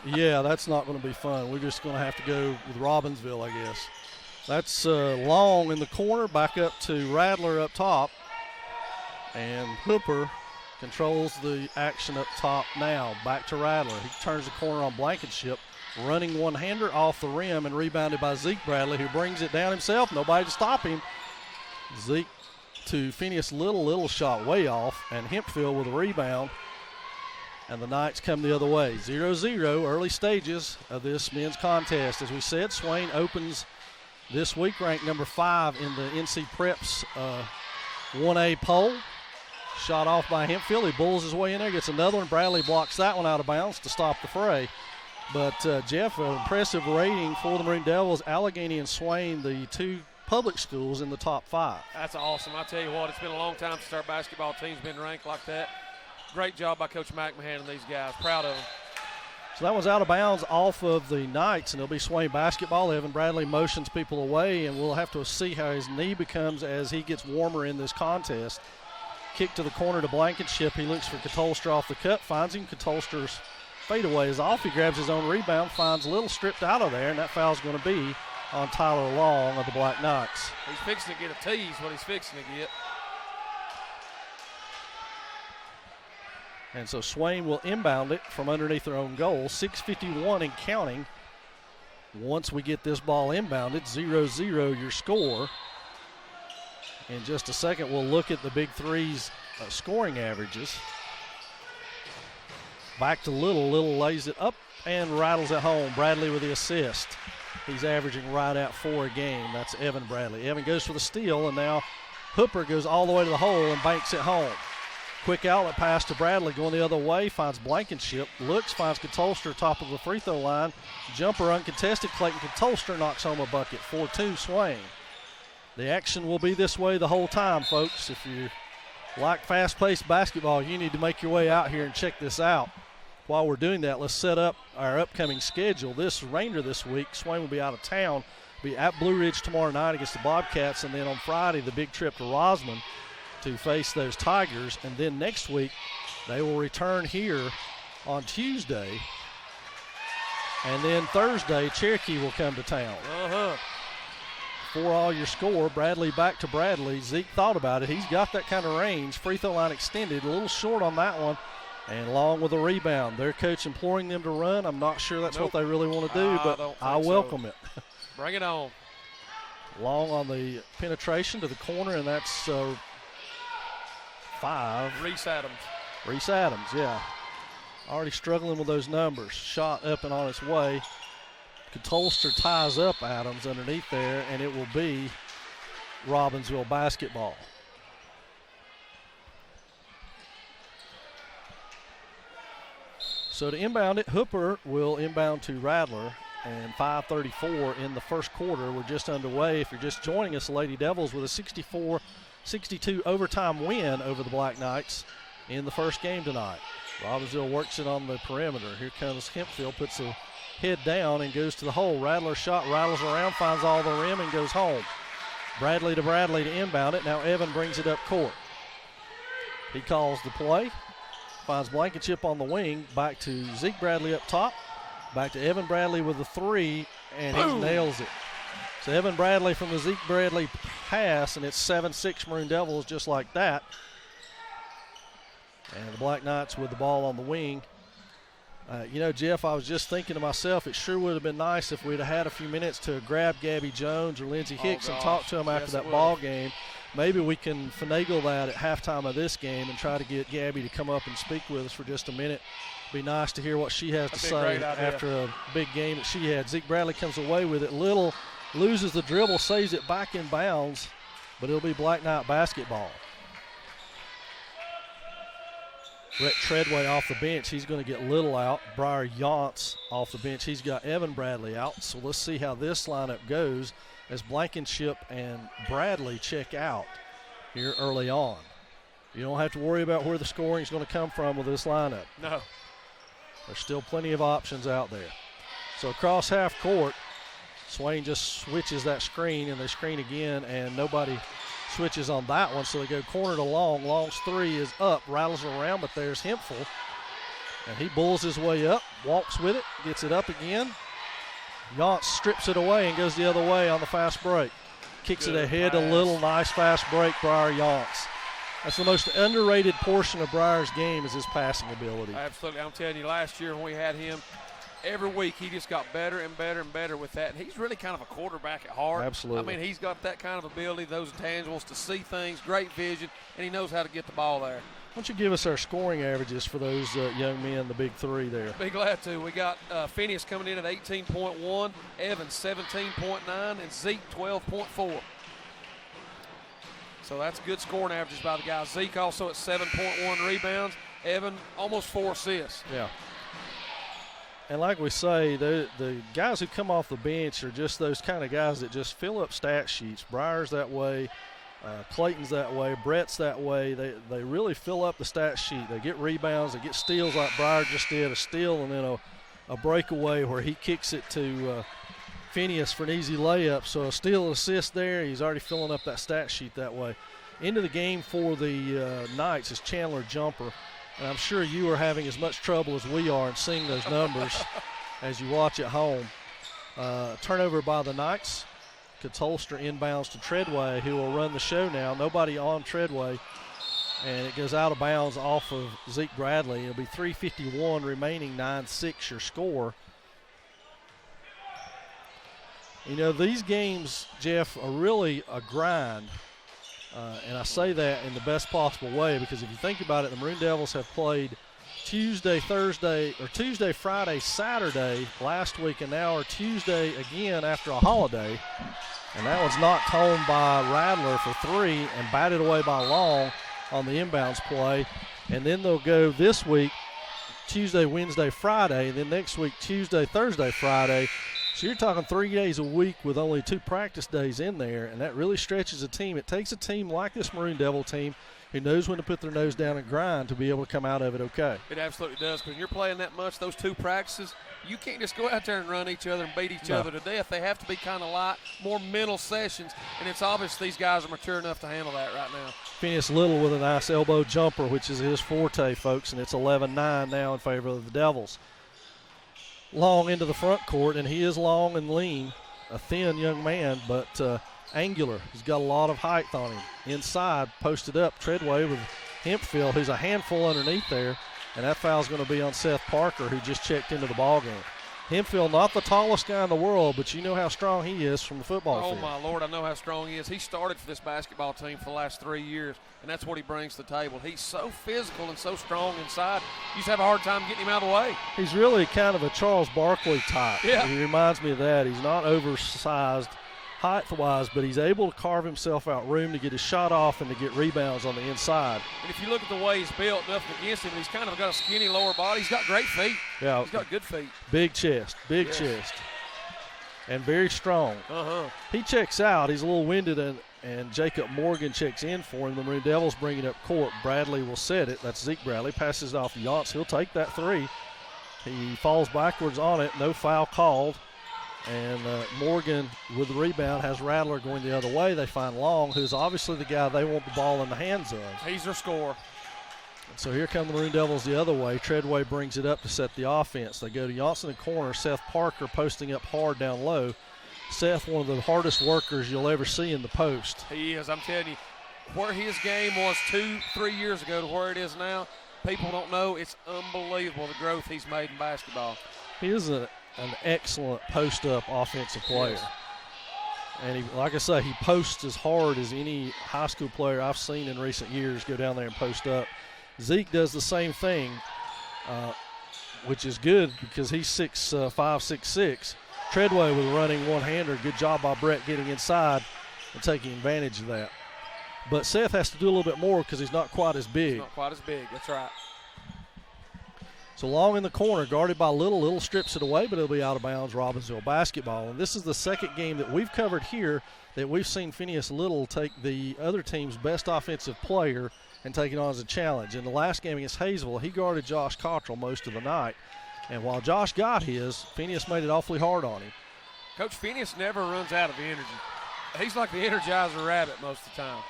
Yeah, that's not going to be fun. We're just going to have to go with Robbinsville, I guess. That's Long in the corner, back up to Radler up top. And Hooper controls the action up top now. Back to Radler. He turns the corner on Blankenship. Running one-hander off the rim and rebounded by Zeke Bradley, who brings it down himself. Nobody to stop him. Zeke to Phineas Little. Little shot way off. And Hempfield with a rebound. And the Knights come the other way. 0-0, early stages of this men's contest. As we said, Swain opens this week ranked number 5 in the NC Preps 1A poll. Shot off by Hempfield. He bulls his way in there, gets another one. Bradley blocks that one out of bounds to stop the fray. But, Jeff, an impressive rating for the Maroon Devils. Allegheny and Swain, the two public schools in the top 5. That's awesome. I tell you what, it's been a long time since our basketball team's been ranked like that. Great job by Coach McMahon and these guys. Proud of them. So that one's out of bounds off of the Knights, and it'll be Swain basketball. Evan Bradley motions people away, and we'll have to see how his knee becomes as he gets warmer in this contest. Kick to the corner to Blankenship. He looks for Catolster off the cut, finds him. Catolster's fadeaway is off. He grabs his own rebound, finds Little stripped out of there, and that foul's going to be on Tyler Long of the Black Knights. He's fixing to get a tease, what he's fixing to get. And so Swain will inbound it from underneath their own goal. 6:51 and counting. Once we get this ball inbounded, 0-0 your score. In just a second, we'll look at the Big Three's scoring averages. Back to Little. Little lays it up and rattles it home. Bradley with the assist. He's averaging right at 4 a game. That's Evan Bradley. Evan goes for the steal, and now Hooper goes all the way to the hole and banks it home. Quick outlet pass to Bradley going the other way, finds Blankenship, looks, finds Catolster top of the free throw line. Jumper uncontested, Clayton Catolster knocks home a bucket. 4-2 Swain. The action will be this way the whole time, folks. If you like fast-paced basketball, you need to make your way out here and check this out. While we're doing that, let's set up our upcoming schedule. This remainder this week, Swain will be out of town, be at Blue Ridge tomorrow night against the Bobcats, and then on Friday the big trip to Rosman to face those Tigers. And then next week they will return here on Tuesday. And then Thursday, Cherokee will come to town. For all your score, Bradley back to Bradley. Zeke thought about it. He's got that kind of range. Free throw line extended. A little short on that one. And Long with a rebound. Their coach imploring them to run. I'm not sure that's what they really want to do, but I welcome it. Bring it on. Long on the penetration to the corner, and that's 5. Reese Adams. Reese Adams, yeah. Already struggling with those numbers. Shot up and on its way. Catolster ties up Adams underneath there, and it will be Robbinsville basketball. So to inbound it, Hooper will inbound to Radler, and 5:34 in the first quarter. We're just underway. If you're just joining us, the Lady Devils with a 64-62 overtime win over the Black Knights in the first game tonight. Robbinsville works it on the perimeter. Here comes Hempfield, puts the head down and goes to the hole. Radler's shot rattles around, finds all the rim, and goes home. Bradley to inbound it. Now Evan brings it up court. He calls the play. Finds Blankenship on the wing. Back to Zeke Bradley up top. Back to Evan Bradley with the three, and he nails it. So Evan Bradley from the Zeke Bradley pass, and it's 7-6 Maroon Devils just like that. And the Black Knights with the ball on the wing. Jeff, I was just thinking to myself, it sure would have been nice if we'd have had a few minutes to grab Gabby Jones or Lindsey Hicks and talk to them after that ball game. Maybe we can finagle that at halftime of this game and try to get Gabby to come up and speak with us for just a minute. Be nice to hear what she has to say after a big game that she had. Zeke Bradley comes away with it. Little loses the dribble, saves it back in bounds, but it'll be Black Knight basketball. Brett Treadway off the bench. He's going to get Little out. Briar Yance off the bench. He's got Evan Bradley out. So let's see how this lineup goes as Blankenship and Bradley check out here early on. You don't have to worry about where the scoring is going to come from with this lineup. No. There's still plenty of options out there. So across half court, Swain just switches that screen, and they screen again, and nobody switches on that one, so they go corner to Long. Long's three is up, rattles around, but there's Hemphill. And he bulls his way up, walks with it, gets it up again. Yance strips it away and goes the other way on the fast break. Kicks it ahead to Little, nice fast break, Briar Yance. That's the most underrated portion of Briar's game is his passing ability. Absolutely. I'm telling you, last year when we had him, every week he just got better and better and better with that. And he's really kind of a quarterback at heart. Absolutely. I mean, he's got that kind of ability, those intangibles to see things, great vision, and he knows how to get the ball there. Why don't you give us our scoring averages for those young men, the big three there? Be glad to. We got Phineas coming in at 18.1, Evans 17.9, and Zeke 12.4. So that's good scoring averages by the guys. Zeke also at 7.1 rebounds. Evan almost 4 assists. Yeah. And like we say, the guys who come off the bench are just those kind of guys that just fill up stat sheets. Briar's that way. Clayton's that way. Brett's that way. They really fill up the stat sheet. They get rebounds. They get steals like Briar just did, a steal and then a breakaway where he kicks it to Phineas for an easy layup. So a steal and assist there. He's already filling up that stat sheet that way. Into the game for the Knights is Chandler Jumper. And I'm sure you are having as much trouble as we are in seeing those numbers as you watch at home. Turnover by the Knights. Catolster inbounds to Treadway, who will run the show now. Nobody on Treadway. And it goes out of bounds off of Zeke Bradley. It'll be 3:51 remaining, 9-6 your score. You know, these games, Jeff, are really a grind. And I say that in the best possible way because if you think about it, the Maroon Devils have played Tuesday, Friday, Saturday last week, and now are Tuesday again after a holiday. And that one's knocked home by Radler for three and batted away by Long on the inbounds play. And then they'll go this week, Tuesday, Wednesday, Friday, and then next week, Tuesday, Thursday, Friday. So you're talking 3 days a week with only 2 practice days in there, and that really stretches a team. It takes a team like this Maroon Devil team who knows when to put their nose down and grind to be able to come out of it okay. It absolutely does, because when you're playing that much, those 2 practices, you can't just go out there and run each other and beat each other to death. They have to be kind of light, more mental sessions, and it's obvious these guys are mature enough to handle that right now. Phineas Little with a nice elbow jumper, which is his forte, folks, and it's 11-9 now in favor of the Devils. Long into the front court, and he is long and lean, a thin young man, but angular. He's got a lot of height on him. Inside, posted up, Treadway with Hempfield, who's a handful underneath there, and that foul's going to be on Seth Parker, who just checked into the ball game. Hemphill, not the tallest guy in the world, but you know how strong he is from the football field. Oh, my Lord, I know how strong he is. He started for this basketball team for the last 3 years, and that's what he brings to the table. He's so physical and so strong inside. You just have a hard time getting him out of the way. He's really kind of a Charles Barkley type. Yeah. He reminds me of that. He's not oversized height-wise, but he's able to carve himself out room to get his shot off and to get rebounds on the inside. And if you look at the way he's built, nothing against him, he's kind of got a skinny lower body. He's got great feet. Yeah. He's got good feet. Big chest, chest, and very strong. He checks out. He's a little winded, and Jacob Morgan checks in for him. The Maroon Devils bring it up court. Bradley will set it. That's Zeke Bradley. Passes it off to Yance. He'll take that three. He falls backwards on it. No foul called. And Morgan with the rebound has Rattler going the other way. They find Long, who's obviously the guy they want the ball in the hands of. He's their scorer. So here come the Maroon Devils the other way. Treadway brings it up to set the offense. They go to Johnson in the corner. Seth Parker posting up hard down low. Seth, one of the hardest workers you'll ever see in the post. He is. I'm telling you, where his game was 2-3 years ago to where it is now, people don't know. It's unbelievable the growth he's made in basketball. He is an excellent post-up offensive player. Yes. And he, like I say, he posts as hard as any high school player I've seen in recent years go down there and post up. Zeke does the same thing, which is good because he's 6'5", 6'6". Treadway with a running one-hander. Good job by Brett getting inside and taking advantage of that. But Seth has to do a little bit more because he's not quite as big. He's not quite as big. That's right. So Long in the corner, guarded by Little. Little strips it away, but it'll be out of bounds, Robbinsville basketball. And this is the second game that we've covered here that we've seen Phineas Little take the other team's best offensive player and take it on as a challenge. In the last game against Hayesville, he guarded Josh Cottrell most of the night. And while Josh got his, Phineas made it awfully hard on him. Coach Phineas never runs out of energy. He's like the Energizer Rabbit most of the time.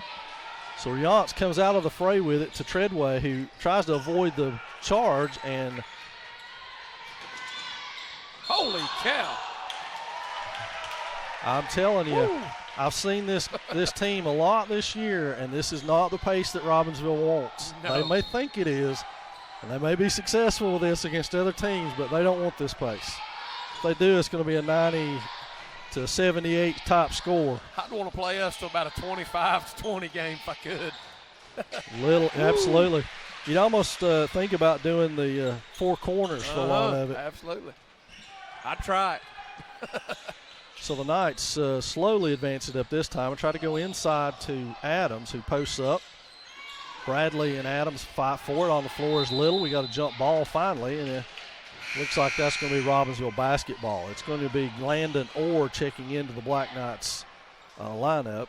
So Yance comes out of the fray with it to Treadway, who tries to avoid the charge, and holy cow. I'm telling you, Woo. I've seen this team a lot this year, and this is not the pace that Robbinsville wants. No. They may think it is, and they may be successful with this against other teams, but they don't want this pace. If they do, it's going to be a 90 to 78 type score. I'd want to play us to about a 25-20 game if I could. Absolutely. You'd almost think about doing the four corners for a lot of it. Absolutely. I'd try it. So the Knights slowly advance it up this time and try to go inside to Adams, who posts up. Bradley and Adams fight for it. On the floor is Little. We got a jump ball finally, and it looks like that's going to be Robbinsville basketball. It's going to be Landon Orr checking into the Black Knights lineup.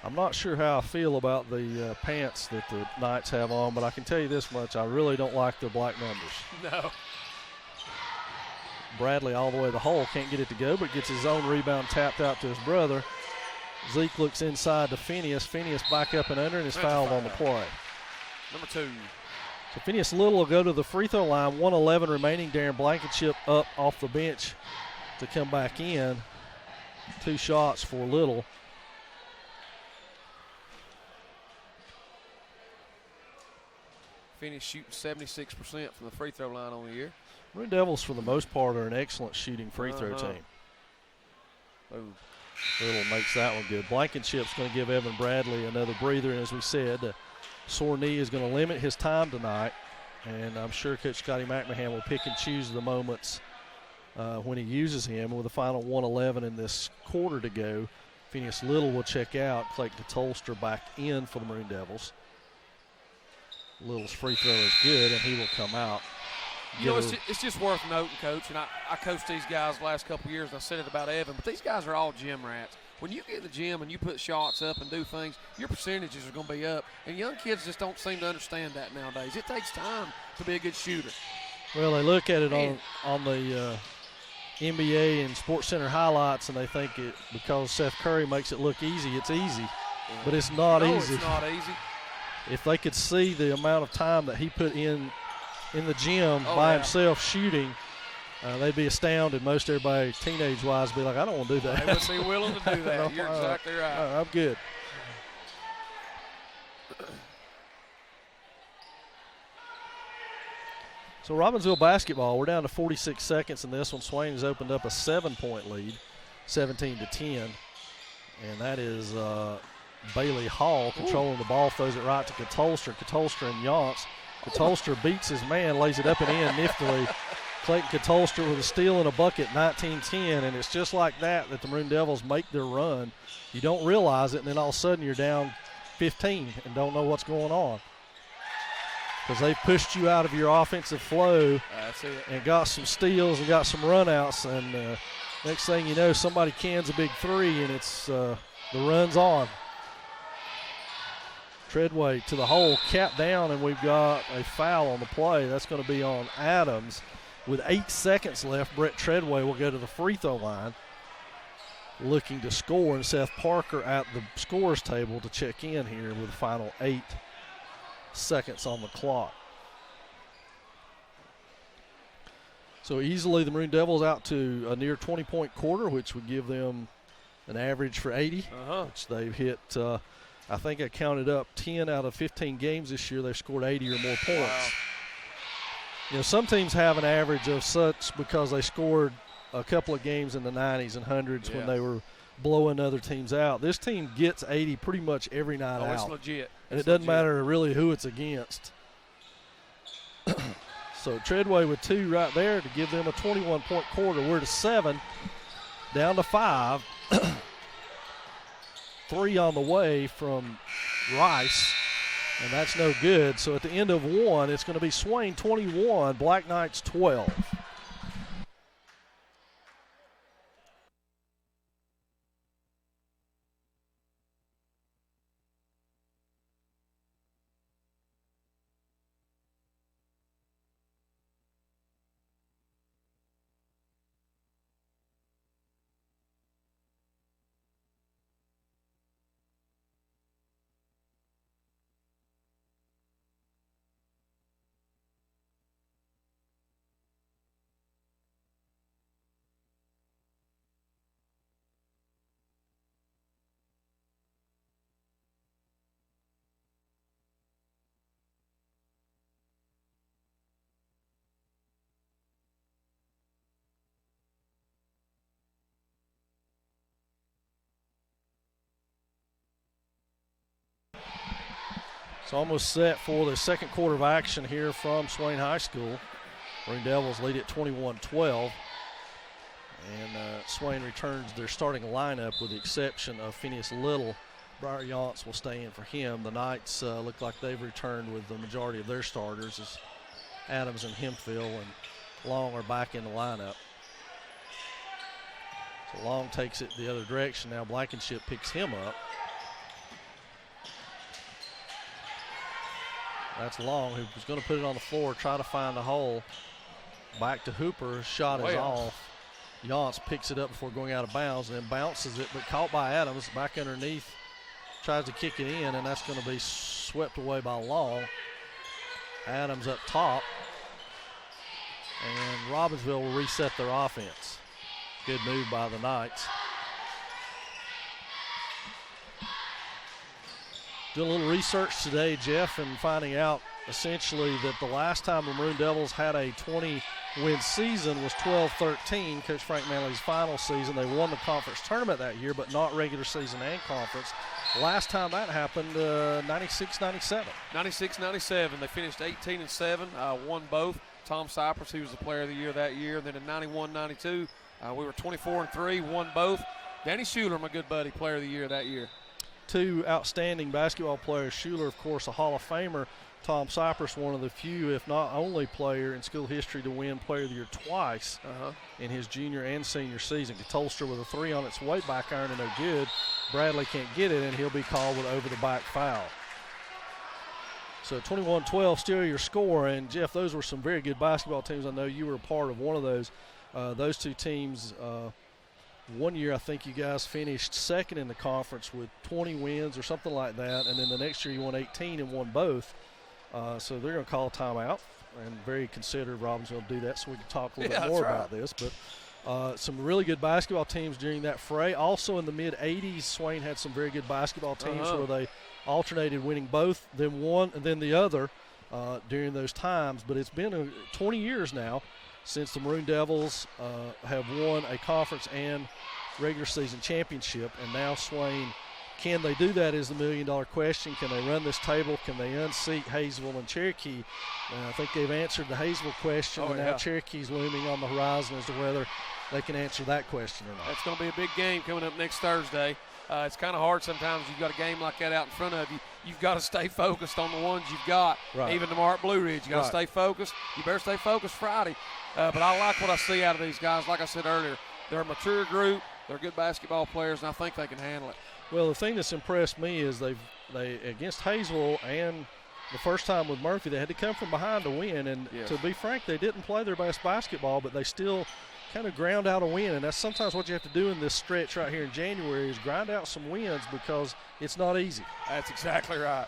I'm not sure how I feel about the pants that the Knights have on, but I can tell you this much. I really don't like the black numbers. No. Bradley all the way to the hole. Can't get it to go, but gets his own rebound tapped out to his brother. Zeke looks inside to Phineas. Phineas back up and under and is fouled on the play. Number 2. So Phineas Little will go to the free throw line. 1:11 remaining. Darren Blankenship up off the bench to come back in. 2 shots for Little. Phineas shooting 76% from the free throw line on the year. Maroon Devils, for the most part, are an excellent shooting free throw team. Ooh. Little makes that one good. Blankenship's going to give Evan Bradley another breather, and as we said, sore knee is going to limit his time tonight, and I'm sure Coach Scotty McMahon will pick and choose the moments when he uses him. With the final 1:11 in this quarter to go, Phineas Little will check out. Clayton Tolster back in for the Maroon Devils. Little's free throw is good, and he will come out. You know, it's just worth noting, Coach, and I coached these guys the last couple of years, and I said it about Evan, but these guys are all gym rats. When you get in the gym and you put shots up and do things, your percentages are going to be up, and young kids just don't seem to understand that nowadays. It takes time to be a good shooter. Well, they look at it on the NBA and Sports Center highlights, and they think it because Seth Curry makes it look easy, it's easy. But it's not easy. It's not easy. If they could see the amount of time that he put in the gym by himself shooting, they'd be astounded. Most everybody, teenage-wise, be like, I don't want to do that. They would be willing to do that. You're exactly right. I'm good. So Robbinsville basketball, we're down to 46 seconds in this one. Swain has opened up a 7-point lead, 17-10. And that is Bailey Hall controlling the ball, throws it right to Katolster. Katolster and Yance. Katolster beats his man, lays it up and in niftily. Clayton Katolster with a steal and a bucket, 19-10, and it's just like that the Maroon Devils make their run. You don't realize it, and then all of a sudden you're down 15 and don't know what's going on. Because they've pushed you out of your offensive flow. That's it. And got some steals and got some runouts, and next thing you know, somebody cans a big three, and it's the run's on. Treadway to the hole, cap down, and we've got a foul on the play. That's going to be on Adams. With 8 seconds left, Brett Treadway will go to the free throw line looking to score, and Seth Parker at the scores table to check in here with the final 8 seconds on the clock. So easily the Maroon Devils out to a near 20-point quarter, which would give them an average for 80, which they've hit, I think I counted up 10 out of 15 games this year. They've scored 80 or more points. Wow. You know, some teams have an average of such because they scored a couple of games in the 90s and 100s when they were blowing other teams out. This team gets 80 pretty much every night out. It's legit. And it doesn't matter really who it's against. So Treadway with 2 right there to give them a 21-point quarter. We're to 7, down to 5. 3 on the way from Rice, and that's no good. So at the end of 1, it's going to be Swain 21, Black Knights 12. It's almost set for the second quarter of action here from Swain High School. Maroon Devils lead at 21-12. And Swain returns their starting lineup with the exception of Phineas Little. Briar Yance will stay in for him. The Knights look like they've returned with the majority of their starters as Adams and Hemphill and Long are back in the lineup. So Long takes it the other direction. Now Blankenship picks him up. That's Long, who was going to put it on the floor, try to find a hole. Back to Hooper, shot is off. Yance picks it up before going out of bounds and then bounces it, but caught by Adams, back underneath. Tries to kick it in, and that's going to be swept away by Long. Adams up top. And Robbinsville will reset their offense. Good move by the Knights. Doing a little research today, Jeff, and finding out essentially that the last time the Maroon Devils had a 20-win season was 12-13, Coach Frank Manley's final season. They won the conference tournament that year, but not regular season and conference. Last time that happened, 96-97. 96-97. They finished 18-7, won both. Tom Cypress, who was the player of the year that year. Then in 91-92, we were 24-3, won both. Danny Schuler, my good buddy, player of the year that year. 2 outstanding basketball players. Schuler, of course, a Hall of Famer. Tom Cypress, one of the few, if not only player in school history to win Player of the Year twice in his junior and senior season. Katolster with a 3 on its way, back iron and no good. Bradley can't get it, and he'll be called with over-the-back foul. So 21-12, still your score. And, Jeff, those were some very good basketball teams. I know you were a part of one of those. Those 2 teams, one year I think you guys finished second in the conference with 20 wins or something like that, and then the next year you won 18 and won both. So they're going to call a timeout, and very considerate Robbinsville do that so we can talk a little bit more about this. But some really good basketball teams during that fray. Also in the mid-'80s, Swain had some very good basketball teams where they alternated winning both, then one and then the other. during those times. But it's been 20 years now since the Maroon Devils have won a conference and regular season championship, and now Swain, can they do that is the million-dollar question. Can they run this table? Can they unseat Hayesville and Cherokee? I think they've answered the Hayesville question, and now Cherokee's looming on the horizon as to whether they can answer that question or not. That's going to be a big game coming up next Thursday. It's kind of hard sometimes. You've got a game like that out in front of you. You've got to stay focused on the ones you've got. Right. Even tomorrow at Blue Ridge, you got to stay focused. You better stay focused Friday. But I like what I see out of these guys. Like I said earlier, they're a mature group. They're good basketball players, and I think they can handle it. Well, the thing that's impressed me is they against Hayesville and the first time with Murphy, they had to come from behind to win. And to be frank, they didn't play their best basketball, but they still kind of ground out a win. And that's sometimes what you have to do in this stretch right here in January is grind out some wins because it's not easy. That's exactly right.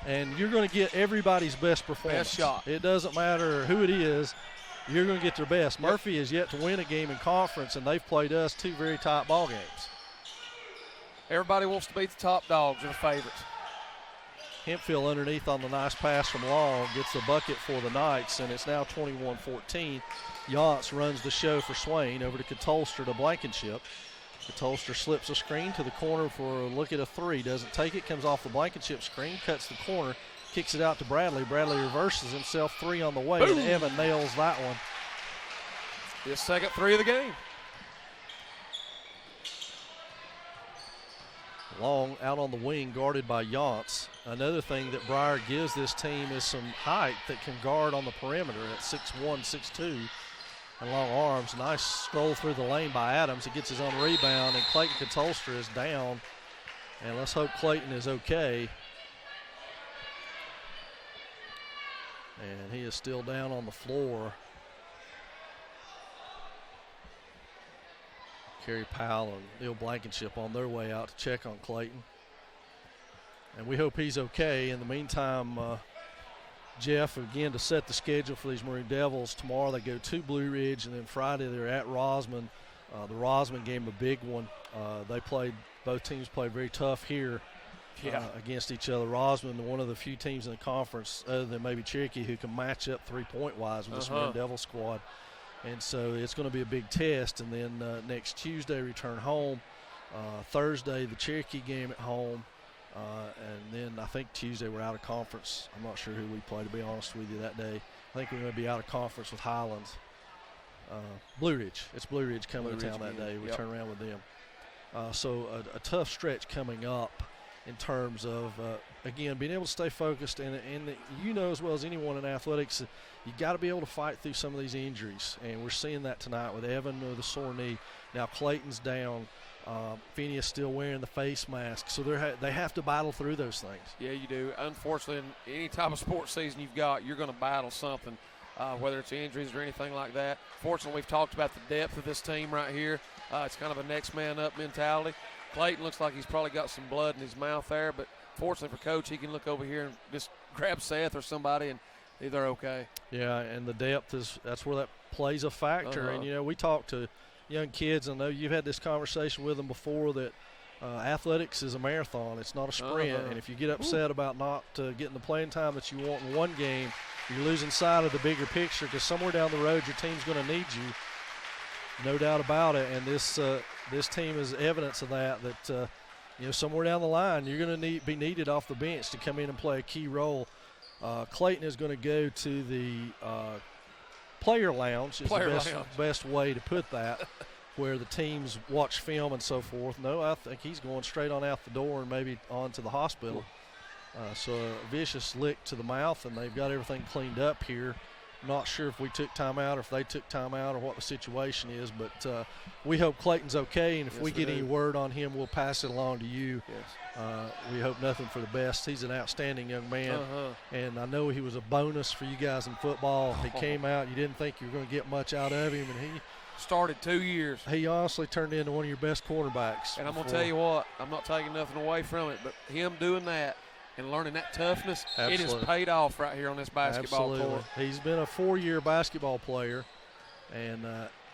And you're going to get everybody's best performance. Best shot. It doesn't matter who it is. You're going to get their best. Yep. Murphy has yet to win a game in conference, and they've played us 2 very tight ball games. Everybody wants to beat the top dogs or the favorites. Hempfield underneath on the nice pass from Long gets the bucket for the Knights, and it's now 21-14. Yance runs the show for Swain over to Catolster to Blankenship. Catolster slips a screen to the corner for a look at a 3. Doesn't take it, comes off the Blankenship screen, cuts the corner, kicks it out to Bradley. Bradley reverses himself, 3 on the way, and Evan nails that one. His second 3 of the game. Long out on the wing, guarded by Yance. Another thing that Breyer gives this team is some height that can guard on the perimeter at 6'1", 6'2", and long arms. Nice stroll through the lane by Adams. He gets his own rebound, and Clayton Catolster is down. And let's hope Clayton is okay. And he is still down on the floor. Kerry Powell and Neil Blankenship on their way out to check on Clayton. And we hope he's okay. In the meantime, Jeff, again, to set the schedule for these Maroon Devils, tomorrow they go to Blue Ridge, and then Friday they're at Rosman. The Rosman game, a big one. Both teams played very tough here against each other. Rosman, one of the few teams in the conference, other than maybe Cherokee, who can match up three-point-wise with this Maroon Devil squad. And so it's going to be a big test. And then next Tuesday, return home. Thursday, the Cherokee game at home. And then I think Tuesday we're out of conference. I'm not sure who we play, to be honest with you, that day. I think we're going to be out of conference with Highlands. Blue Ridge. It's Blue Ridge coming to town that day. We turn around with them. So a tough stretch coming up in terms of, again, being able to stay focused. And you know as well as anyone in athletics, you got to be able to fight through some of these injuries. And we're seeing that tonight with Evan with a sore knee. Now Clayton's down. Phineas still wearing the face mask. So they have to battle through those things. Yeah, you do. Unfortunately, in any type of sports season you've got, you're going to battle something, whether it's injuries or anything like that. Fortunately, we've talked about the depth of this team right here. It's kind of a next man up mentality. Clayton looks like he's probably got some blood in his mouth there, but fortunately for Coach, he can look over here and just grab Seth or somebody and they're okay. Yeah, and the depth that's where that plays a factor. And, we talk to young kids. I know you've had this conversation with them before that athletics is a marathon. It's not a sprint. And if you get upset about not getting the playing time that you want in one game, you're losing sight of the bigger picture because somewhere down the road your team's going to need you. No doubt about it. And this team is evidence of that somewhere down the line you're going to be needed off the bench to come in and play a key role. Clayton is going to go to the player lounge is the best way to put that, where the teams watch film and so forth. No, I think he's going straight on out the door and maybe on to the hospital. So a vicious lick to the mouth, and they've got everything cleaned up here. Not sure if we took time out or if they took time out or what the situation is, but we hope Clayton's okay, and if we get any word on him, we'll pass it along to you. Yes. We hope nothing for the best. He's an outstanding young man, and I know he was a bonus for you guys in football. He came out, you didn't think you were going to get much out of him, and he started 2 years. He honestly turned into one of your best quarterbacks. And I'm going to tell you what, I'm not taking nothing away from it, but him doing that and learning that toughness, it has paid off right here on this basketball court. He's been a 4-year basketball player, and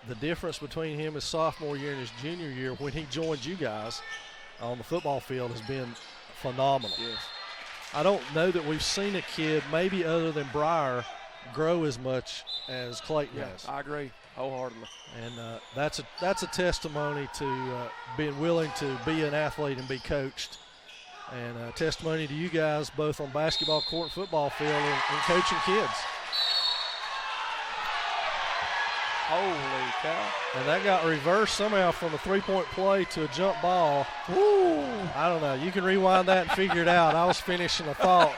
the difference between him his sophomore year and his junior year when he joined you guys on the football field has been phenomenal. Yes. I don't know that we've seen a kid, maybe other than Breyer, grow as much as Clayton has. I agree wholeheartedly. And that's a testimony to being willing to be an athlete and be coached. And a testimony to you guys both on basketball court and football field and coaching kids. Holy cow. And that got reversed somehow from a three-point play to a jump ball. Woo. I don't know. You can rewind that and figure it out. I was finishing a thought.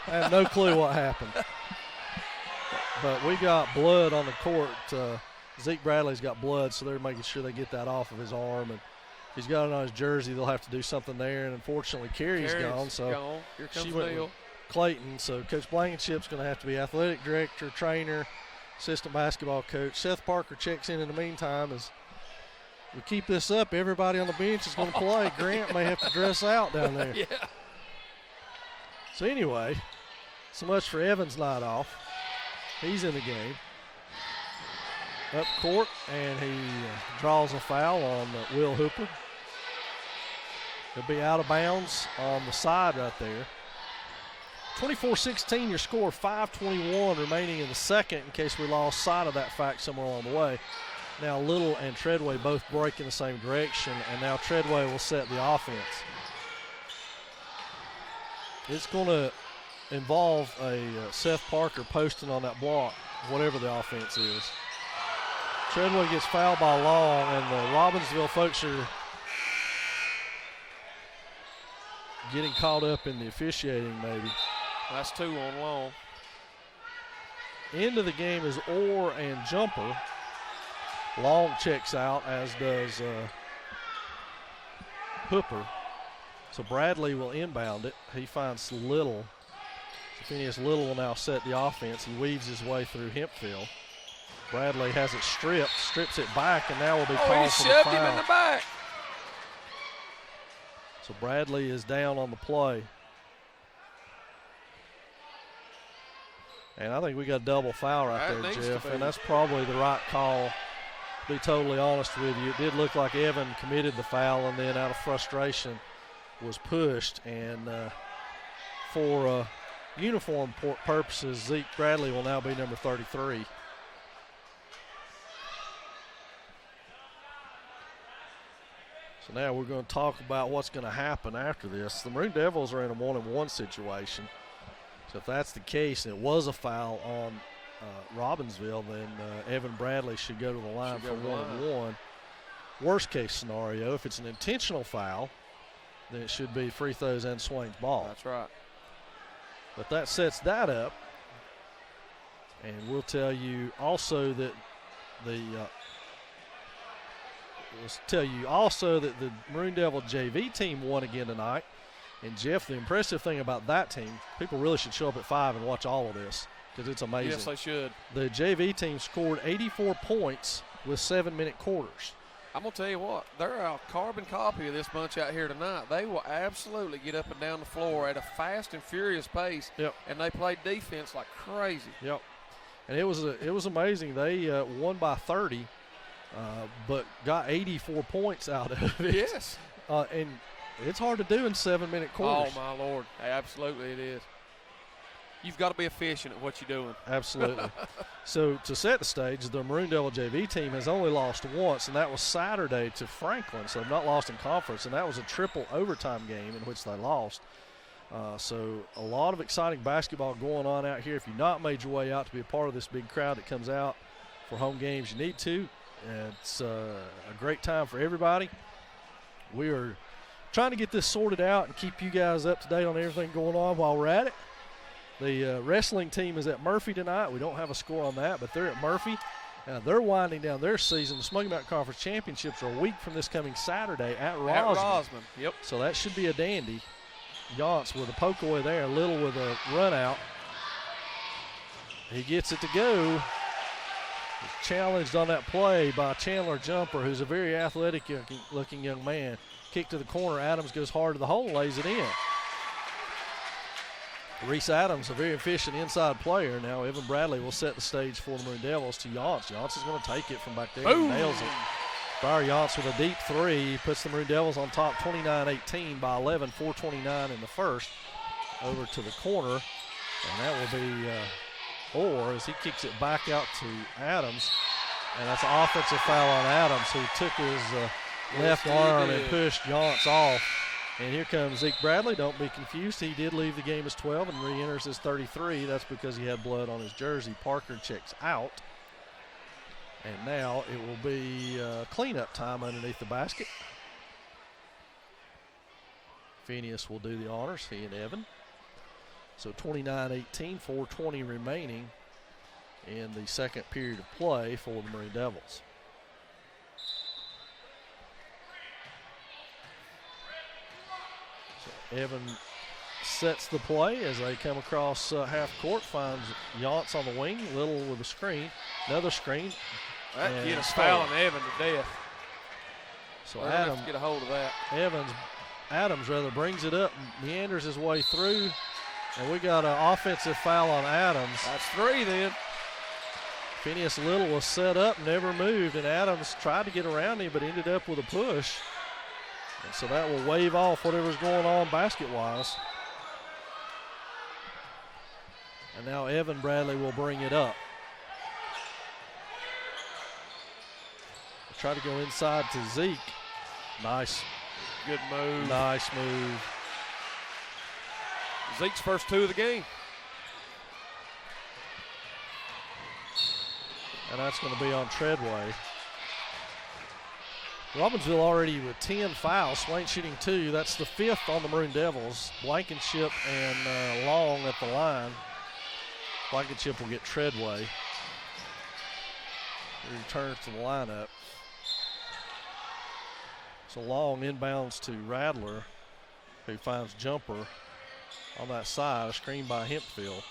I have no clue what happened. But we got blood on the court. Zeke Bradley's got blood, so they're making sure they get that off of his arm. And he's got it on his jersey. They'll have to do something there. And unfortunately, Carrie's gone. So Here comes she went Neil. with Clayton. So Coach Blankenship's going to have to be athletic director, trainer, assistant basketball coach. Seth Parker checks in the meantime. As we keep this up, everybody on the bench is going to play. Grant may have to dress out down there. Yeah. So anyway, so much for Evan's night off. He's in the game. Up court, and he draws a foul on Will Hooper. He'll be out of bounds on the side right there. 24-16 your score, 5:21 remaining in the second in case we lost sight of that fact somewhere along the way. Now Little and Treadway both break in the same direction, and now Treadway will set the offense. It's going to involve a Seth Parker posting on that block, whatever the offense is. Treadway gets fouled by Long, and the Robbinsville folks are getting caught up in the officiating maybe. That's 2 on Long. End of the game is Orr and Jumper. Long checks out, as does Hooper. So Bradley will inbound it. He finds Little. So Phineas Little will now set the offense. He weaves his way through Hempfield. Bradley has it strips it back, and now will be called for the foul. He shoved him in the back. So Bradley is down on the play. And I think we got a double foul right there, Jeff, and that's probably the right call, to be totally honest with you. It did look like Evan committed the foul and then out of frustration was pushed. And for uniform purposes, Zeke Bradley will now be number 33. So now we're going to talk about what's going to happen after this. The Maroon Devils are in a 1-on-1 situation. So if that's the case, and it was a foul on Robbinsville, then Evan Bradley should go to the line for 1-on-1. Worst case scenario, if it's an intentional foul, then it should be free throws and Swain's ball. That's right. But that sets that up. And we'll tell you also that the Maroon Devil JV team won again tonight. And, Jeff, the impressive thing about that team, people really should show up at 5 and watch all of this because it's amazing. Yes, they should. The JV team scored 84 points with 7-minute quarters. I'm going to tell you what, they're a carbon copy of this bunch out here tonight. They will absolutely get up and down the floor at a fast and furious pace. Yep. And they played defense like crazy. Yep. And it was amazing. They won by 30, but got 84 points out of it. Yes. And it's hard to do in 7-minute quarters. Oh, my Lord. Absolutely it is. You've got to be efficient at what you're doing. Absolutely. So to set the stage, the Maroon Devil JV team has only lost once, and that was Saturday to Franklin. So they've not lost in conference, and that was a triple overtime game in which they lost. So a lot of exciting basketball going on out here. If you've not made your way out to be a part of this big crowd that comes out for home games, you need to. It's a great time for everybody. We are trying to get this sorted out and keep you guys up to date on everything going on while we're at it. The wrestling team is at Murphy tonight. We don't have a score on that, but they're at Murphy. They're winding down their season. The Smoky Mountain Conference Championships are a week from this coming Saturday at Rosman. Yep. So that should be a dandy. Yance with a poke away there, Little with a run out. He gets it to go. He's challenged on that play by Chandler Jumper, who's a very athletic looking young man. Kick to the corner. Adams goes hard to the hole, lays it in. Reese Adams, a very efficient inside player. Now Evan Bradley will set the stage for the Maroon Devils to Yance. Yance is going to take it from back there and nails it. Fire Yance with a deep three. Puts the Maroon Devils on top 29-18 by 11, 4:29 in the first. over to the corner, and that will be Orr as he kicks it back out to Adams. And that's an offensive foul on Adams, who took his left arm and pushed Yance off. And here comes Zeke Bradley. Don't be confused. He did leave the game as 12 and re-enters as 33. That's because he had blood on his jersey. Parker checks out. And now it will be cleanup time underneath the basket. Phineas will do the honors, he and Evan. So 29-18, 4:20 remaining in the second period of play for the Maroon Devils. So Evan sets the play as they come across half court, finds Yance on the wing, Little with a screen, another screen. That kid is fouling Evan to death. So Adams get a hold of that. Adams brings it up, meanders his way through, and we got an offensive foul on Adams. That's 3 then. Phineas Little was set up, never moved, and Adams tried to get around him but ended up with a push. And so that will wave off whatever's going on basket-wise. And now Evan Bradley will bring it up. Try to go inside to Zeke. Nice. Good move. Nice move. Zeke's first 2 of the game. And that's going to be on Treadway. Robbinsville already with 10 fouls. Swain shooting 2. That's the 5th on the Maroon Devils. Blankenship and Long at the line. Blankenship will get Treadway. He returns to the lineup. So Long inbounds to Rattler, who finds Jumper on that side, a screen by Hempfield.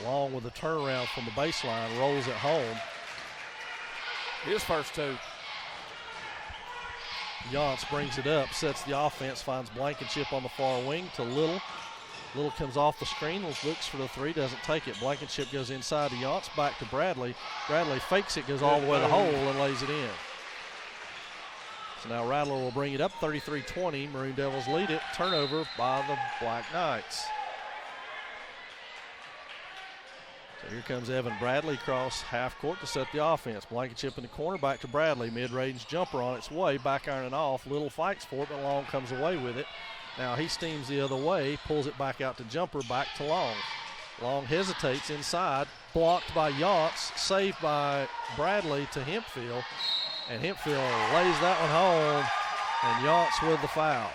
Long with a turnaround from the baseline, rolls it home. His first 2. Yance brings it up, sets the offense, finds Blankenship on the far wing to Little. Little comes off the screen, looks for the 3, doesn't take it. Blankenship goes inside to Yance, back to Bradley. Bradley fakes it, goes all the way to the hole and lays it in. So now Rattler will bring it up, 33-20. Maroon Devils lead it. Turnover by the Black Knights. So here comes Evan Bradley across half court to set the offense. Blankenship in the corner, back to Bradley. Mid-range jumper on its way, back ironing off. Little fights for it, but Long comes away with it. Now he steams the other way, pulls it back out to Jumper, back to Long. Long hesitates inside, blocked by Yance, saved by Bradley to Hempfield. And Hempfield lays that one home, and Yance with the foul.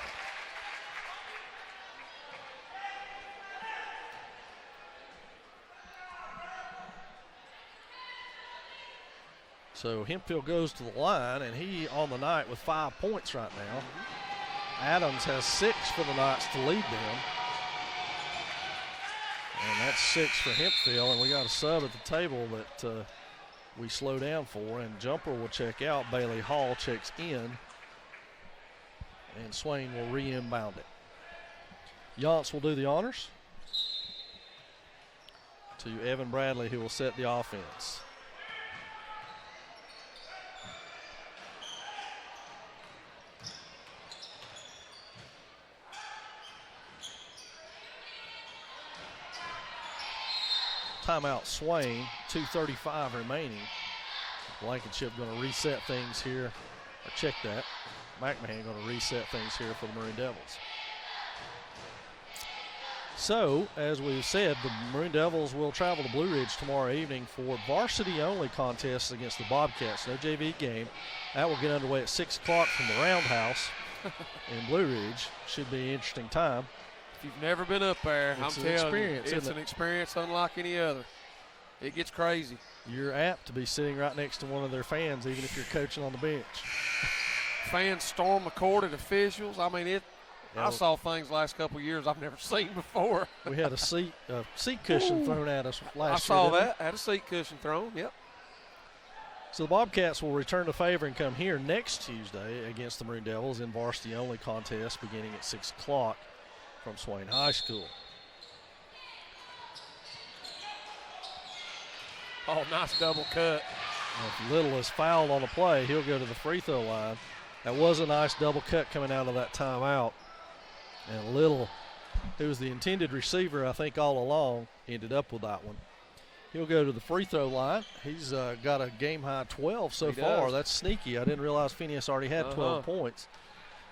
So Hempfield goes to the line, and he on the night with 5 points right now. Adams has 6 for the Knights to lead them. And that's 6 for Hempfield, and we got a sub at the table that we slow down for, and Jumper will check out. Bailey Hall checks in, and Swain will re-inbound it. Yance will do the honors to Evan Bradley, who will set the offense. Timeout Swain, 2:35 remaining. Blankenship going to reset things here, or check that. McMahon going to reset things here for the Maroon Devils. So, as we've said, the Maroon Devils will travel to Blue Ridge tomorrow evening for varsity-only contests against the Bobcats. No JV game. That will get underway at 6 o'clock from the Roundhouse in Blue Ridge. Should be an interesting time. If you've never been up there, I'm telling you, it's an it? experience unlike any other. It gets crazy. You're apt to be sitting right next to one of their fans, even if you're coaching on the bench. Fans storm the court at officials. I mean, I saw things last couple of years I've never seen before. We had a seat cushion thrown at us last year. I saw that. Had a seat cushion thrown, yep. So the Bobcats will return the favor and come here next Tuesday against the Maroon Devils in varsity-only contest beginning at 6 o'clock. From Swain High School. Oh, nice double cut. If Little is fouled on the play, he'll go to the free throw line. That was a nice double cut coming out of that timeout. And Little who was the intended receiver, I think, all along, ended up with that one. He'll go to the free throw line. He's got a game-high 12 so far. That's sneaky. I didn't realize Phineas already had 12 points.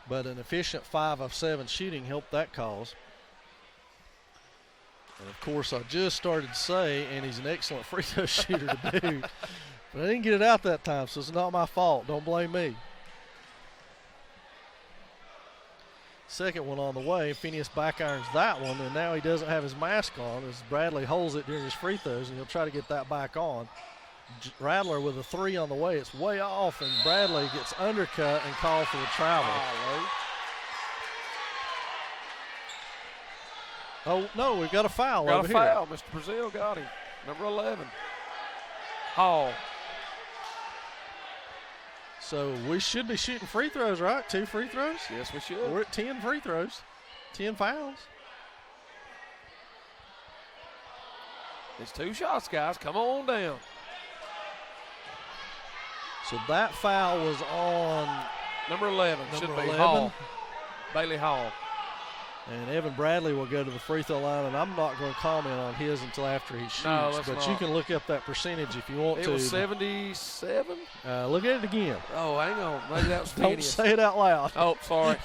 But an efficient 5 of 7 shooting helped that cause. And, of course, I just started to say, and he's an excellent free throw shooter to boot. But I didn't get it out that time, so it's not my fault. Don't blame me. Second one on the way. Phineas back irons that one, and now he doesn't have his mask on as Bradley holds it during his free throws, and he'll try to get that back on. Rattler with a 3 on the way. It's way off, and Bradley gets undercut and called for the travel. Oh, no, we've got a foul over here. Got a foul. Mr. Brazil got him. Number 11. Hall. So we should be shooting free throws, right? 2 free throws? Yes, we should. We're at 10 free throws, 10 fouls. It's 2 shots, guys. Come on down. So that foul was on number 11. Number should be 11. Hall. Bailey Hall. And Evan Bradley will go to the free throw line, and I'm not going to comment on his until after he shoots. No, that's but not. You can look up that percentage if you want to. It was 77? Look at it again. Oh, hang on. Maybe that was Don't Phineas. say it out loud. Oh, sorry.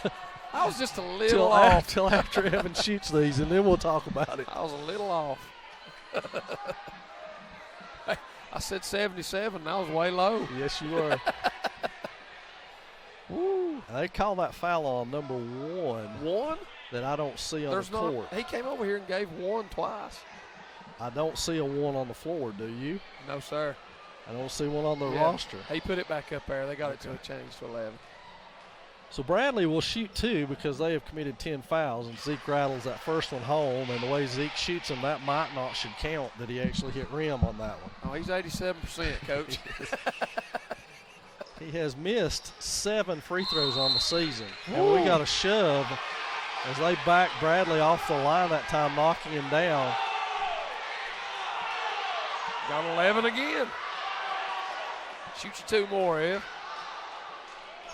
I was just a little off. Till after Evan shoots these, and then we'll talk about it. I was a little off. I said 77, and I was way low. Yes, you were. Woo. They call that foul on number 1. 1? That I don't see on the court. He came over here and gave 1 twice. I don't see a 1 on the floor, do you? No, sir. I don't see one on the roster. He put it back up there. They got it to a change to 11. So Bradley will shoot 2 because they have committed 10 fouls, and Zeke rattles that first one home, and the way Zeke shoots him, that might not should count that he actually hit rim on that one. Oh, he's 87%, Coach. He has missed 7 free throws on the season. And we got a shove as they back Bradley off the line that time, knocking him down. Got 11 again. Shoot you 2 more, Ev.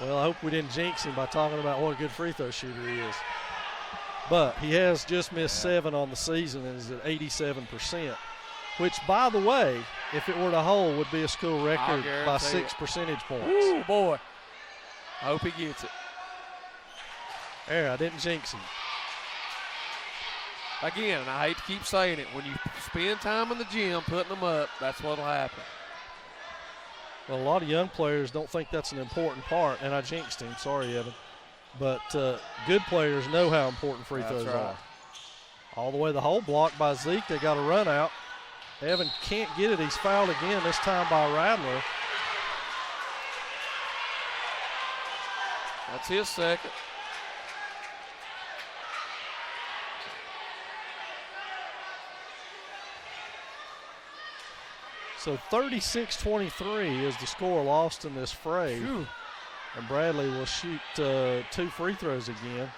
Well, I hope we didn't jinx him by talking about what a good free throw shooter he is. But he has just missed 7 on the season and is at 87%, which, by the way, if it were to hold, would be a school record by 6 percentage points. Ooh, boy. I hope he gets it. There, I didn't jinx him. Again, and I hate to keep saying it, when you spend time in the gym putting them up, that's what'll happen. Well, a lot of young players don't think that's an important part, and I jinxed him. Sorry, Evan. But good players know how important free throws are. All the way the hole blocked by Zeke. They got a run out. Evan can't get it. He's fouled again, this time by Rattler. That's his second. So 36-23 is the score lost in this fray. Whew. And Bradley will shoot 2 free throws again.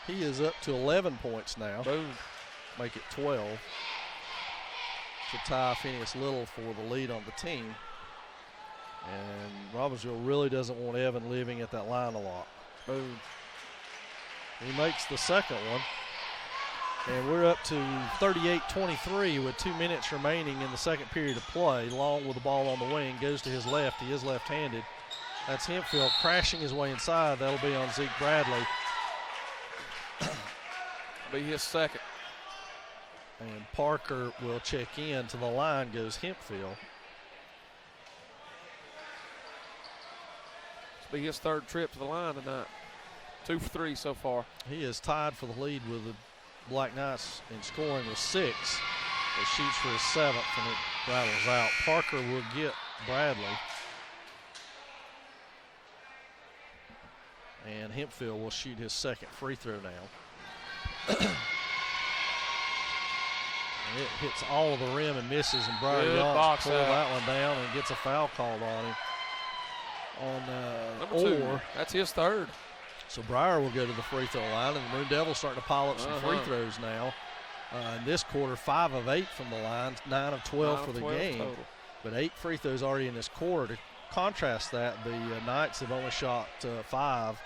He is up to 11 points now. Boom. Make it 12 to tie Phineas Little for the lead on the team. And Robbinsville really doesn't want Evan living at that line a lot. Boom. He makes the second one. And we're up to 38-23 with 2 minutes remaining in the second period of play. Long with the ball on the wing, goes to his left. He is left-handed. That's Hempfield crashing his way inside. That'll be on Zeke Bradley. Be his second. And Parker will check in. To the line goes Hempfield. This will be his 3rd trip to the line tonight. 2 for 3 so far. He is tied for the lead with the Black Knights in scoring with 6. He shoots for his 7th, and it rattles out. Parker will get Bradley. And Hempfield will shoot his 2nd free throw now. And it hits all of the rim and misses, and Briar Yonks pulled that one down and gets a foul called on him. Number 2. That's his 3rd. So Briar will go to the free throw line, and the Maroon Devils starting to pile up some free throws now. In this quarter, 5 of 8 from the line, 9 of 12 for the game. Total. But 8 free throws already in this quarter. To contrast that, the Knights have only shot 5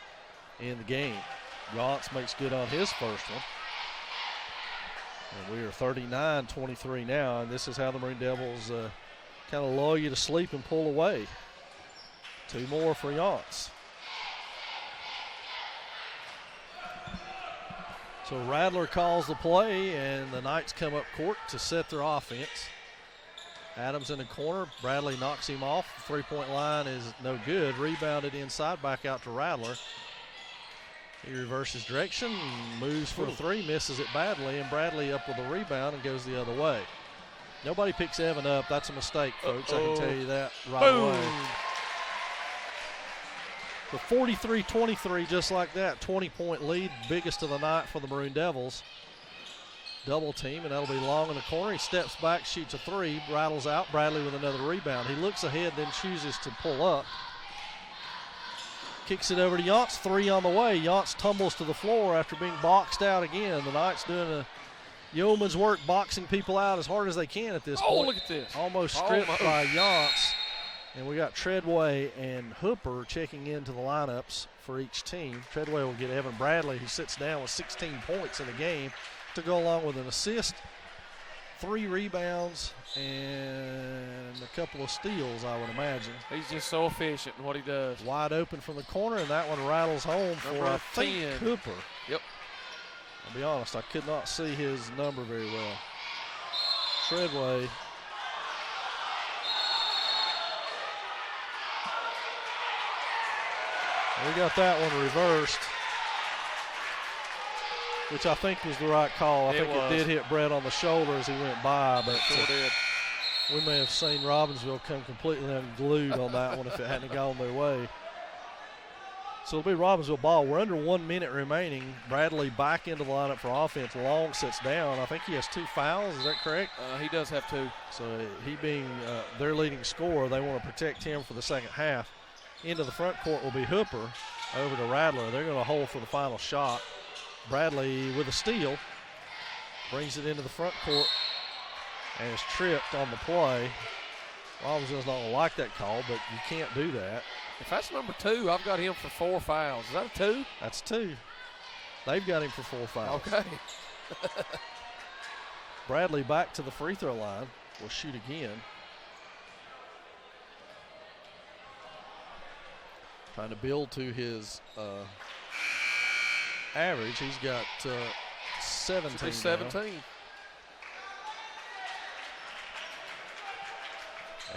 in the game. Yance makes good on his first one. And we are 39-23 now, and this is how the Maroon Devils kind of lull you to sleep and pull away. 2 more for Yance. So Radler calls the play, and the Knights come up court to set their offense. Adams in the corner. Bradley knocks him off. Three-point line is no good. Rebounded inside, back out to Radler. He reverses direction, moves for a 3, misses it badly, and Bradley up with a rebound and goes the other way. Nobody picks Evan up. That's a mistake, folks. I can tell you that right away. So 43-23, just like that. 20-point lead, biggest of the night for the Maroon Devils. Double team, and that'll be Long in the corner. He steps back, shoots a 3, rattles out. Bradley with another rebound. He looks ahead, then chooses to pull up. Kicks it over to Yance, 3 on the way. Yance tumbles to the floor after being boxed out again. The Knights doing a yeoman's work boxing people out as hard as they can at this point. Oh, look at this. Almost stripped by Yance. And we got Treadway and Hooper checking into the lineups for each team. Treadway will get Evan Bradley, who sits down with 16 points in the game, to go along with an assist, 3 rebounds, and a couple of steals, I would imagine. He's just so efficient in what he does. Wide open from the corner, and that one rattles home for, I think, Hooper. Yep. I'll be honest, I could not see his number very well. Treadway. We got that one reversed, which I think was the right call. I think it did hit Brett on the shoulder as he went by, but we may have seen Robbinsville come completely unglued on that one if it hadn't gone their way. So it'll be Robbinsville ball. We're under 1 minute remaining. Bradley back into the lineup for offense. Long sits down. I think he has 2 fouls. Is that correct? He does have 2. So he being their leading scorer, they want to protect him for the second half. Into the front court will be Hooper over to Radler. They're going to hold for the final shot. Bradley with a steal. Brings it into the front court and is tripped on the play. Robbinsville's not going to like that call, but you can't do that. If that's number 2, I've got him for 4 fouls. Is that a 2? That's 2. They've got him for 4 fouls. Okay. Bradley back to the free throw line. Will shoot again. Trying to build to his average. He's got 17. He's 17.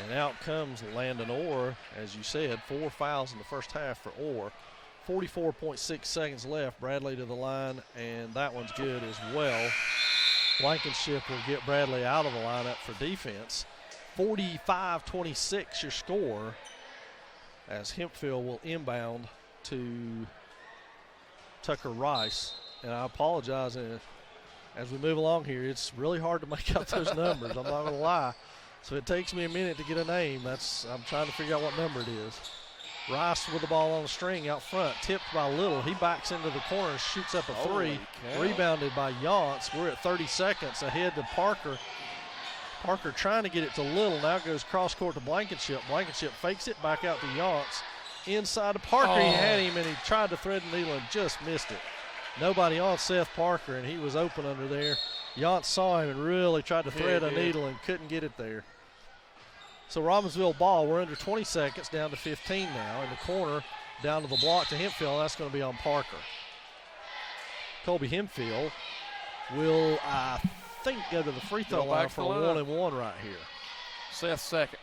And out comes Landon Orr, as you said, 4 fouls in the first half for Orr. 44.6 seconds left. Bradley to the line, and that one's good as well. Blankenship will get Bradley out of the lineup for defense. 45-26 your score, as Hempfield will inbound to Tucker Rice. And I apologize, as we move along here, it's really hard to make out those numbers. I'm not going to lie. So it takes me a minute to get a name. I'm trying to figure out what number it is. Rice with the ball on the string out front, tipped by Little. He backs into the corner, shoots up a 3, rebounded by Yance. We're at 30 seconds ahead to Parker. Parker trying to get it to Little, now goes cross court to Blankenship. Blankenship fakes it back out to Yance. Inside to Parker, He had him and he tried to thread the needle and just missed it. Nobody on Seth Parker, and he was open under there. Yance saw him and really tried to thread a needle and couldn't get it there. So Robbinsville ball, we're under 20 seconds, down to 15 now. In the corner, down to the block to Hempfield, and that's going to be on Parker. Colby Hempfield will, I think, go to the free throw line for a 1-and-1 right here. Seth second.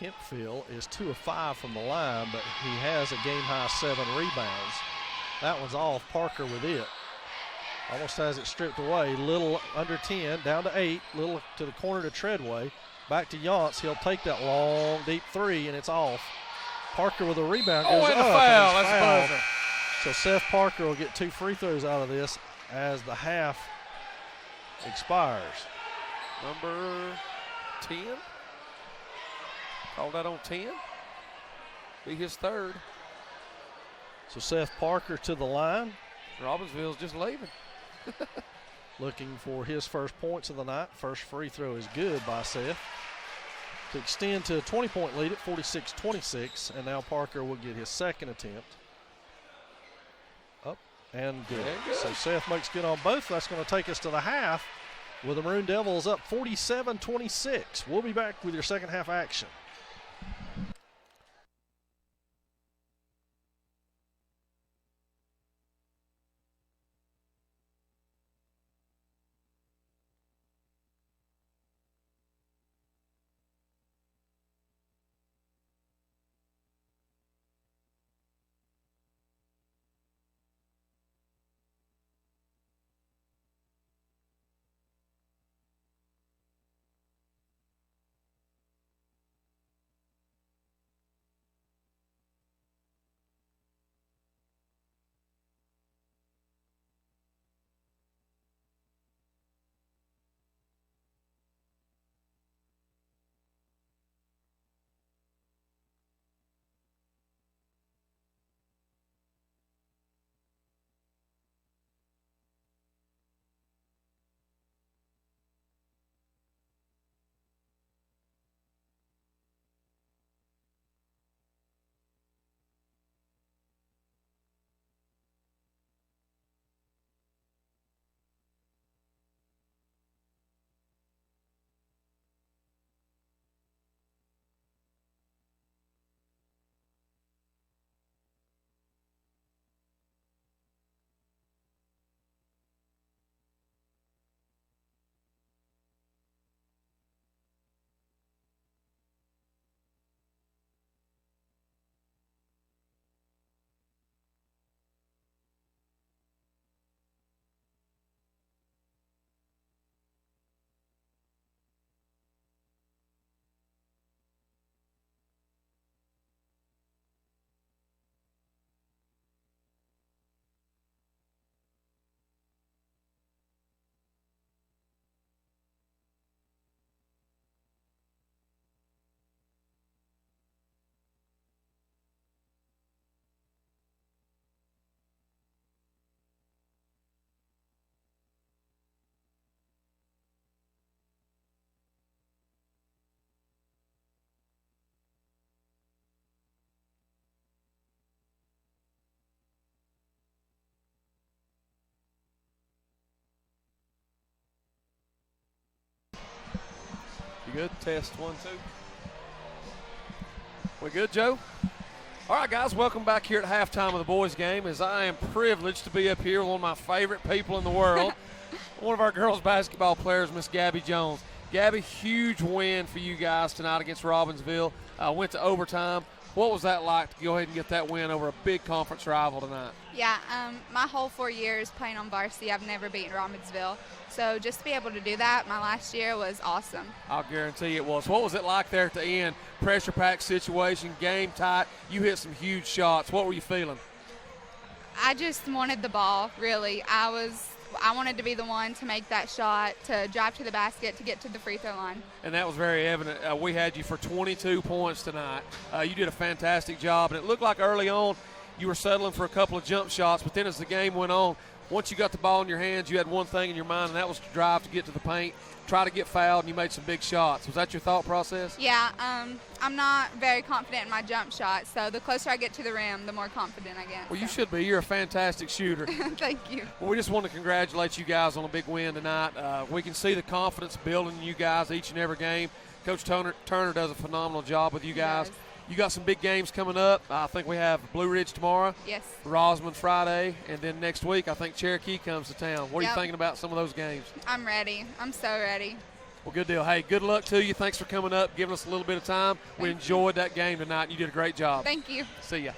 Hempfield is 2 of 5 from the line, but he has a game-high 7 rebounds. That one's off. Parker with it. Almost has it stripped away. Little under 10, down to 8. Little to the corner to Treadway. Back to Yance. He'll take that long, deep 3, and it's off. Parker with a rebound goes and up. A foul. And That's buzzer. So Seth Parker will get 2 free throws out of this as the half expires. Number 10. Call that on 10. Be his 3rd. So Seth Parker to the line. Robbinsville's just leaving. Looking for his first points of the night. First free throw is good by Seth. to extend to a 20-point lead at 46-26. And now Parker will get his second attempt. Up and good. So Seth makes good on both. That's going to take us to the half with the Maroon Devils up 47-26. We'll be back with your second half action. You good? Test 1, 2. We good, Joe? All right, guys, welcome back here at halftime of the boys' game as I am privileged to be up here with one of my favorite people in the world, one of our girls' basketball players, Miss Gabby Jones. Gabby, huge win for you guys tonight against Robbinsville. Went to overtime. What was that like to go ahead and get that win over a big conference rival tonight? Yeah, my whole 4 years playing on varsity, I've never beaten Robbinsville. So just to be able to do that my last year was awesome. I'll guarantee it was. What was it like there at the end? Pressure-packed situation, game tight. You hit some huge shots. What were you feeling? I just wanted the ball, really. I wanted to be the one to make that shot, to drive to the basket, to get to the free throw line. And that was very evident. We had you for 22 points tonight. You did a fantastic job, and it looked like early on you were settling for a couple of jump shots, but then as the game went on, once you got the ball in your hands, you had one thing in your mind, and that was to drive to get to the paint, try to get fouled, and you made some big shots. Was that your thought process? Yeah, I'm not very confident in my jump shot, so the closer I get to the rim, the more confident I get. Well, you should be. You're a fantastic shooter. Thank you. Well, we just want to congratulate you guys on a big win tonight. We can see the confidence building in you guys each and every game. Coach Turner does a phenomenal job with you guys. You got some big games coming up. I think we have Blue Ridge tomorrow. Yes. Rosman Friday. And then next week, I think Cherokee comes to town. What are you thinking about some of those games? I'm ready. I'm so ready. Well, good deal. Hey, good luck to you. Thanks for coming up, giving us a little bit of time. We enjoyed that game tonight, and you did a great job. Thank you. See ya.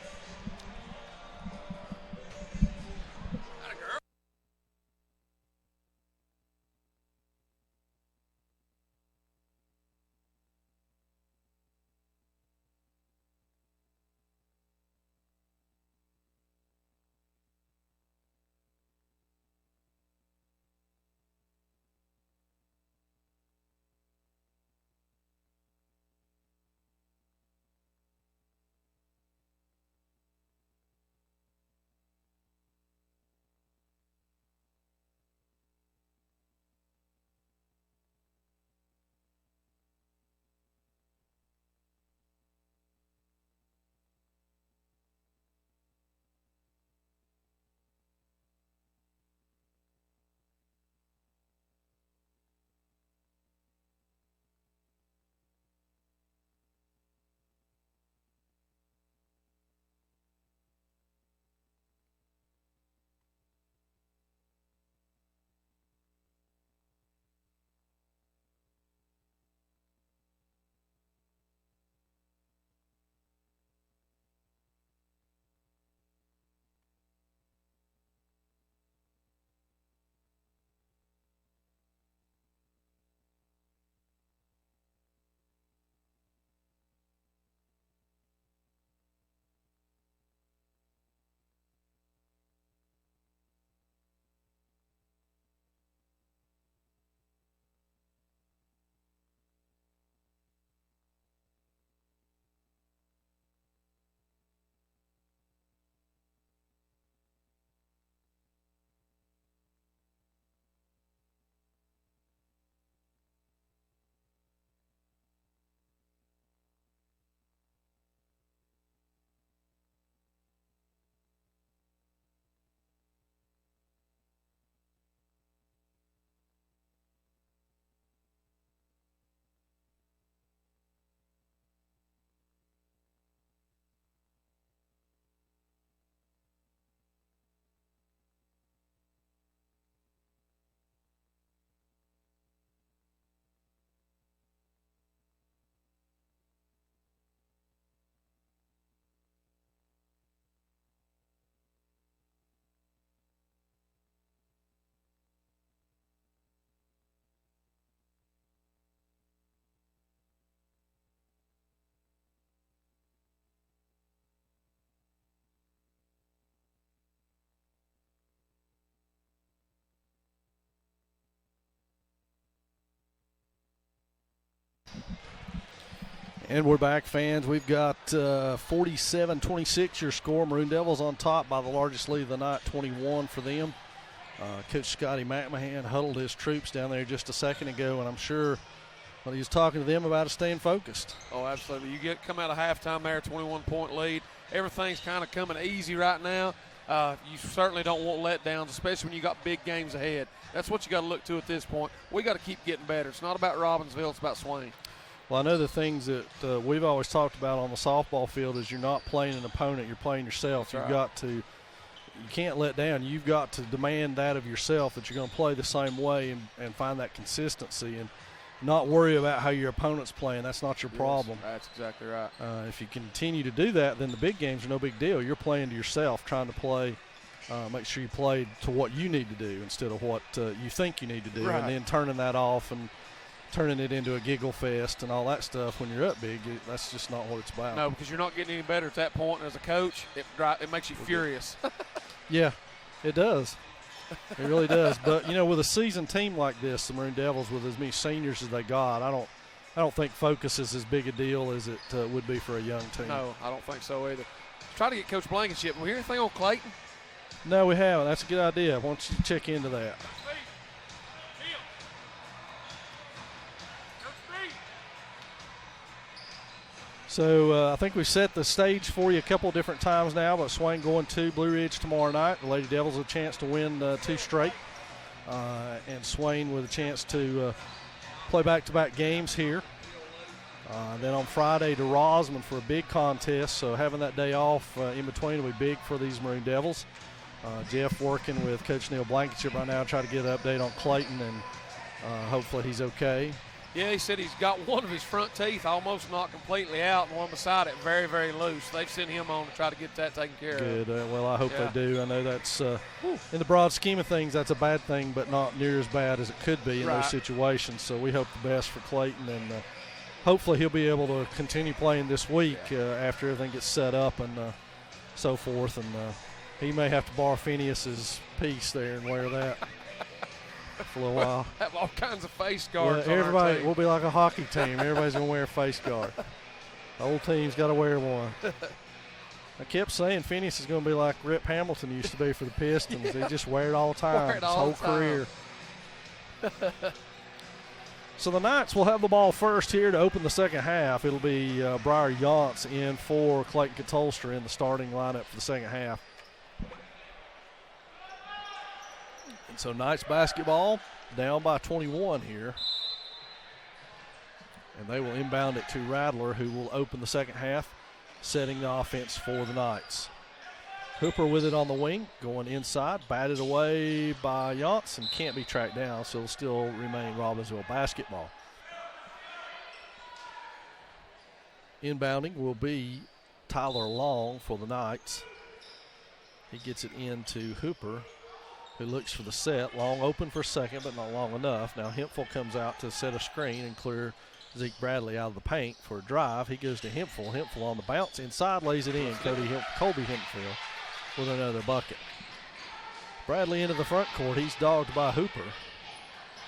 And we're back, fans. We've got 47-26 your score. Maroon Devils on top by the largest lead of the night, 21 for them. Coach Scotty McMahon huddled his troops down there just a second ago, and I'm sure he was talking to them about staying focused. Oh, absolutely. You come out of halftime there, 21-point lead. Everything's kind of coming easy right now. You certainly don't want letdowns, especially when you got big games ahead. That's what you got to look to at this point. We got to keep getting better. It's not about Robbinsville, it's about Swain. Well, I know the things that we've always talked about on the softball field is you're not playing an opponent, you're playing yourself. That's You've got to, you can't let down. You've got to demand that of yourself, that you're going to play the same way and find that consistency and not worry about how your opponent's playing. That's not your problem. That's exactly right. If you continue to do that, then the big games are no big deal. You're playing to yourself, trying to play, make sure you play to what you need to do instead of what you think you need to do, right. And then turning that off and turning it into a giggle fest and all that stuff when you're up big. That's just not what it's about. No, because you're not getting any better at that point. And as a coach, it makes you furious. Yeah, it does. It really does. But, with a seasoned team like this, the Maroon Devils, with as many seniors as they got, I don't think focus is as big a deal as it would be for a young team. No, I don't think so either. Try to get Coach Blankenship. We hear anything on Clayton? No, we haven't. That's a good idea. Why don't you check into that? So I think we've set the stage for you a couple different times now, but Swain going to Blue Ridge tomorrow night. The Lady Devils have a chance to win 2 straight, and Swain with a chance to play back-to-back games here. Then on Friday to Rosman for a big contest, so having that day off in between will be big for these Maroon Devils. Jeff working with Coach Neil Blankenship right now to try to get an update on Clayton, and hopefully he's okay. Yeah, he said he's got one of his front teeth almost knocked completely out and one beside it very, very loose. They've sent him on to try to get that taken care of. Good. Well, I hope they do. I know that's, in the broad scheme of things, that's a bad thing, but not near as bad as it could be in those situations. So we hope the best for Clayton, and hopefully he'll be able to continue playing this week after everything gets set up and so forth. And he may have to borrow Phineas's piece there and wear that for a little while. Have all kinds of face guards. Yeah, everybody will be like a hockey team. Everybody's going to wear a face guard. The whole team's got to wear one. I kept saying Phineas is going to be like Rip Hamilton used to be for the Pistons. He just wear it all the time, his whole career. So the Knights will have the ball first here to open the second half. It'll be Briar Yance in for Clayton Catolster in the starting lineup for the second half. And so Knights basketball down by 21 here. And they will inbound it to Rattler, who will open the second half, setting the offense for the Knights. Hooper with it on the wing, going inside, batted away by Yance and can't be tracked down, so it'll still remain Robbinsville basketball. Inbounding will be Tyler Long for the Knights. He gets it into Hooper, who looks for the set. Long open for second, but not long enough. Now Hemphill comes out to set a screen and clear Zeke Bradley out of the paint for a drive. He goes to Hemphill. Hemphill on the bounce inside, lays it in. Colby Hemphill with another bucket. Bradley into the front court. He's dogged by Hooper.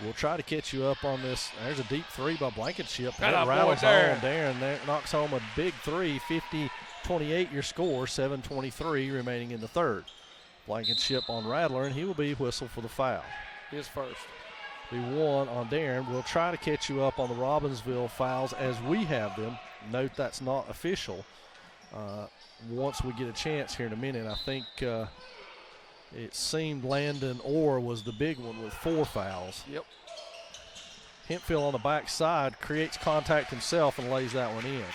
We'll try to catch you up on this. There's a deep three by Blankenship. That rattles home. Darren knocks home a big three. 50-28 your score. 7:23 remaining in the third. Blankenship on Rattler, and he will be whistled for the foul. His first. Be one on Darren. We'll try to catch you up on the Robbinsville fouls as we have them. Note that's not official. Once we get a chance here in a minute, I think it seemed Landon Orr was the big one with 4 fouls. Yep. Hemphill on the backside creates contact himself and lays that one in.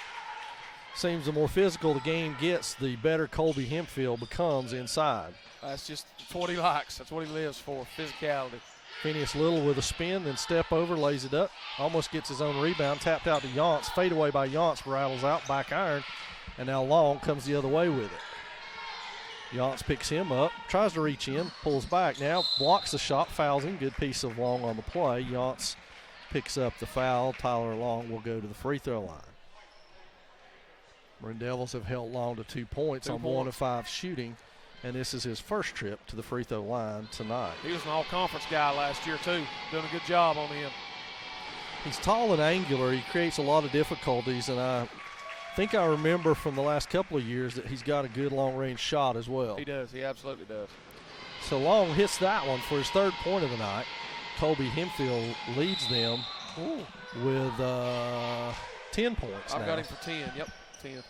Seems the more physical the game gets, the better Colby Hemphill becomes inside. That's what he likes. That's what he lives for, physicality. Phineas Little with a spin, then step over, lays it up, almost gets his own rebound, tapped out to Yance, fade away by Yance, rattles out, back iron, and now Long comes the other way with it. Yance picks him up, tries to reach in, pulls back now, blocks the shot, fouls him. Good piece of Long on the play. Yance picks up the foul. Tyler Long will go to the free throw line. Maroon Devils have held Long to 2 points on 1 of 5 shooting, and this is his first trip to the free throw line tonight. He was an all-conference guy last year, too. Doing a good job on him. He's tall and angular. He creates a lot of difficulties, and I think I remember from the last couple of years that he's got a good long-range shot as well. He does. He absolutely does. So Long hits that one for his 3rd point of the night. Colby Hempfield leads them with 10 points now. I've got him for 10. Yep, 10.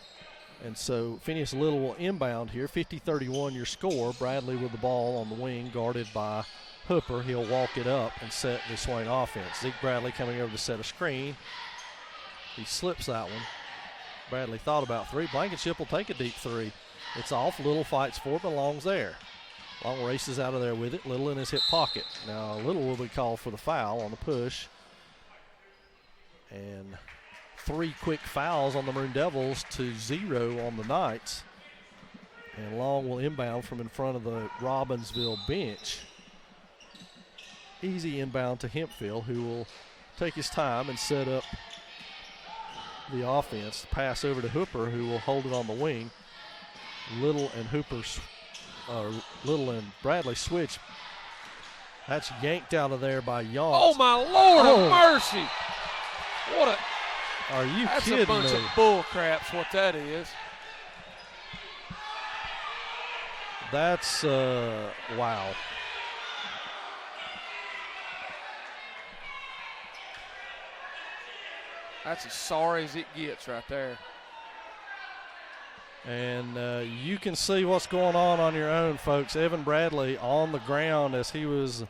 And so Phineas Little will inbound here. 50-31 your score. Bradley with the ball on the wing, guarded by Hooper. He'll walk it up and set the Swain offense. Zeke Bradley coming over to set a screen. He slips that one. Bradley thought about 3. Blankenship will take a deep 3. It's off. Little fights for it, but Long's there. Long races out of there with it. Little in his hip pocket. Now Little will be called for the foul on the push. And 3 quick fouls on the Maroon Devils to 0 on the Knights. And Long will inbound from in front of the Robbinsville bench. Easy inbound to Hempfield, who will take his time and set up the offense. Pass over to Hooper, who will hold it on the wing. Little and Bradley switch. That's yanked out of there by Yaunce. Oh, my Lord of mercy. What a... Are you That's kidding a bunch me? of bull crap's what that is. That's, wow. That's as sorry as it gets right there. And you can see what's going on your own, folks. Evan Bradley on the ground as he was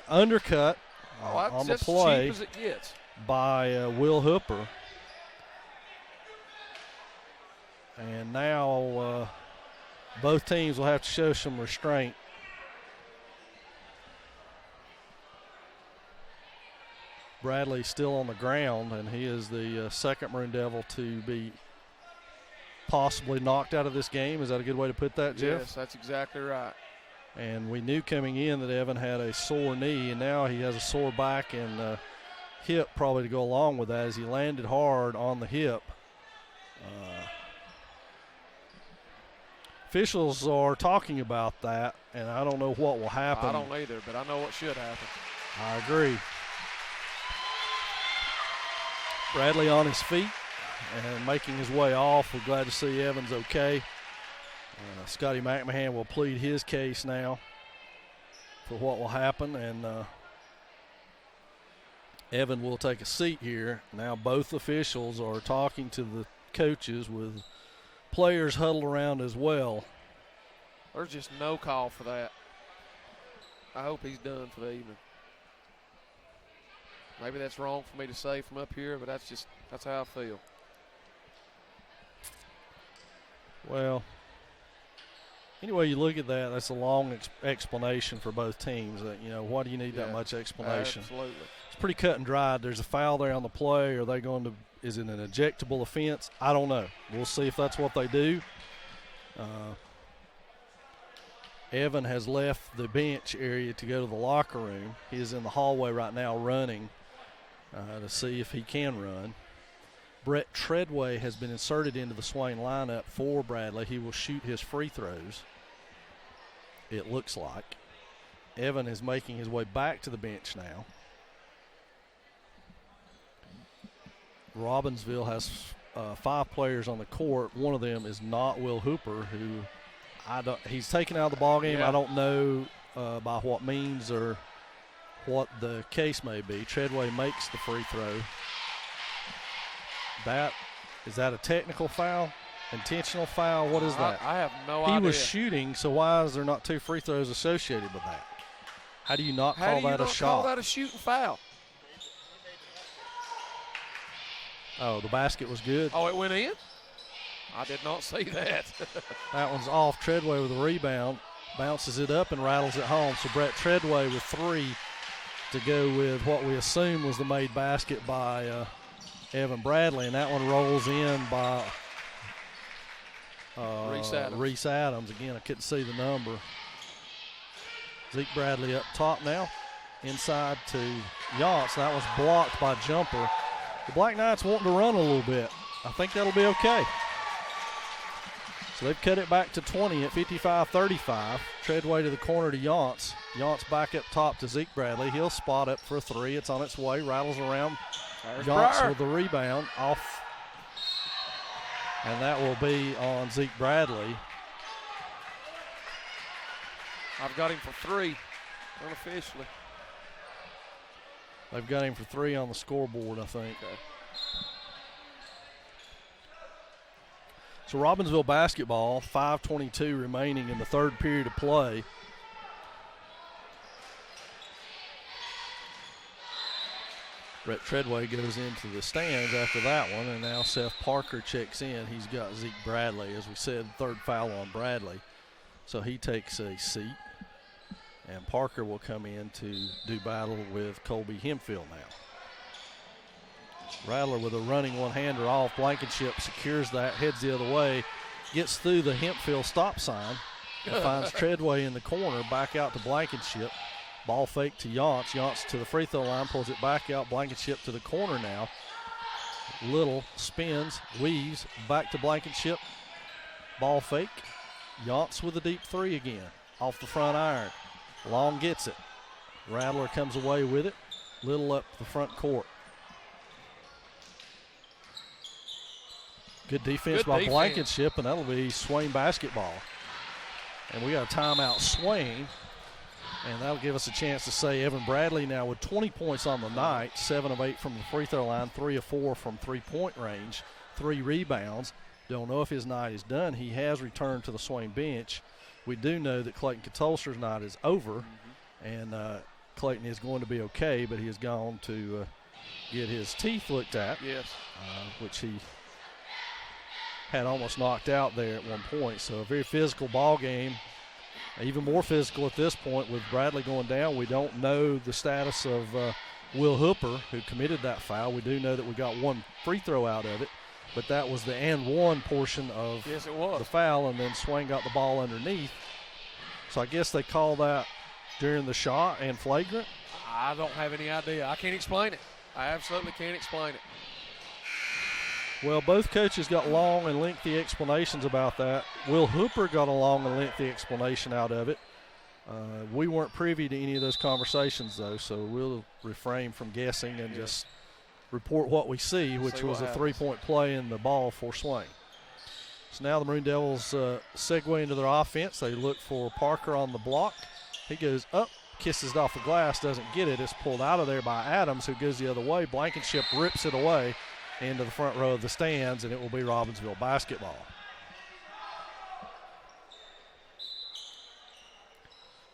undercut on the play cheap as it gets. by Will Hooper. And now both teams will have to show some restraint. Bradley still on the ground, and he is the second Maroon Devil to be possibly knocked out of this game. Is that a good way to put that, Jeff? Yes, that's exactly right. And we knew coming in that Evan had a sore knee, and now he has a sore back and hip probably to go along with that as he landed hard on the hip. Officials are talking about that, and I don't know what will happen. I don't either, but I know what should happen. I agree. Bradley on his feet and making his way off. We're glad to see Evans okay. Scotty McMahon will plead his case now for what will happen, and Evan will take a seat here. Now both officials are talking to the coaches with players huddled around as well. There's just no call for that. I hope he's done for the evening. Maybe that's wrong for me to say from up here, but that's how I feel. Well, anyway, you look at that, that's a long explanation for both teams. Why do you need that much explanation? Absolutely. It's pretty cut and dried. There's a foul there on the play. Are they going to – is it an ejectable offense? I don't know. We'll see if that's what they do. Evan has left the bench area to go to the locker room. He is in the hallway right now running to see if he can run. Brett Treadway has been inserted into the Swain lineup for Bradley. He will shoot his free throws, it looks like. Evan is making his way back to the bench now. Robbinsville has 5 players on the court. One of them is not Will Hooper, who he's taken out of the ballgame. Yeah. I don't know by what means or what the case may be. Treadway makes the free throw. Is that a technical foul? Intentional foul? What is that? I have no idea. He was shooting, so why is there not 2 free throws associated with that? How do you not call that a shot? Call that a shooting foul? Oh, the basket was good. Oh, it went in? I did not see that. That one's off. Treadway with a rebound. Bounces it up and rattles it home. So Brett Treadway with 3 to go with what we assume was the made basket by Evan Bradley. And that one rolls in by Reese Adams. Again, I couldn't see the number. Zeke Bradley up top now. Inside to Yaunce. That was blocked by Jumper. The Black Knights wanting to run a little bit. I think that'll be okay. So they've cut it back to 20 at 55-35. Treadway to the corner to Yance. Yance back up top to Zeke Bradley. He'll spot up for a three. It's on its way. Rattles around. Yance with the rebound off. And that will be on Zeke Bradley. I've got him for three, unofficially. They've got him for three on the scoreboard, I think. Okay. So Robbinsville basketball, 5:22 remaining in the third period of play. Brett Treadway goes into the stands after that one, and now Seth Parker checks in. He's got Zeke Bradley, as we said, third foul on Bradley. So he takes a seat, and Parker will come in to do battle with Colby Hempfield now. Rattler with a running one-hander off. Blankenship secures that, heads the other way, gets through the Hempfield stop sign, and finds Treadway in the corner, back out to Blankenship. Ball fake to Yance. Yance to the free throw line, pulls it back out. Blankenship to the corner now. Little spins, weaves, back to Blankenship. Ball fake. Yance with a deep three again, off the front iron. Long gets it. Rattler comes away with it. Little up the front court. Good defense by Blankenship, and that'll be Swain basketball. And we got a timeout, Swain, and that'll give us a chance to say Evan Bradley now with 20 points on the night, 7 of 8 from the free throw line, 3 of 4 from three-point range, 3 rebounds. Don't know if his night is done. He has returned to the Swain bench. We do know that Clayton Katolster's night is over, and Clayton is going to be okay, but he has gone to get his teeth looked at, which he had almost knocked out there at one point. So a very physical ball game, even more physical at this point with Bradley going down. We don't know the status of Will Hooper, who committed that foul. We do know that we got one free throw out of it, but that was the and one portion of the foul, and then Swain got the ball underneath. So I guess they call that during the shot and flagrant. I don't have any idea. I can't explain it. I absolutely can't explain it. Well, both coaches got long and lengthy explanations about that. Will Hooper got a long and lengthy explanation out of it. We weren't privy to any of those conversations, though, so we'll refrain from guessing and just report what we see, which was a three-point play in the ball for Swain. So now the Maroon Devils segue into their offense. They look for Parker on the block. He goes up, kisses it off the glass, doesn't get it. It's pulled out of there by Adams, who goes the other way. Blankenship rips it away into the front row of the stands, and it will be Robbinsville basketball.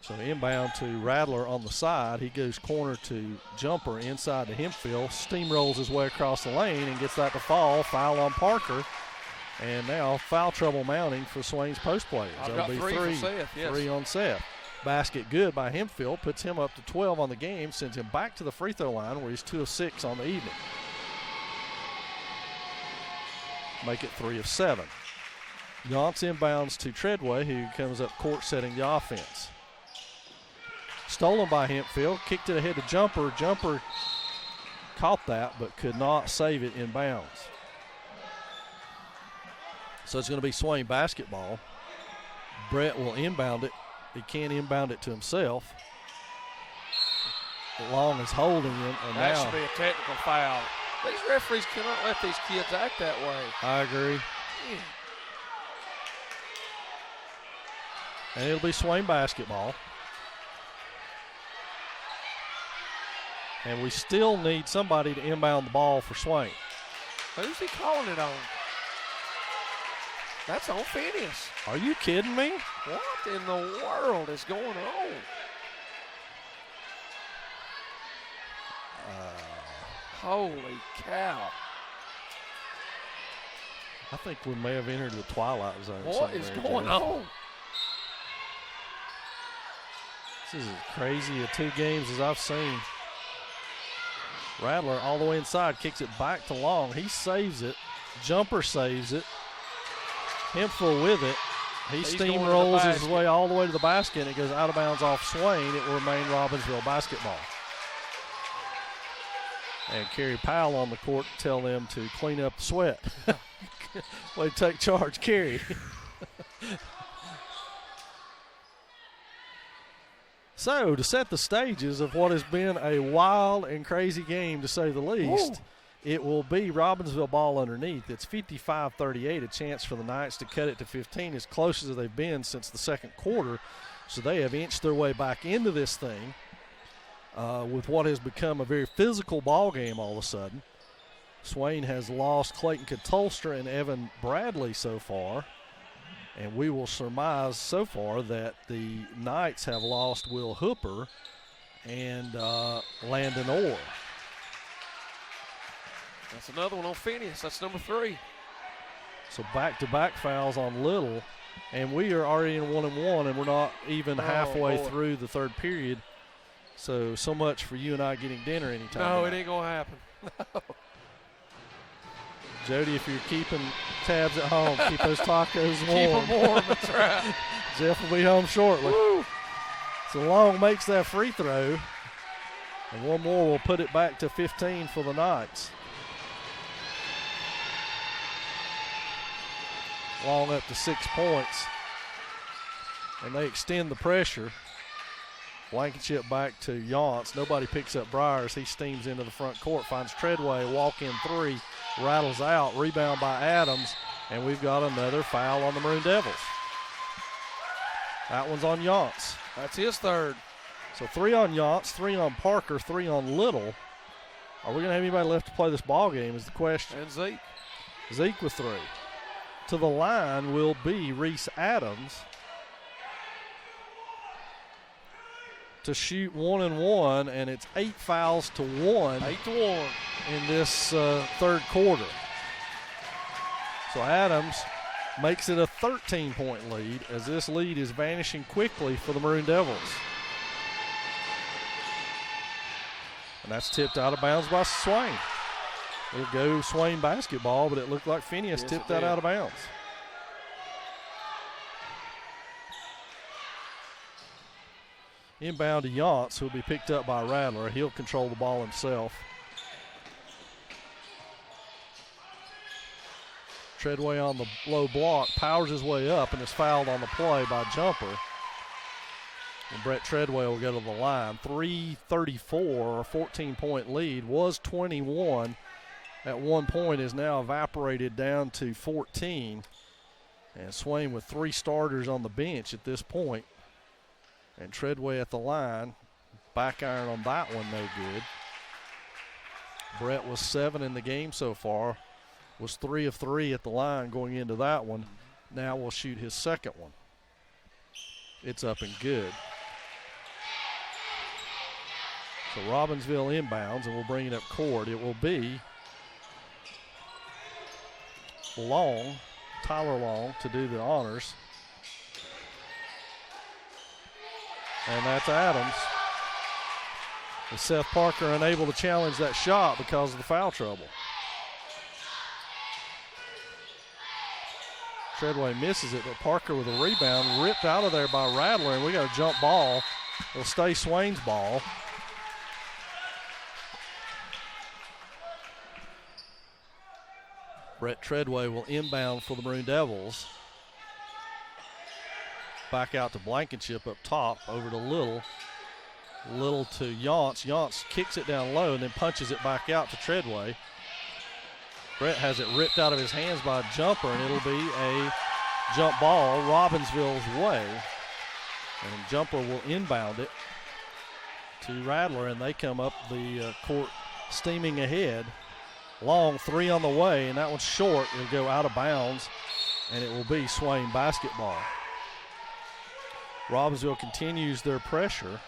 So inbound to Rattler on the side. He goes corner to Jumper inside to Hempfield, steamrolls his way across the lane and gets that to fall. Foul on Parker. And now foul trouble mounting for Swain's post players. That'll be three for Seth, yes. 3 on Seth. Basket good by Hempfield, puts him up to 12 on the game, sends him back to the free throw line where he's 2 of 6 on the evening. Make it 3 of 7. Yance inbounds to Treadway, who comes up court setting the offense. Stolen by Hempfield, kicked it ahead to Jumper. Jumper caught that but could not save it in bounds. So it's going to be Swain basketball. Brett will inbound it. He can't inbound it to himself. Long is holding him. And that now should be a technical foul. These referees cannot let these kids act that way. I agree. Yeah. And it'll be Swain basketball. And we still need somebody to inbound the ball for Swain. Who's he calling it on? That's on Phineas. Are you kidding me? What in the world is going on? Holy cow. I think we may have entered the twilight zone. What is going on? This is as crazy a 2 games as I've seen. Rattler all the way inside, kicks it back to Long. He saves it. Jumper saves it. Hempfield with it. He steamrolls his way all the way to the basket, and it goes out of bounds off Swain. It will remain Robbinsville basketball. And Kerry Powell on the court to tell them to clean up the sweat. Way to take charge, Kerry. So, to set the stages of what has been a wild and crazy game, to say the least, it will be Robbinsville ball underneath. It's 55-38, a chance for the Knights to cut it to 15, as close as they've been since the second quarter. So they have inched their way back into this thing with what has become a very physical ball game all of a sudden. Swain has lost Clayton Catolstra and Evan Bradley so far. And we will surmise so far that the Knights have lost Will Hooper and Landon Orr. That's another one on Phineas. That's number 3. So back-to-back fouls on Little. And we are already in 1-1, and we're not even halfway through the third period. So much for you and I getting dinner anytime. No, tonight. it ain't going to happen. No. Jody, if you're keeping tabs at home, keep those tacos warm. Keep them warm, that's right. Jeff will be home shortly. Woo. So Long makes that free throw. And one more will put it back to 15 for the Knights. Long up to 6 points. And they extend the pressure. Blankenship back to Yance. Nobody picks up Briars. He steams into the front court, finds Treadway, walk-in 3, rattles out, rebound by Adams, and we've got another foul on the Maroon Devils. That one's on Yance. That's his third. So 3 on Yance, 3 on Parker, 3 on Little. Are we going to have anybody left to play this ball game is the question. And Zeke. Zeke with 3. To the line will be Reese Adams to shoot 1 and 1, and it's 8 fouls to 1. 8-1 in this third quarter. So Adams makes it a 13-point lead as this lead is vanishing quickly for the Maroon Devils. And that's tipped out of bounds by Swain. It'll go Swain basketball, but it looked like Phineas tipped that out of bounds. Inbound to Yance, who will be picked up by Rattler. He'll control the ball himself. Treadway on the low block, powers his way up and is fouled on the play by Jumper. And Brett Treadway will go to the line. 3:34, a 14-point lead, was 21. At one point is now evaporated down to 14. And Swain with 3 starters on the bench at this point. And Treadway at the line. Back iron on that one, no good. Brett was 7 in the game so far. Was 3 of 3 at the line going into that one. Now will shoot his second one. It's up and good. So Robbinsville inbounds, and we'll bring it up court. It will be Long, Tyler Long, to do the honors. And that's Adams. And Seth Parker unable to challenge that shot because of the foul trouble. Treadway misses it, but Parker with a rebound, ripped out of there by Rattler, and we got a jump ball. It'll stay Swain's ball. Brett Treadway will inbound for the Maroon Devils. Back out to Blankenship up top, over to Little. Little to Yance. Yance kicks it down low and then punches it back out to Treadway. Brett has it ripped out of his hands by a Jumper, and it'll be a jump ball Robbinsville's way. And Jumper will inbound it to Rattler, and they come up the court steaming ahead. Long 3 on the way, and that one's short. It'll go out of bounds, and it will be Swain basketball. Robbinsville continues their pressure.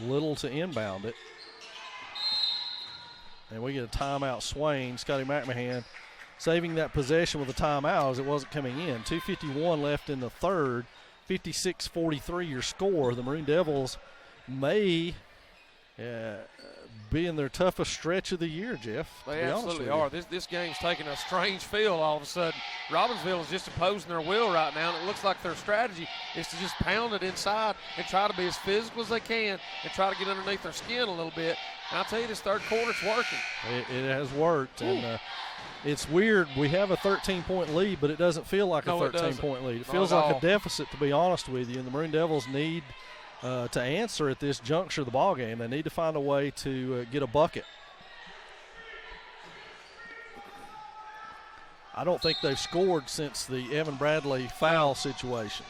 Little to inbound it. And we get a timeout Swain. Scotty McMahon saving that possession with a timeout as it wasn't coming in. 2:51 left in the third. 56-43 your score. The Maroon Devils may be in their toughest stretch of the year, Jeff. They absolutely are. This game's taking a strange feel all of a sudden. Robbinsville is just imposing their will right now, and it looks like their strategy is to just pound it inside and try to be as physical as they can and try to get underneath their skin a little bit. I'll tell you, this third quarter's working. It has worked, and it's weird. We have a 13-point lead, but it doesn't feel like a 13-point lead. It feels like a deficit, to be honest with you, and the Maroon Devils need to answer at this juncture of the ball game. They need to find a way to get a bucket. I don't think they've scored since the Evan Bradley foul situation.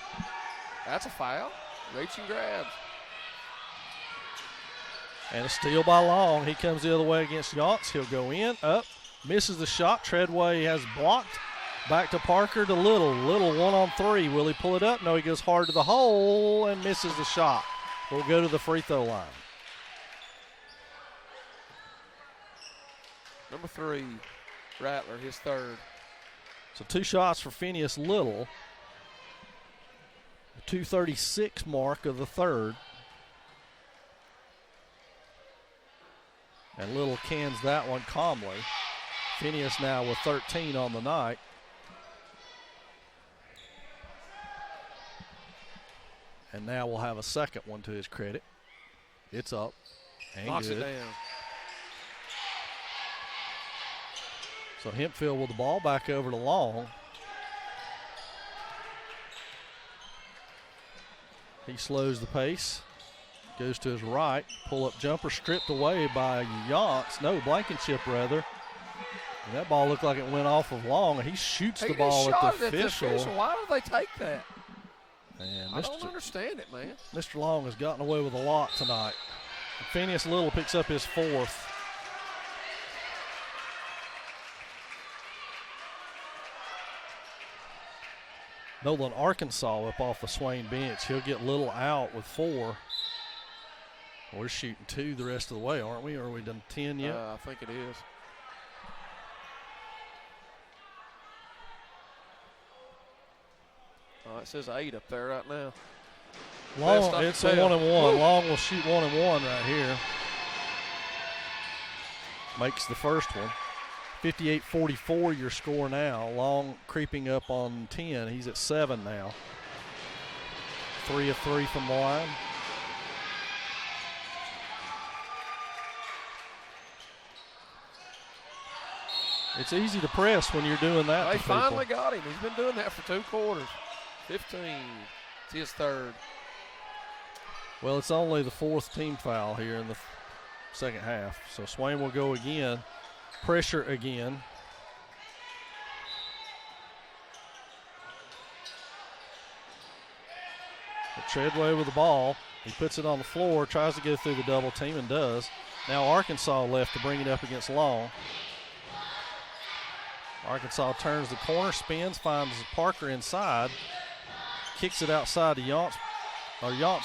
That's a foul. Reach and grabs. And a steal by Long. He comes the other way against Yance. He'll go in, up, misses the shot. Treadway has blocked. Back to Parker to Little. Little 1-on-3. Will he pull it up? No, he goes hard to the hole and misses the shot. We'll go to the free throw line. Number 3, Rattler, his third. So 2 shots for Phineas Little. The 2:36 mark of the third. And Little cans that one calmly. Phineas now with 13 on the night. And now we'll have a second one to his credit. It's up and Knocks good. it down. So Hempfield with the ball back over to Long. He slows the pace. Goes to his right. Pull-up jumper stripped away by Yance. No, Blankenship rather. And that ball looked like it went off of Long. And he shoots the ball at the official. Why do they take that? And I don't understand it, man. Mr. Long has gotten away with a lot tonight. And Phineas Little picks up his 4th. Nolan Arkansas up off the Swain bench. He'll get Little out with 4. We're shooting 2 the rest of the way, aren't we? Or are we done 10 yet? I think it is. Oh, it says 8 up there right now. Long, it's a 1-and-1. Long will shoot 1-and-1 right here. Makes the first one. 58-44 your score now. Long creeping up on 10. He's at 7 now. 3 of 3 from the line. It's easy to press when you're doing that. They finally got him. He's been doing that for 2 quarters. 15. It's his third. Well, it's only the 4th team foul here in the second half. So Swain will go again. Pressure again. But Treadway with the ball. He puts it on the floor, tries to go through the double team and does. Now Arkansas left to bring it up against Long. Arkansas turns the corner, spins, finds Parker inside. Kicks it outside to Yance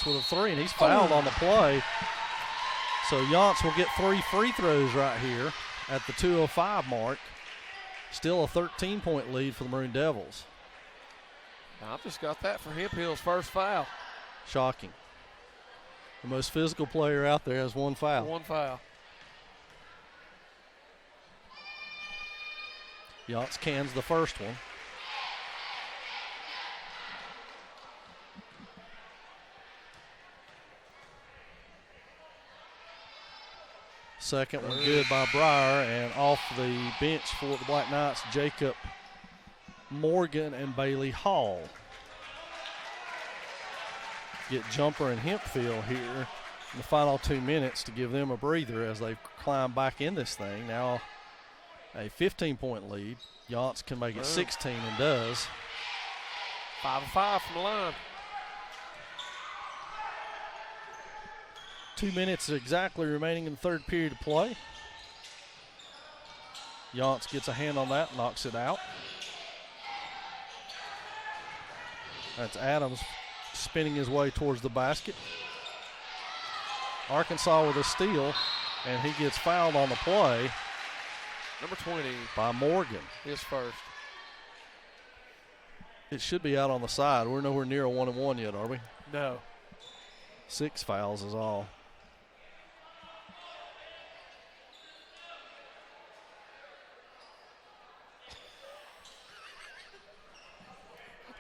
with a 3, and he's fouled on the play. So Yance will get 3 free throws right here at the 2:05 mark. Still a 13-point lead for the Maroon Devils. I just got that for Hemphill's first foul. Shocking. The most physical player out there has 1 foul. 1 foul. Yance cans the first one. Second one good by Breyer, and off the bench for the Black Knights, Jacob Morgan and Bailey Hall. Get Jumper and Hempfield here in the final 2 minutes to give them a breather as they climb back in this thing. Now a 15-point lead. Yance can make it 16 and does. 5 of 5 from the line. 2 minutes exactly remaining in the third period of play. Yance gets a hand on that, knocks it out. That's Adams spinning his way towards the basket. Arkansas with a steal, and he gets fouled on the play. Number 20. By Morgan. His first. It should be out on the side. We're nowhere near a 1-and-1 yet, are we? No. 6 fouls is all.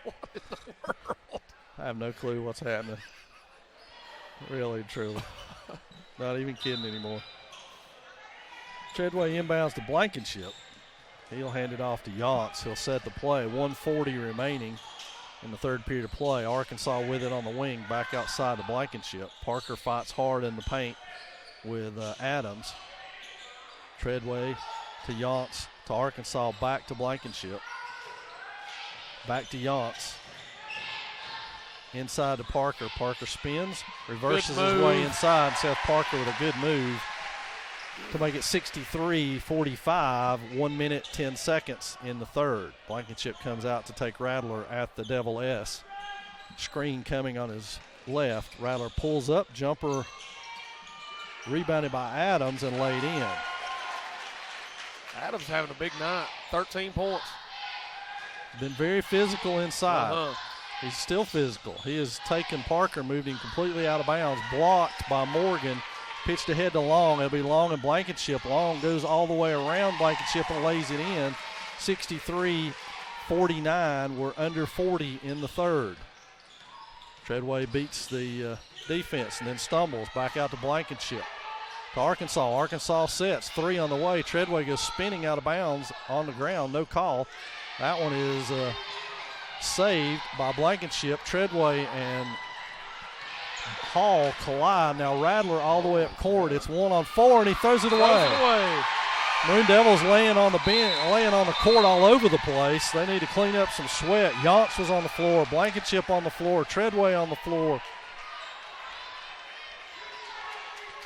What in the world? I have no clue what's happening. Really, truly. Not even kidding anymore. Treadway inbounds to Blankenship. He'll hand it off to Yance. He'll set the play. 1:40 remaining in the third period of play. Arkansas with it on the wing, back outside the Blankenship. Parker fights hard in the paint with Adams. Treadway to Yance to Arkansas, back to Blankenship. Back to Yance. Inside to Parker. Parker spins, reverses his way inside. Seth Parker with a good move to make it 63-45, 1 minute, 10 seconds in the third. Blankenship comes out to take Rattler at the Devil S. Screen coming on his left. Rattler pulls up, jumper rebounded by Adams and laid in. Adams having a big night, 13 points. Been very physical inside. He's still physical. He has taken Parker, moved him completely out of bounds, blocked by Morgan, pitched ahead to Long. It'll be Long and Blankenship. Long goes all the way around Blankenship and lays it in. 63-49. We're under 40 in the third. Treadway beats the defense and then stumbles back out to Blankenship. To Arkansas. Arkansas sets. 3 on the way. Treadway goes spinning out of bounds on the ground. No call. That one is saved by Blankenship. Treadway and Hall collide. Now Rattler all the way up court. It's 1-on-4 and he throws it away. Maroon Devils laying on the bench, laying on the court all over the place. They need to clean up some sweat. Yance was on the floor. Blankenship on the floor. Treadway on the floor.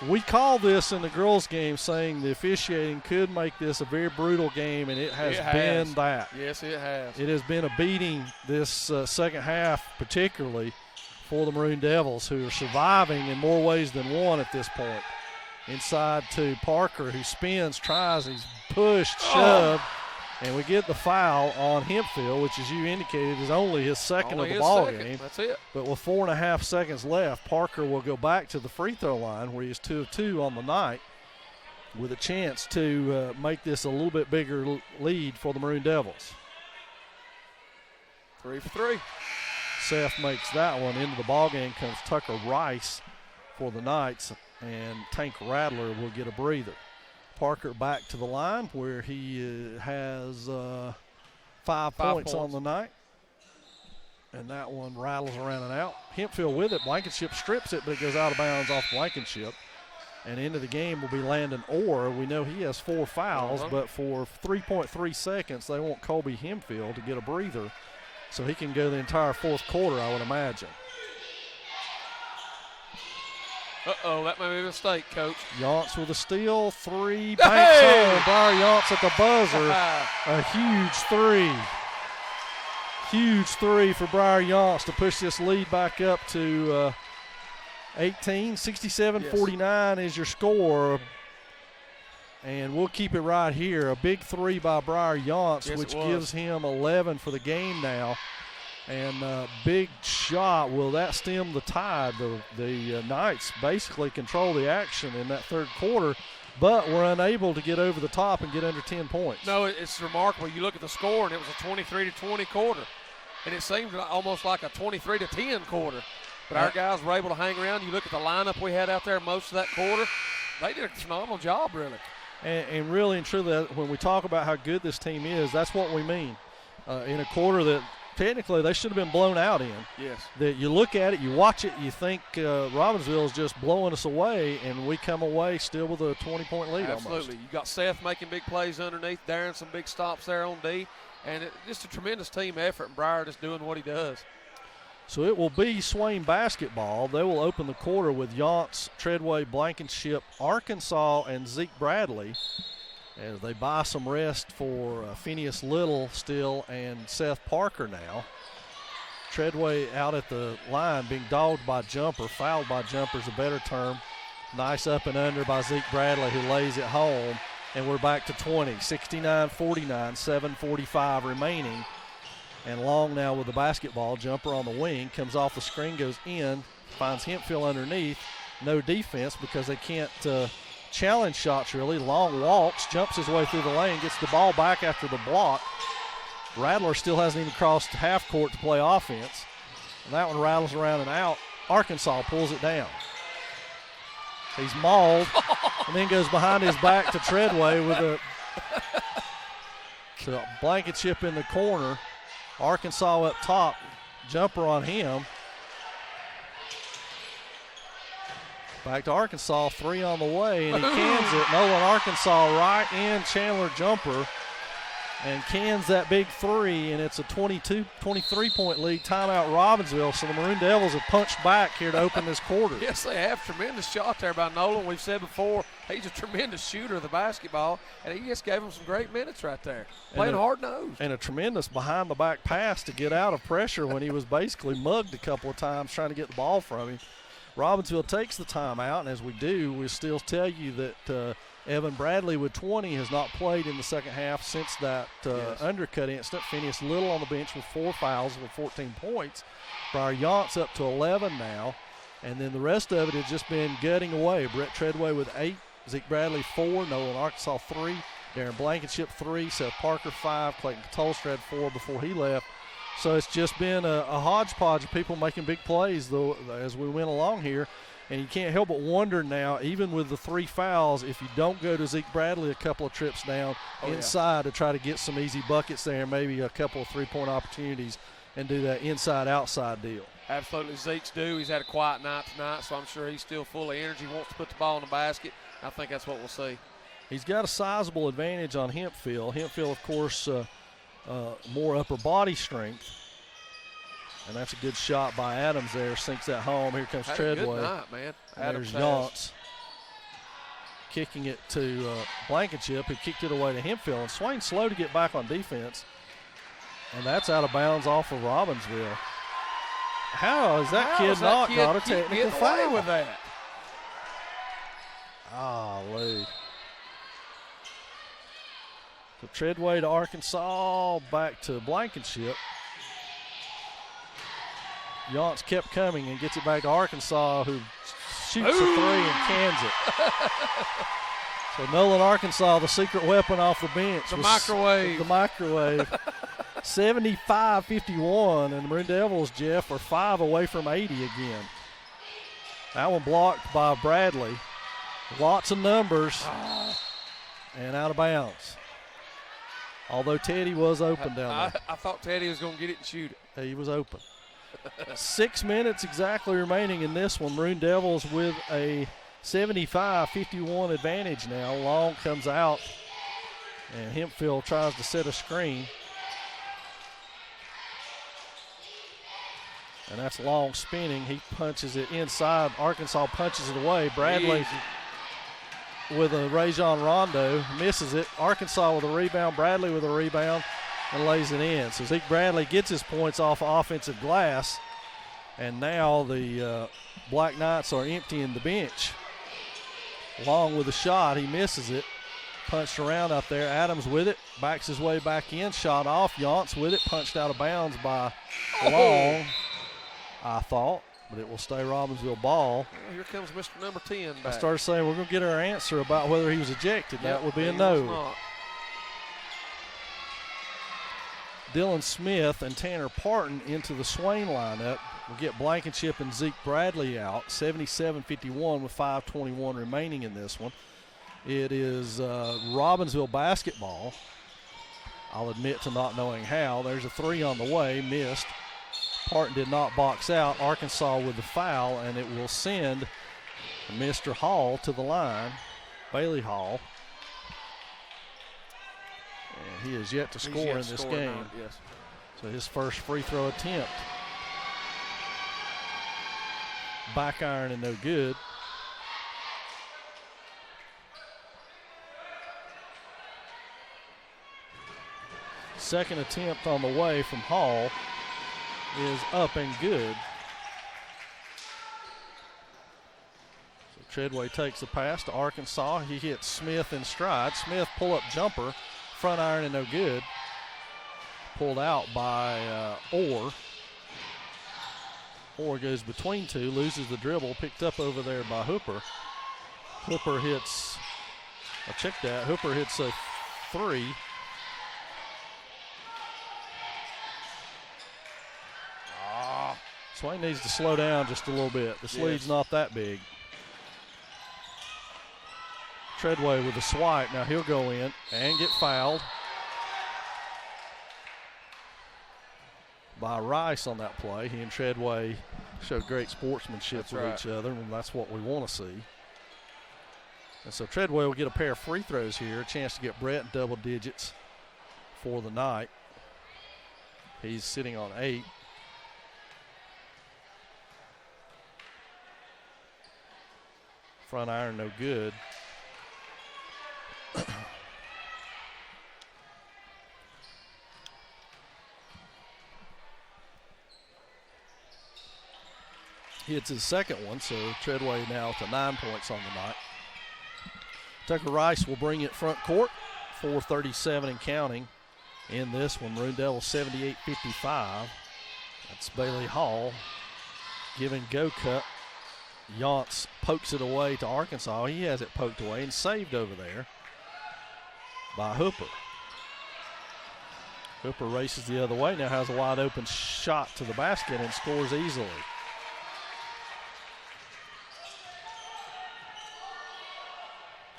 We call this in the girls' game saying the officiating could make this a very brutal game, and it has been that. Yes, it has. It has been a beating this second half, particularly for the Maroon Devils, who are surviving in more ways than one at this point. Inside to Parker, who spins, tries, he's pushed, shoved, and we get the foul on Hempfield, which, as you indicated, is only his second of the ball game. That's it. But with 4.5 seconds left, Parker will go back to the free throw line where he is 2 of 2 on the night with a chance to make this a little bit bigger lead for the Maroon Devils. 3 for 3. Seth makes that one. Into the ball game comes Tucker Rice for the Knights, and Tank Rattler will get a breather. Parker back to the line where he has 5 points on the night. And that one rattles around and out. Hempfield with it. Blankenship strips it, but it goes out of bounds off Blankenship. And into the game will be Landon Orr. We know he has 4 fouls, but for 3.3 seconds, they want Colby Hempfield to get a breather so he can go the entire fourth quarter, I would imagine. Uh-oh, that may be a mistake, Coach. Yance with a steal, 3, banks home. Briar Yance at the buzzer. A huge 3. Huge 3 for Briar Yance to push this lead back up to 18. 67-49 is your score. And we'll keep it right here. A big 3 by Briar Yance, which gives him 11 for the game now. And big shot. Will that stem the tide? The Knights basically control the action in that third quarter, but were unable to get over the top and get under 10 points. No, it's remarkable. You look at the score, and it was a 23-20 quarter. And it seemed almost like a 23-10 quarter. But our guys were able to hang around. You look at the lineup we had out there most of that quarter. They did a phenomenal job, really. And really and truly, when we talk about how good this team is, that's what we mean. In a quarter that technically they should have been blown out in. Yes. That you look at it, you watch it, you think Robbinsville is just blowing us away, and we come away still with a 20-point lead. Absolutely. Almost. You got Seth making big plays underneath, Darren some big stops there on D, and just a tremendous team effort, and Briar just doing what he does. So it will be Swain basketball. They will open the quarter with Yance, Treadway, Blankenship, Arkansas, and Zeke Bradley as they buy some rest for Phineas Little still and Seth Parker now. Treadway out at the line being dogged by jumper, fouled by jumper is a better term. Nice up and under by Zeke Bradley, who lays it home. And we're back to 20, 69-49, 7:45 remaining. And Long now with the basketball, jumper on the wing, comes off the screen, goes in, finds Hempfield underneath. No defense because they can't challenge shots really. Long walks, jumps his way through the lane, gets the ball back after the block. Rattler still hasn't even crossed half court to play offense. And that one rattles around and out. Arkansas pulls it down. He's mauled. and then goes behind his back to Treadway with a Blankenship in the corner. Arkansas up top, jumper on him. Back to Arkansas, 3 on the way, and he cans it. Nolan Arkansas right in Chandler jumper and cans that big 3, and it's a 23-point lead. Timeout Robbinsville, so the Maroon Devils have punched back here to open this quarter. Yes, they have. Tremendous shot there by Nolan. We've said before, he's a tremendous shooter of the basketball, and he just gave him some great minutes right there. Playing hard-nosed. And a tremendous behind-the-back pass to get out of pressure when he was basically mugged a couple of times trying to get the ball from him. Robbinsville takes the timeout, and as we do, we still tell you that Evan Bradley with 20 has not played in the second half since that undercut incident. Phineas Little on the bench with 4 fouls with 14 points. Briar Yance up to 11 now, and then the rest of it has just been gutting away. Brett Treadway with 8, Zeke Bradley 4, Nolan Arkansas 3, Darren Blankenship 3, Seth Parker 5, Clayton Tolstrad 4 before he left. So it's just been a hodgepodge of people making big plays though as we went along here. And you can't help but wonder now, even with the 3 fouls, if you don't go to Zeke Bradley a couple of trips down inside to try to get some easy buckets there, maybe a couple of 3-point opportunities, and do that inside-outside deal. Absolutely, Zeke's due. He's had a quiet night tonight, so I'm sure he's still full of energy, wants to put the ball in the basket. I think that's what we'll see. He's got a sizable advantage on Hempfield. Hempfield, of course, more upper body strength. And that's a good shot by Adams there. Sinks that home. Here comes Treadway. Good night, man. There's Yance kicking it to Blankenship, who kicked it away to Hempfield. And Swain's slow to get back on defense. And that's out of bounds off of Robbinsville. How is that kid not got a technical foul with that? Golly. So Treadway to Arkansas, back to Blankenship. Yance kept coming and gets it back to Arkansas, who shoots a 3 and cans it. So Nolan Arkansas, the secret weapon off the bench. The microwave. The microwave. 75-51, and the Maroon Devils, Jeff, are 5 away from 80 again. That one blocked by Bradley. Lots of numbers. And out of bounds. Although Teddy was open down there. I thought Teddy was going to get it and shoot it. He was open. 6 minutes exactly remaining in this one. Maroon Devils with a 75-51 advantage now. Long comes out, and Hempfield tries to set a screen. And that's Long spinning. He punches it inside. Arkansas punches it away. Bradley with a Rajon Rondo misses it. Arkansas with a rebound. Bradley with a rebound and lays it in. So Zeke Bradley gets his points off offensive glass. And now the Black Knights are emptying the bench. Long with a shot. He misses it. Punched around out there. Adams with it. Backs his way back in. Shot off. Yance with it. Punched out of bounds by Long, I thought. But it will stay Robbinsville ball. Well, here comes Mr. Number 10 back. I started saying we're going to get our answer about whether he was ejected. That would be a no. Dylan Smith and Tanner Parton into the Swain lineup. We'll get Blankenship and Zeke Bradley out. 77-51 with 5:21 remaining in this one. It is Robbinsville basketball. I'll admit to not knowing how. There's a 3 on the way, missed. Parton did not box out. Arkansas with the foul, and it will send Mr. Hall to the line, Bailey Hall. And he is yet to score in this game. Yes. So his first free throw attempt. Back iron and no good. Second attempt on the way from Hall is up and good. So Treadway takes the pass to Arkansas. He hits Smith in stride. Smith pull-up jumper, front iron and no good. Pulled out by Orr. Orr goes between two, loses the dribble, picked up over there by Hooper. Hooper hits, I'll check that, Hooper hits a 3. Swain needs to slow down just a little bit. This lead's not that big. Treadway with a swipe. Now he'll go in and get fouled by Rice on that play. He and Treadway showed great sportsmanship with each other, and that's what we want to see. And so Treadway will get a pair of free throws here, a chance to get Brett in double digits for the night. He's sitting on 8. Front iron no good. Hits his second one, so Treadway now to 9 points on the night. Tucker Rice will bring it front court, 4:37 and counting in this one. Maroon Devils 78-55. That's Bailey Hall giving go cut. Yance pokes it away to Arkansas. He has it poked away and saved over there by Hooper. Hooper races the other way, now has a wide open shot to the basket and scores easily.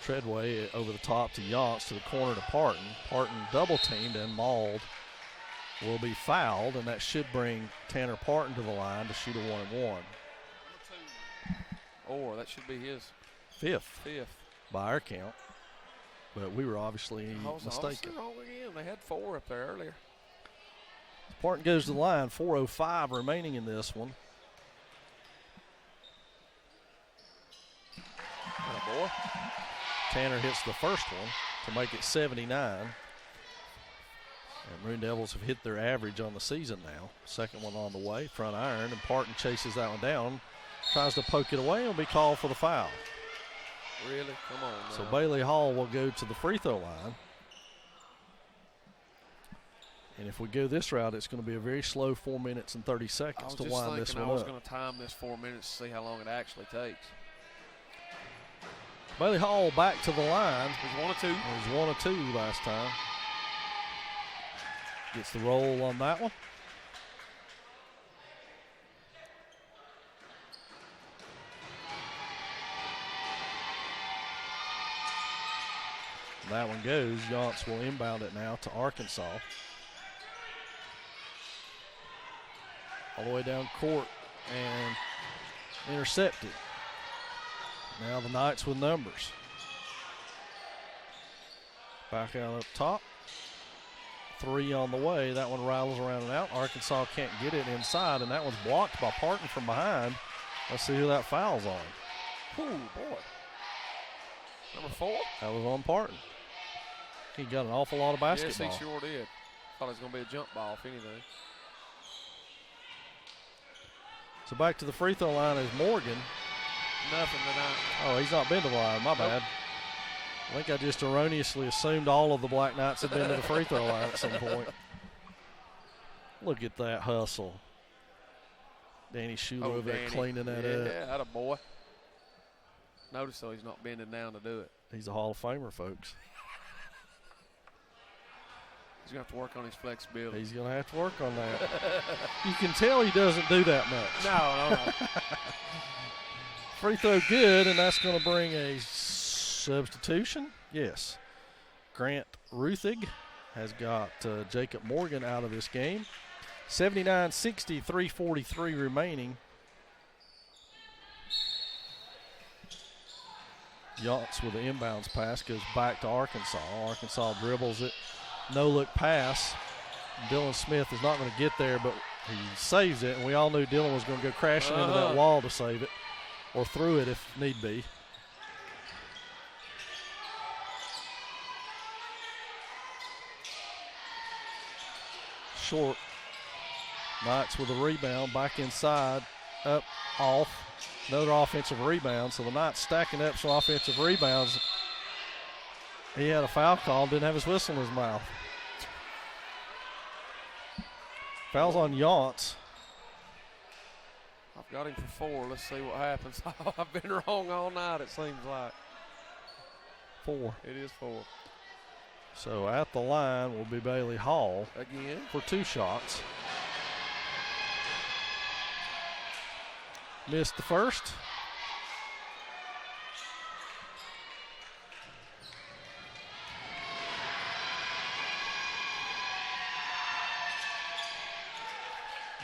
Treadway over the top to Yance to the corner to Parton. Parton double teamed and mauled. Will be fouled, and that should bring Tanner Parton to the line to shoot a 1-and-1. Or that should be his fifth by our count. But we were obviously mistaken. Wrong again. They had 4 up there earlier. Parton goes to the line, 4:05 remaining in this one. Boy. Tanner hits the first one to make it 79. And Maroon Devils have hit their average on the season now. Second one on the way, front iron, and Parton chases that one down. Tries to poke it away and will be called for the foul. Really? Come on now. So Bailey Hall will go to the free throw line. And if we go this route, it's going to be a very slow 4 minutes and 30 seconds to wind this one up. I was going to time this 4 minutes to see how long it actually takes. Bailey Hall back to the line. He's 1 of 2. He was 1 of 2 last time. Gets the roll on that one. That one goes. Yance will inbound it now to Arkansas. All the way down court and intercepted. Now the Knights with numbers. Back out up top. 3 on the way. That one rattles around and out. Arkansas can't get it inside, and that one's blocked by Parton from behind. Let's see who that foul's on. Ooh, boy. Number 4? That was on Parton. He got an awful lot of basketball. Yes, he sure did. Thought it was going to be a jump ball, if anything. So back to the free throw line is Morgan. Nothing tonight. Oh, he's not been to the line. My bad. I think I just erroneously assumed all of the Black Knights had been to the free throw line at some point. Look at that hustle. Danny Schuler over there cleaning that up. Yeah, that a boy. Notice, though, he's not bending down to do it. He's a Hall of Famer, folks. He's going to have to work on his flexibility. He's going to have to work on that. You can tell he doesn't do that much. No. Free throw good, and that's going to bring a substitution. Yes. Grant Ruthig has got Jacob Morgan out of this game. 79-60, 3:43 remaining. Yance with the inbounds pass goes back to Arkansas. Arkansas dribbles it. No-look pass. Dylan Smith is not going to get there, but he saves it, and we all knew Dylan was going to go crashing into that wall to save it, or through it if need be. Short. Knights with a rebound, back inside, up, off. Another offensive rebound, so the Knights stacking up some offensive rebounds. He had a foul call, didn't have his whistle in his mouth. Foul's on Yance. I've got him for 4. Let's see what happens. I've been wrong all night, it seems like. 4. It is 4. So at the line will be Bailey Hall. Again. For 2 shots. Missed the first.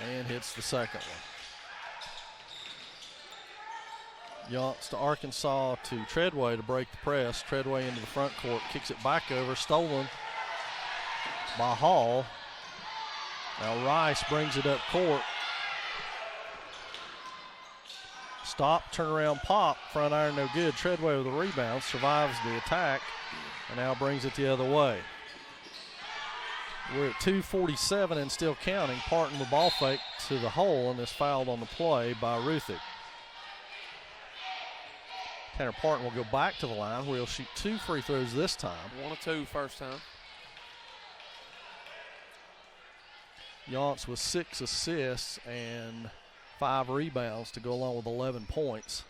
And hits the second one. Yaunts to Arkansas to Treadway to break the press. Treadway into the front court, kicks it back over, stolen by Hall. Now Rice brings it up court. Stop, turn around, pop, front iron no good. Treadway with a rebound, survives the attack, and now brings it the other way. We're at 2:47 and still counting. Parton with ball fake to the hole and is fouled on the play by Ruthig. Tanner Parton will go back to the line where he'll shoot 2 free throws this time. 1 of 2 first time. Yaunts with 6 assists and 5 rebounds to go along with 11 points.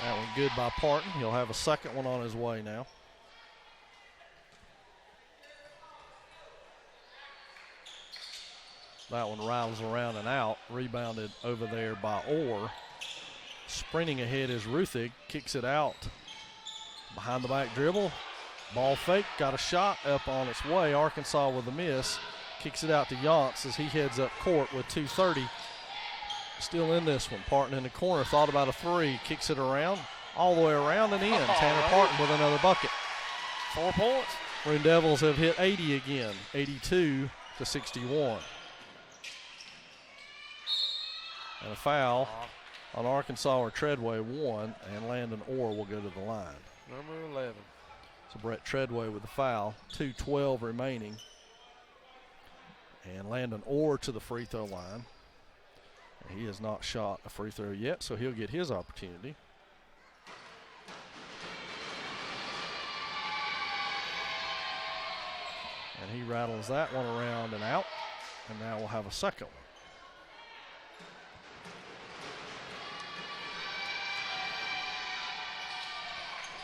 That one good by Parton. He'll have a second one on his way now. That one rattles around and out. Rebounded over there by Orr. Sprinting ahead is Ruthig. Kicks it out. Behind the back dribble. Ball fake. Got a shot up on its way. Arkansas with a miss. Kicks it out to Yaunts as he heads up court with 2:30. Still in this one. Parton in the corner. Thought about a 3. Kicks it around. All the way around and in. Tanner Parton with another bucket. 4 points. Maroon Devils have hit 80 again. 82-61. And a foul on Arkansas or Treadway 1, and Landon Orr will go to the line. Number 11. So Brett Treadway with the foul. 2:12 remaining. And Landon Orr to the free throw line. And he has not shot a free throw yet, so he'll get his opportunity. And he rattles that one around and out. And now we'll have a second one.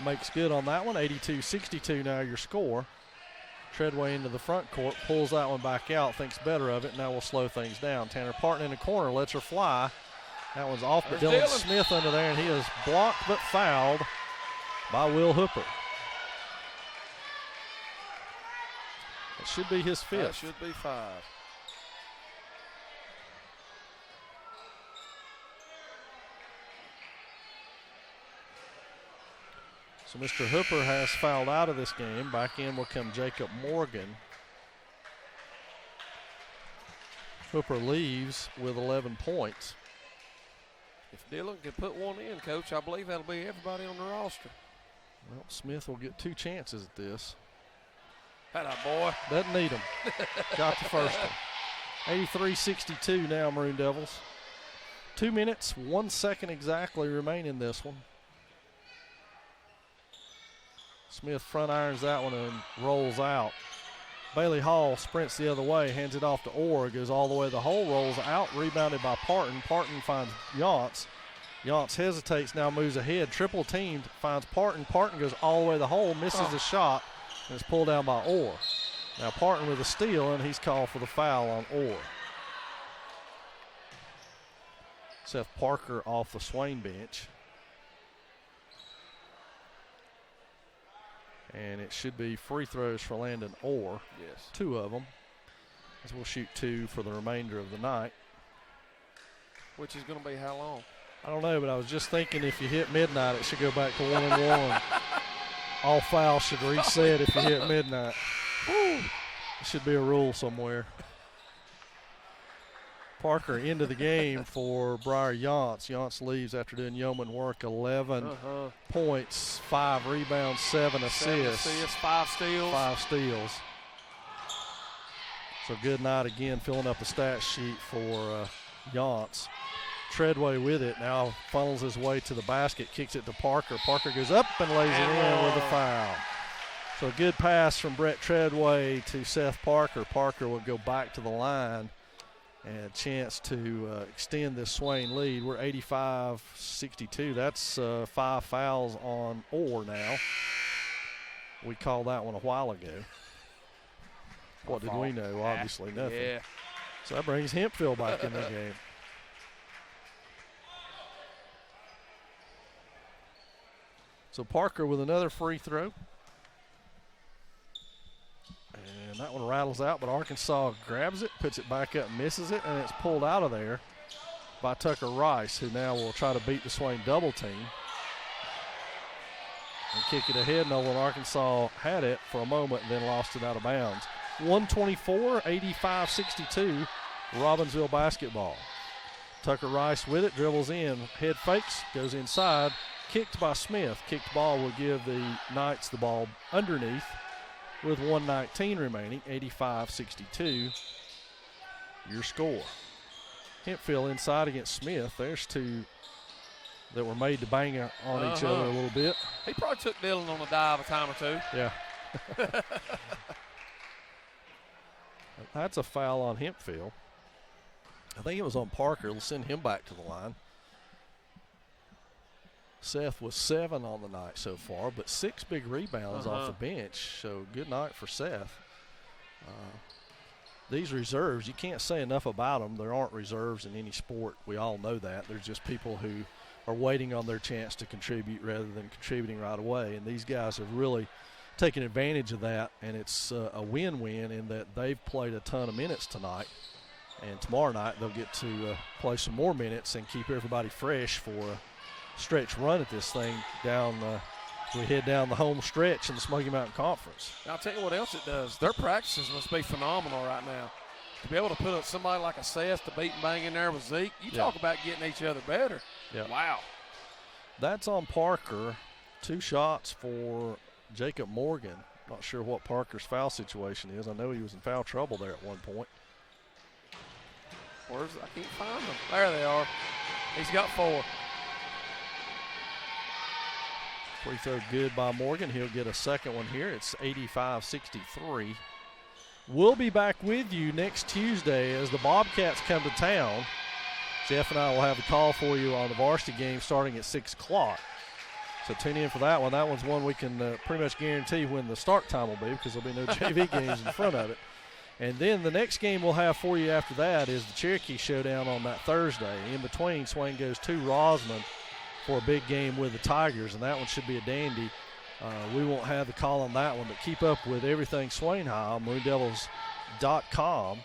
Makes good on that one. 82-62 now your score. Treadway into the front court, pulls that one back out, thinks better of it. Now we'll slow things down. Tanner Parton in the corner, lets her fly. That one's off, but Dylan Smith under there, and he is blocked but fouled by Will Hooper. It should be his 5th. That should be 5. So Mr. Hooper has fouled out of this game. Back in will come Jacob Morgan. Hooper leaves with 11 points. If Dylan can put one in, Coach, I believe that'll be everybody on the roster. Well, Smith will get 2 chances at this. Hello, boy. Doesn't need them. Got the first one. 83-62 now, Maroon Devils. 2 minutes, 1 second exactly remain in this one. Smith front irons that one and rolls out. Bailey Hall sprints the other way, hands it off to Orr, goes all the way to the hole, rolls out, rebounded by Parton. Parton finds Yaunts. Yaunts hesitates, now moves ahead, triple teamed, finds Parton. Parton goes all the way to the hole, misses the shot, and is pulled down by Orr. Now Parton with a steal, and he's called for the foul on Orr. Seth Parker off the Swain bench. And it should be free throws for Landon Orr. Yes. 2 of them. As we'll shoot 2 for the remainder of the night. Which is going to be how long? I don't know, but I was just thinking if you hit midnight, it should go back to 1-1. All fouls should reset if you hit midnight. Woo. It should be a rule somewhere. Parker into the game for Briar Yaunts. Yaunts leaves after doing yeoman work. 11 points, 5 rebounds, 7 assists. 5 steals. 5 steals. So good night again, filling up the stat sheet for Yaunts. Treadway with it, now funnels his way to the basket, kicks it to Parker. Parker goes up and lays it in with a foul. So a good pass from Brett Treadway to Seth Parker. Parker will go back to the line. And a chance to extend this Swain lead. We're 85-62. That's 5 fouls on Orr now. We called that one a while ago. What did we know? Obviously nothing. Yeah. So that brings Hemphill back in the game. So Parker with another free throw. And that one rattles out, but Arkansas grabs it, puts it back up, misses it, and it's pulled out of there by Tucker Rice, who now will try to beat the Swain double team and kick it ahead. Nolan Arkansas had it for a moment and then lost it out of bounds. 124, 85-62, Robbinsville basketball. Tucker Rice with it, dribbles in, head fakes, goes inside, kicked by Smith. Kicked ball will give the Knights the ball underneath with 1:19 remaining, 85-62, your score. Hempfield inside against Smith. There's two that were made to bang on each other a little bit. He probably took Dylan on a dive a time or two. Yeah. That's a foul on Hempfield. I think it was on Parker. We'll send him back to the line. Seth was 7 on the night so far, but 6 big rebounds off the bench. So good night for Seth. These reserves, you can't say enough about them. There aren't reserves in any sport. We all know that. There's just people who are waiting on their chance to contribute rather than contributing right away. And these guys have really taken advantage of that, and it's a win-win in that they've played a ton of minutes tonight. And tomorrow night they'll get to play some more minutes and keep everybody fresh for a stretch run at this thing down we head down the home stretch in the Smoky Mountain Conference. I'll tell you what else it does. Their practices must be phenomenal right now. To be able to put up somebody like a Seth to beat and bang in there with Zeke, you talk about getting each other better. Yeah. Wow. That's on Parker. 2 shots for Jacob Morgan. Not sure what Parker's foul situation is. I know he was in foul trouble there at one point. I can't find them. There they are. He's got 4. Free throw good by Morgan. He'll get a second one here. It's 85-63. We'll be back with you next Tuesday as the Bobcats come to town. Jeff and I will have a call for you on the varsity game starting at 6 o'clock. So tune in for that one. That one's one we can pretty much guarantee when the start time will be because there'll be no JV games in front of it. And then the next game we'll have for you after that is the Cherokee Showdown on that Thursday. In between, Swain goes to Rosman for a big game with the Tigers, and that one should be a dandy. We won't have the call on that one, but keep up with everything Swain High, MaroonDevils.com.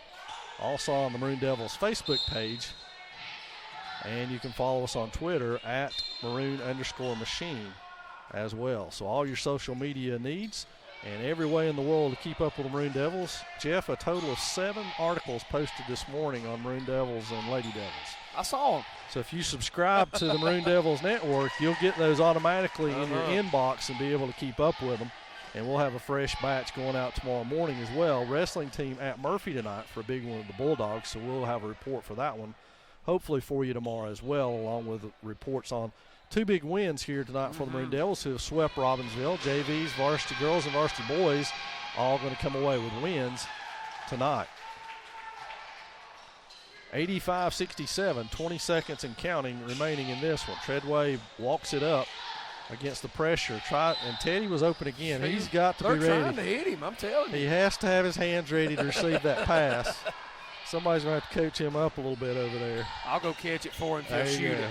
Also on the Maroon Devils Facebook page. And you can follow us on Twitter at Maroon_machine as well. So all your social media needs and every way in the world to keep up with the Maroon Devils. Jeff, a total of 7 articles posted this morning on Maroon Devils and Lady Devils. I saw them. So if you subscribe to the Maroon Devils Network, you'll get those automatically in your inbox and be able to keep up with them. And we'll have a fresh batch going out tomorrow morning as well. Wrestling team at Murphy tonight for a big one with the Bulldogs, so we'll have a report for that one hopefully for you tomorrow as well, along with reports on 2 big wins here tonight for the Maroon Devils, who have swept Robbinsville. JVs, varsity girls, and varsity boys all going to come away with wins tonight. 85-67, 20 seconds and counting remaining in this one. Treadway walks it up against the pressure. And Teddy was open again. He's got to be ready. They're trying to hit him, I'm telling you. He has to have his hands ready to receive that pass. Somebody's going to have to coach him up a little bit over there. I'll go catch it for him if he'll shoot it.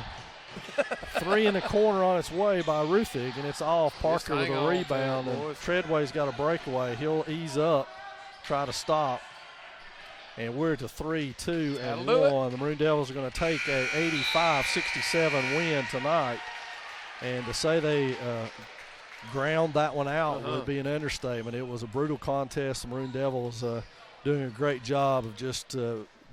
3 in the corner on its way by Ruthig, and it's off. Parker with a rebound, and Treadway's got a breakaway. He'll ease up, try to stop. And we're to 3-2 and 1. The Maroon Devils are going to take a 85-67 win tonight. And to say they ground that one out would be an understatement. It was a brutal contest. The Maroon Devils doing a great job of just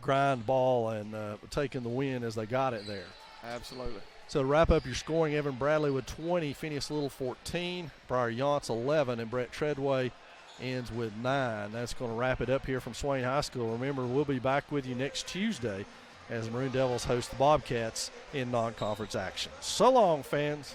grind ball and taking the win as they got it there. Absolutely. So to wrap up your scoring, Evan Bradley with 20, Phineas Little 14, Briar Yance 11, and Brett Treadway ends with 9. That's going to wrap it up here from Swain High School. Remember, we'll be back with you next Tuesday as the Maroon Devils host the Bobcats in non-conference action. So long, fans.